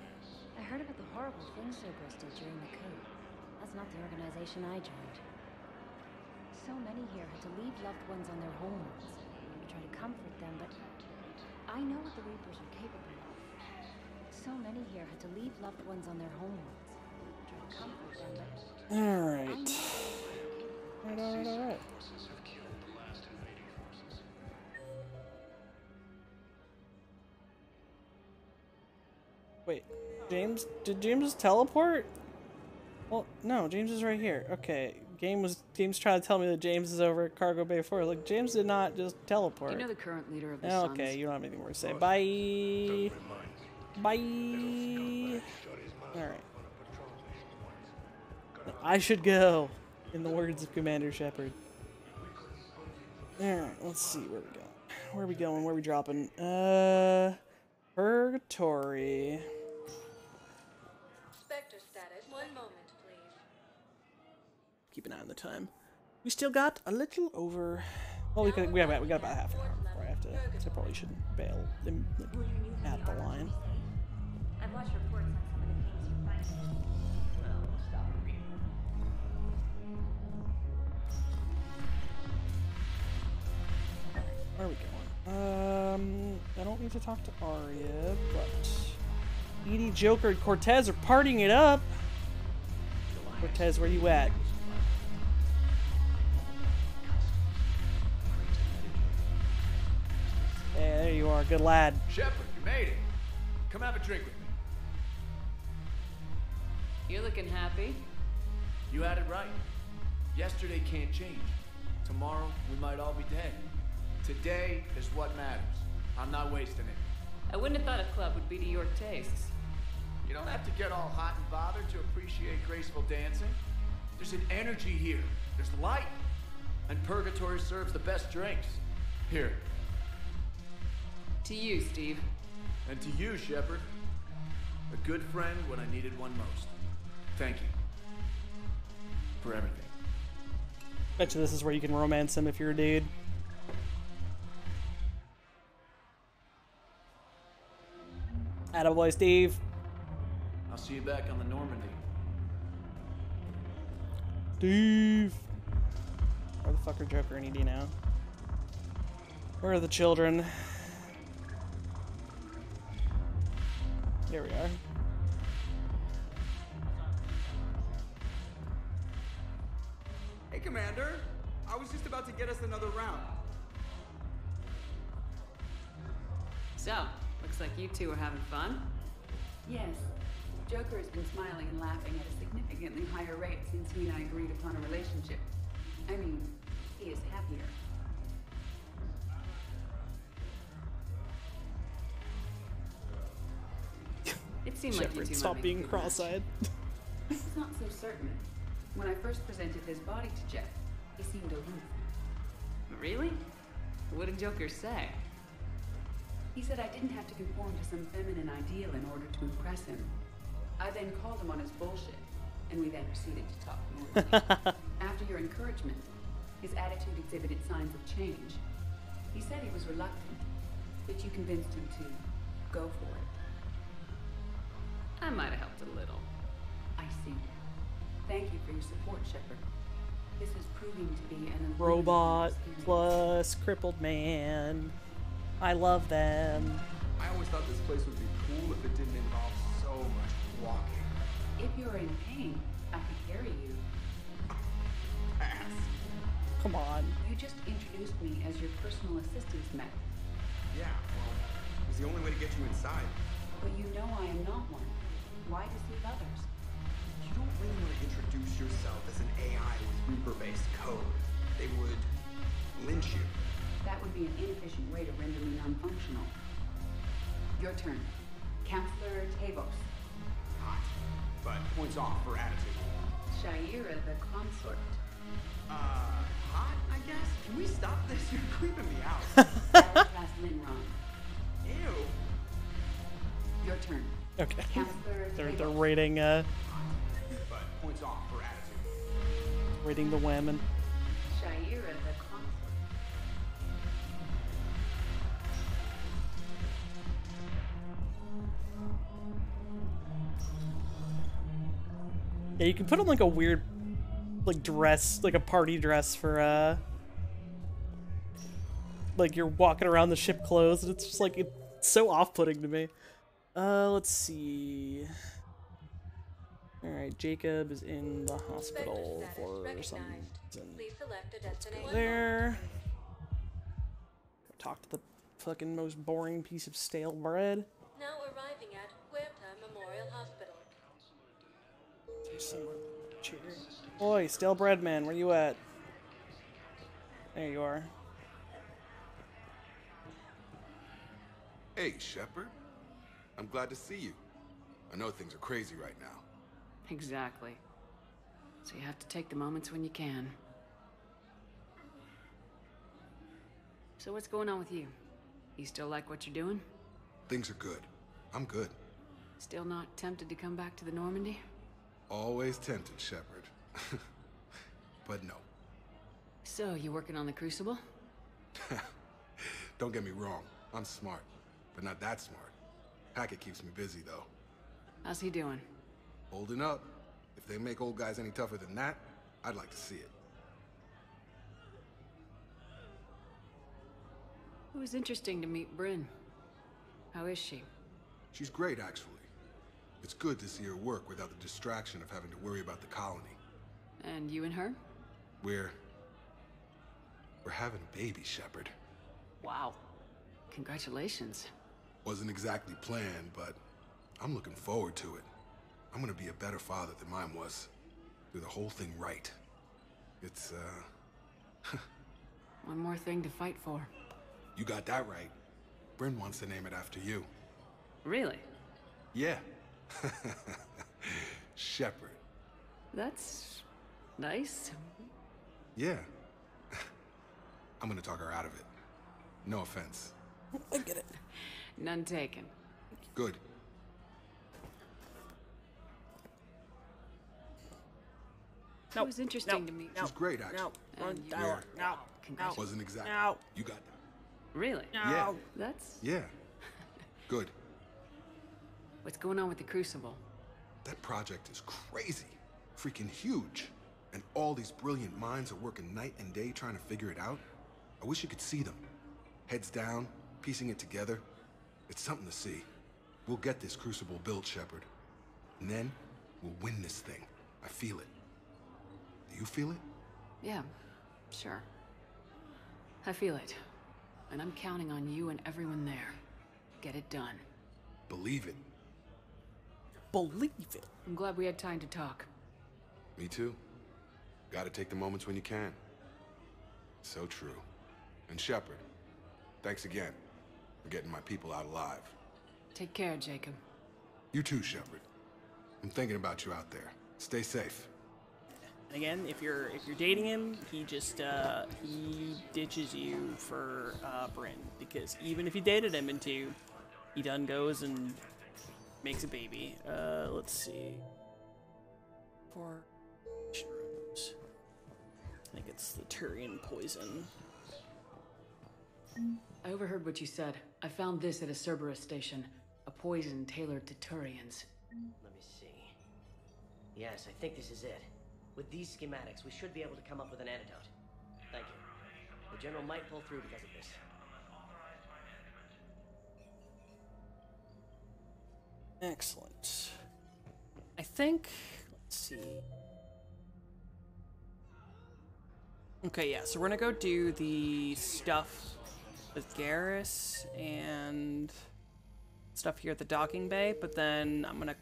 I heard about the horrible things Cerberus did during the coup. That's not the organization I joined. So many here had to leave loved ones on their homeworlds. We try to comfort them, but I know what the Reapers are capable of. So many here had to leave loved ones on their homeworlds. Try to comfort them, but Alright. Alright. Wait, James? Did James teleport? Well, no, James is right here. Okay, James trying to tell me that James is over at Cargo Bay 4. Like, James did not just teleport. Do you know the current leader of the Suns? Okay, you don't have anything more to say. Bye. Bye. Alright. I should go, in the words of Commander Shepard. Alright, let's see where we go. Where are we going? Where are we dropping? Purgatory. Spectre status. 1 moment, please. Keep an eye on the time. We still got a little over. Well, we got about half an hour before I have to. So I probably shouldn't bail them at the line. I've watched reports on some of the things you find. Well, we'll stop reading. Where are we going? I don't need to talk to Arya, but Edie, Joker, and Cortez are partying it up. Cortez, where you at? Hey, there you are. Good lad. Shepard, you made it. Come have a drink with me. You're looking happy. You had it right. Yesterday can't change. Tomorrow, we might all be dead. Today is what matters. I'm not wasting it. I wouldn't have thought a club would be to your tastes. You don't have to get all hot and bothered to appreciate graceful dancing. There's an energy here. There's light. And Purgatory serves the best drinks. Here. To you, Steve. And to you, Shepard. A good friend when I needed one most. Thank you. For everything. Bet you this is where you can romance him if you're a dude. Attaboy, Steve. I'll see you back on the Normandy. Steve. Where the fuck are Joker and ED now? Where are the children? There we are. Hey, Commander. I was just about to get us another round. So, looks like you two are having fun. Yes. Joker has been smiling and laughing at a significantly higher rate since he and I agreed upon a relationship. I mean, he is happier. It seemed like you two Stop might being make a good match. cross-eyed. I was not so certain. When I first presented his body to Jeff, he seemed aloof. Really? What did Joker say? He said I didn't have to conform to some feminine ideal in order to impress him. I then called him on his bullshit, and we then proceeded to talk normally. After your encouragement, his attitude exhibited signs of change. He said he was reluctant, but you convinced him to go for it. I might have helped a little. I see. Thank you for your support, Shepard. This is proving to be an Robot plus crippled man. I love them. I always thought this place would be cool if it didn't involve so much walking. If you're in pain, I could carry you. Ass. Come on. You just introduced me as your personal assistance mech. Yeah, well, it was the only way to get you inside. But you know I am not one. Why deceive others? You don't really want to introduce yourself as an AI with Reaper-based code. They would lynch you. That would be an inefficient way to render me non-functional. Your turn. Counselor Tavos. Hot, but points off for attitude. Shaira the consort. Hot, I guess? Can we stop this? You're creeping me out. Class Linron. Ew. Your turn. Okay. Counselor They're Tavos. rating But points off for attitude. rating the women. Shaira the consort. Yeah, you can put on like a weird like dress, like a party dress for like you're walking around the ship clothes, and it's just like it's so off-putting to me. Let's see. All right, Jacob is in the hospital for some reason. Let's go there. Talk to the fucking most boring piece of stale bread. Now arriving at Huerta Memorial Hospital. There's somewhere. Cheer. Oi, stale bread man, where you at? There you are. Hey, Shepard. I'm glad to see you. I know things are crazy right now. Exactly. So you have to take the moments when you can. So what's going on with you? You still like what you're doing? Things are good. I'm good. Still not tempted to come back to the Normandy? Always tempted, Shepard. But no. So, you working on the Crucible? Don't get me wrong. I'm smart, but not that smart. Hackett keeps me busy, though. How's he doing? Holding up. If they make old guys any tougher than that, I'd like to see it. It was interesting to meet Bryn. How is she? She's great, actually. It's good to see her work without the distraction of having to worry about the colony. And you and her? We're having a baby, Shepard. Wow. Congratulations. Wasn't exactly planned, but I'm looking forward to it. I'm gonna be a better father than mine was. Do the whole thing right. It's, One more thing to fight for. You got that right. Bryn wants to name it after you. Really? Yeah. Shepard. That's nice. Yeah. I'm gonna talk her out of it. No offense. I get it. None taken. Good. It was interesting to meet. She's great, actually. And you- No. Congratulations. Wasn't exactly. No. You got that. Really? Yeah. That's... Yeah. Good. What's going on with the Crucible? That project is crazy. Freaking huge. And all these brilliant minds are working night and day trying to figure it out. I wish you could see them. Heads down, piecing it together. It's something to see. We'll get this crucible built, Shepard. And then, we'll win this thing. I feel it. Do you feel it? Yeah, sure. I feel it. And I'm counting on you and everyone there. Get it done. Believe it. Believe it. I'm glad we had time to talk. Me too. Gotta take the moments when you can. So true. And Shepard, thanks again for getting my people out alive. Take care, Jacob. You too, Shepard. I'm thinking about you out there. Stay safe. And again, if you're dating him, he just he ditches you for Bryn, because even if you dated him in 2, he done goes and makes a baby. Let's see. 4 shrooms. I think it's the Turian poison. I overheard what you said. I found this at a Cerberus station. A poison tailored to Turians. Let me see. Yes, I think this is it. With these schematics, we should be able to come up with an antidote. Thank you. The General might pull through because of this. Excellent. I think, let's see. Okay, yeah, so we're gonna go do the stuff with Garrus and stuff here at the docking bay, but then I'm gonna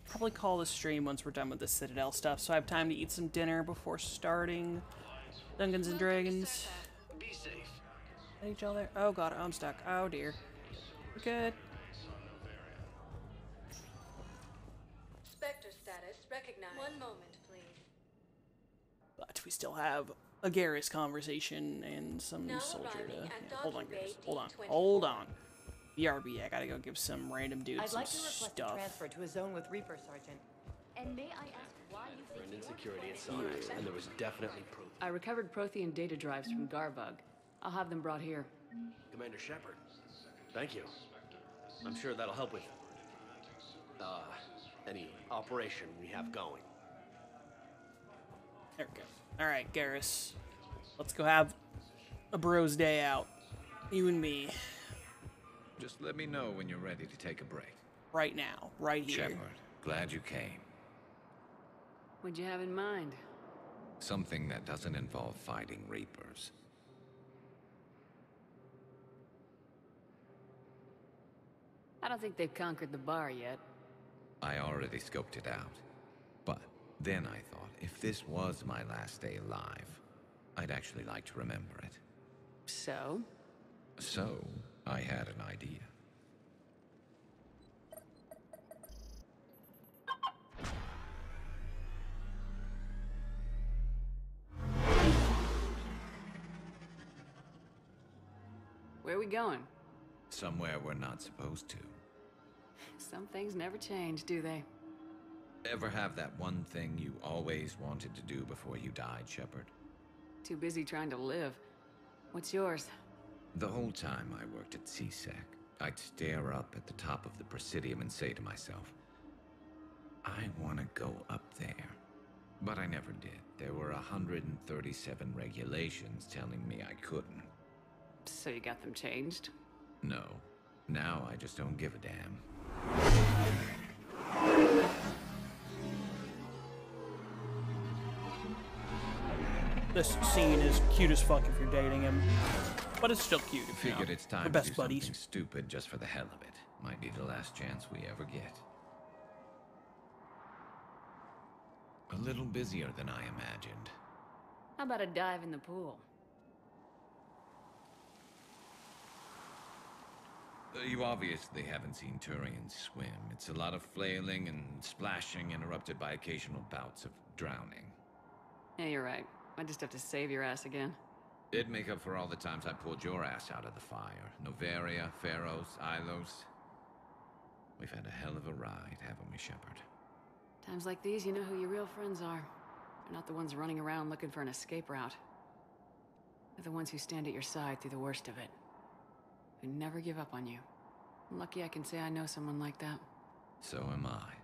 probably call the stream once we're done with the Citadel stuff, so I have time to eat some dinner before starting Dungeons and Dragons. Be safe. I need y'all there. Oh god, I'm stuck. Oh dear. We're good. Spectre status recognized. One moment, please. But we still have a Garrus conversation and some soldier to... Yeah, hold on, Garrus. Hold on. BRB, I gotta go give some random dude I'd some like to request stuff. a transfer to a zone with Reaper, Sergeant. And may I ask why you think Brendan security at Sonics, and there was definitely proof. I recovered Prothean data drives from Garbug. I'll have them brought here. Commander Shepard, thank you. I'm sure that'll help with, any operation we have going. There we go. Alright, Garrus. Let's go have a bro's day out. You and me. Just let me know when you're ready to take a break. Right now. Right here. Shepard, glad you came. What'd you have in mind? Something that doesn't involve fighting Reapers. I don't think they've conquered the bar yet. I already scoped it out. But then I thought, if this was my last day alive, I'd actually like to remember it. So? So, I had an idea. Where are we going? Somewhere we're not supposed to. Some things never change, do they? Ever have that one thing you always wanted to do before you died, Shepard? Too busy trying to live. What's yours? The whole time I worked at CSEC, I'd stare up at the top of the Presidium and say to myself, I want to go up there. But I never did. There were 137 regulations telling me I couldn't. So you got them changed? No. Now I just don't give a damn. This scene is cute as fuck if you're dating him. But it's still cute if Figured it's time we're to best do buddies. something stupid just for the hell of it. Might be the last chance we ever get. A little busier than I imagined. How about a dive in the pool? You obviously haven't seen Turians swim. It's a lot of flailing and splashing, interrupted by occasional bouts of drowning. Yeah, you're right. I just have to save your ass again. It'd make up for all the times I pulled your ass out of the fire. Novaria, Pharos, Ilos. We've had a hell of a ride, haven't we, Shepard? Times like these, you know who your real friends are. They're not the ones running around looking for an escape route. They're the ones who stand at your side through the worst of it. Who never give up on you. I'm lucky I can say I know someone like that. So am I.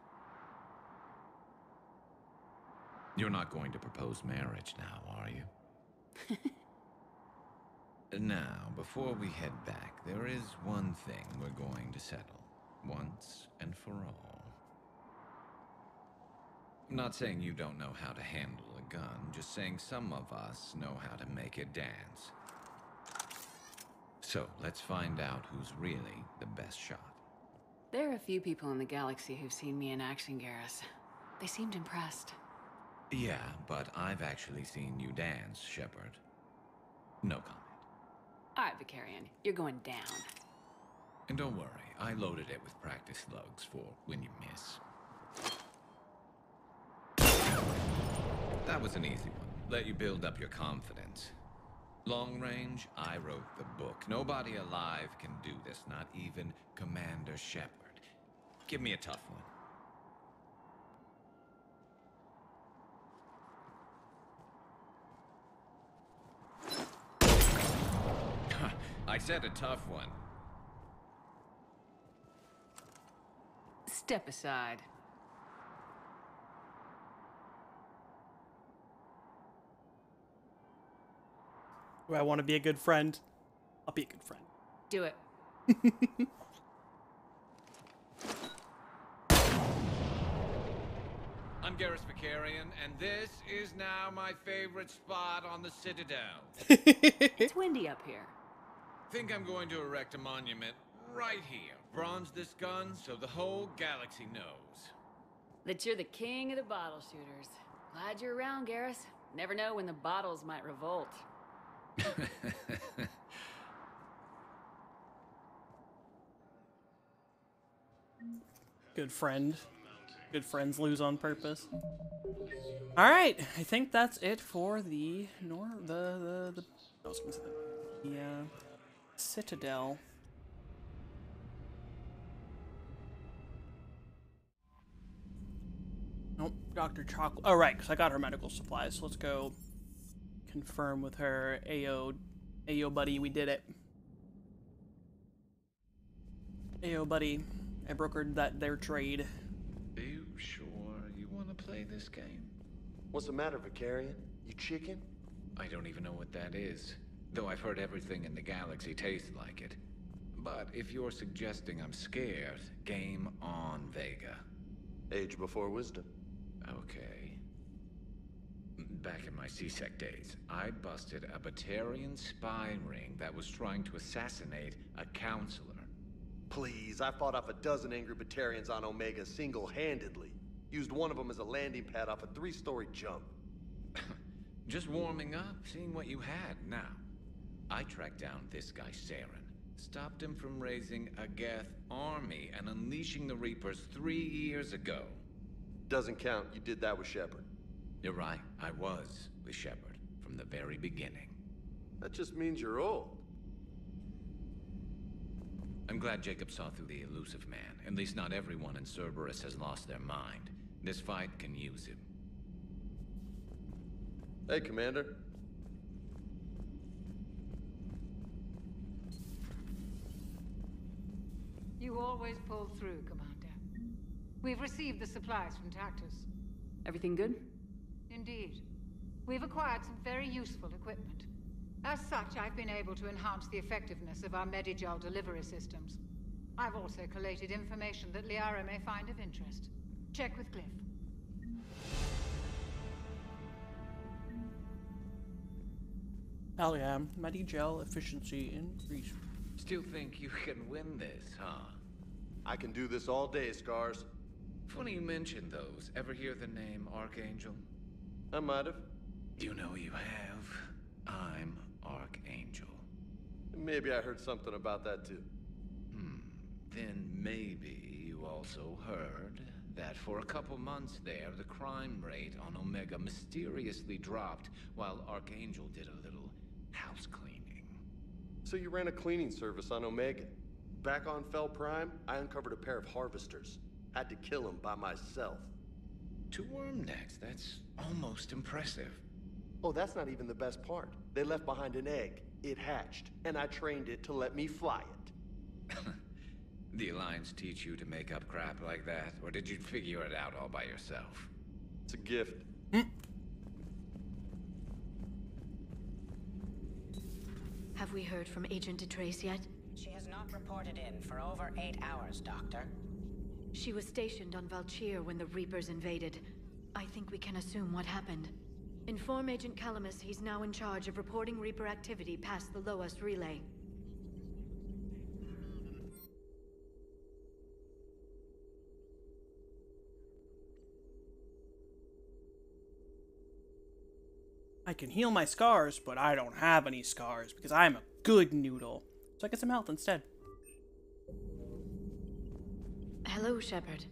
You're not going to propose marriage now, are you? Now, before we head back, there is one thing we're going to settle. once and for all. I'm not saying you don't know how to handle a gun, just saying some of us know how to make it dance. So, let's find out who's really the best shot. There are a few people in the galaxy who've seen me in action, Garrus. They seemed impressed. Yeah, but I've actually seen you dance, Shepard. No comment. All right, Vicarian, you're going down. And don't worry, I loaded it with practice slugs for when you miss. That was an easy one. Let you build up your confidence. Long range, I wrote the book. Nobody alive can do this, not even Commander Shepard. Give me a tough one. I said a tough one. Step aside. Do I want to be a good friend? I'll be a good friend. Do it. I'm Garrus Vicarian, and this is now my favorite spot on the Citadel. It's windy up here. Think I'm going to erect a monument right here. Bronze this gun so the whole galaxy knows. That you're the king of the bottle shooters. Glad you're around, Garrus. Never know when the bottles might revolt. Good friend. Good friends lose on purpose. All right, I think that's it for the Citadel. Nope, Dr. Chocolate. Oh, right, because I got her medical supplies. So let's go confirm with her. Ayo, buddy, we did it. Ayo, buddy, I brokered their trade. Are you sure you want to play this game? What's the matter, Vicarian? You chicken? I don't even know what that is. Though I've heard everything in the galaxy tastes like it. But if you're suggesting I'm scared, game on, Vega. Age before wisdom. Okay. Back in my CSEC days, I busted a Batarian spy ring that was trying to assassinate a counselor. Please, I fought off a dozen angry Batarians on Omega single-handedly. Used one of them as a landing pad off a 3-story jump. Just warming up, seeing what you had. Now, I tracked down this guy, Saren. Stopped him from raising a Geth army and unleashing the Reapers 3 years ago. Doesn't count. You did that with Shepard. You're right. I was with Shepard from the very beginning. That just means you're old. I'm glad Jacob saw through the elusive man. At least not everyone in Cerberus has lost their mind. This fight can use him. Hey, Commander. You always pull through, Commander. We've received the supplies from Tactus. Everything good? Indeed. We've acquired some very useful equipment. As such, I've been able to enhance the effectiveness of our Medigel delivery systems. I've also collated information that Liara may find of interest. Check with Glyph. Hell yeah, Medigel efficiency increase. Still think you can win this, huh? I can do this all day, Scars. Funny you mention those. Ever hear the name Archangel? I might have. You know you have. I'm Archangel. Maybe I heard something about that too. Then maybe you also heard that for a couple months there, the crime rate on Omega mysteriously dropped while Archangel did a little house cleaning. So you ran a cleaning service on Omega. Back on Fel Prime, I uncovered a pair of harvesters. Had to kill them by myself. 2 worm necks, that's almost impressive. Oh, that's not even the best part. They left behind an egg. It hatched, and I trained it to let me fly it. The Alliance teach you to make up crap like that, or did you figure it out all by yourself? It's a gift. Have we heard from Agent DeTrace yet? She has not not reported in for over 8 hours, Doctor. She was stationed on Valchir when the Reapers invaded. I think we can assume what happened. Inform Agent Calamus he's now in charge of reporting Reaper activity past the Loas relay. I can heal my scars, but I don't have any scars because I'm a good noodle. So I get some health instead. Hello, Shepard.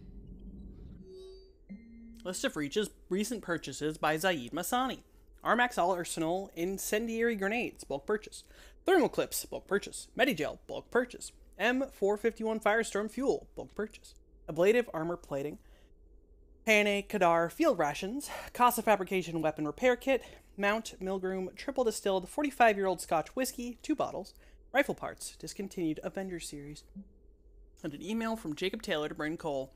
List of recent purchases by Zaid Masani. Armax All Arsenal Incendiary Grenades, bulk purchase. Thermal Clips, bulk purchase. Medigel, bulk purchase. M451 Firestorm Fuel, bulk purchase. Ablative Armor Plating. Pane Kadar Field Rations. Casa Fabrication Weapon Repair Kit. Mount Milgroom Triple Distilled 45-year-old Scotch Whiskey, 2 bottles. Rifle Parts, discontinued Avengers series. And an email from Jacob Taylor to Bryn Cole.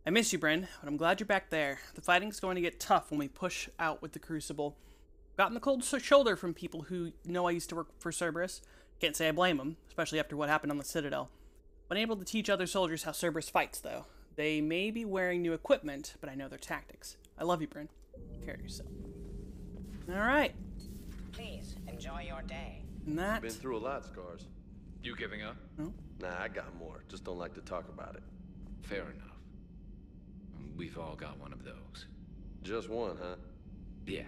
I miss you, Bryn, but I'm glad you're back there. The fighting's going to get tough when we push out with the Crucible. Gotten the cold shoulder from people who know I used to work for Cerberus. Can't say I blame them, especially after what happened on the Citadel. Been able to teach other soldiers how Cerberus fights, though. They may be wearing new equipment, but I know their tactics. I love you, Bryn. Take care of yourself. Alright. Please, enjoy your day. And that... Been through a lot, Scars. You giving up? No? Nah, I got more. Just don't like to talk about it. Fair enough. We've all got one of those. Just one, huh? Yeah.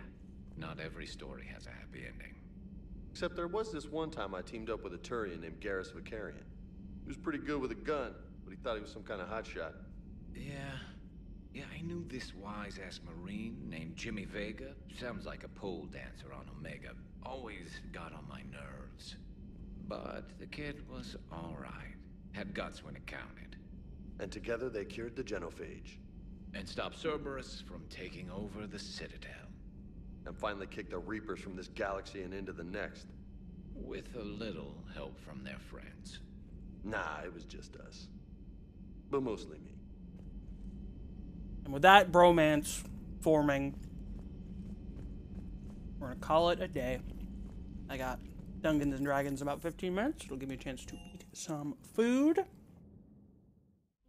Not every story has a happy ending. Except there was this one time I teamed up with a Turian named Garrus Vicarian. He was pretty good with a gun, but he thought he was some kind of hotshot. Yeah, I knew this wise-ass Marine named Jimmy Vega. Sounds like a pole dancer on Omega. Always got on my nerves. But the kid was alright. Had guts when it counted. And together they cured the genophage. And stopped Cerberus from taking over the Citadel. And finally kicked the Reapers from this galaxy and into the next. With a little help from their friends. Nah, it was just us. But mostly me. And with that bromance forming, we're gonna call it a day. I got Dungeons and Dragons in about 15 minutes. It'll give me a chance to eat some food.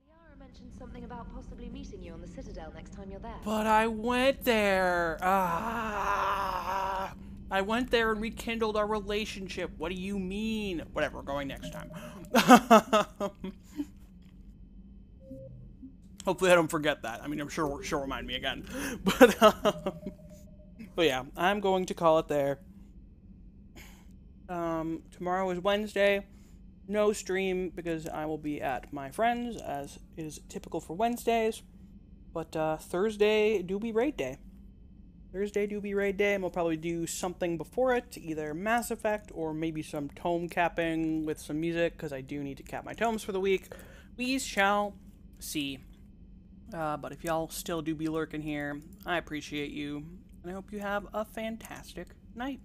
Liara mentioned something about possibly meeting you on the Citadel next time you're there. But I went there. I went there and rekindled our relationship. What do you mean? Whatever, we're going next time. Hopefully I don't forget that. I mean, I'm sure she'll remind me again. But yeah, I'm going to call it there. Tomorrow is Wednesday. No stream because I will be at my friends, as is typical for Wednesdays. But Thursday do be raid day. Thursday do be raid day, and we'll probably do something before it, either Mass Effect or maybe some tome capping with some music, because I do need to cap my tomes for the week. We shall see. But if y'all still do be lurking here, I appreciate you, and I hope you have a fantastic night.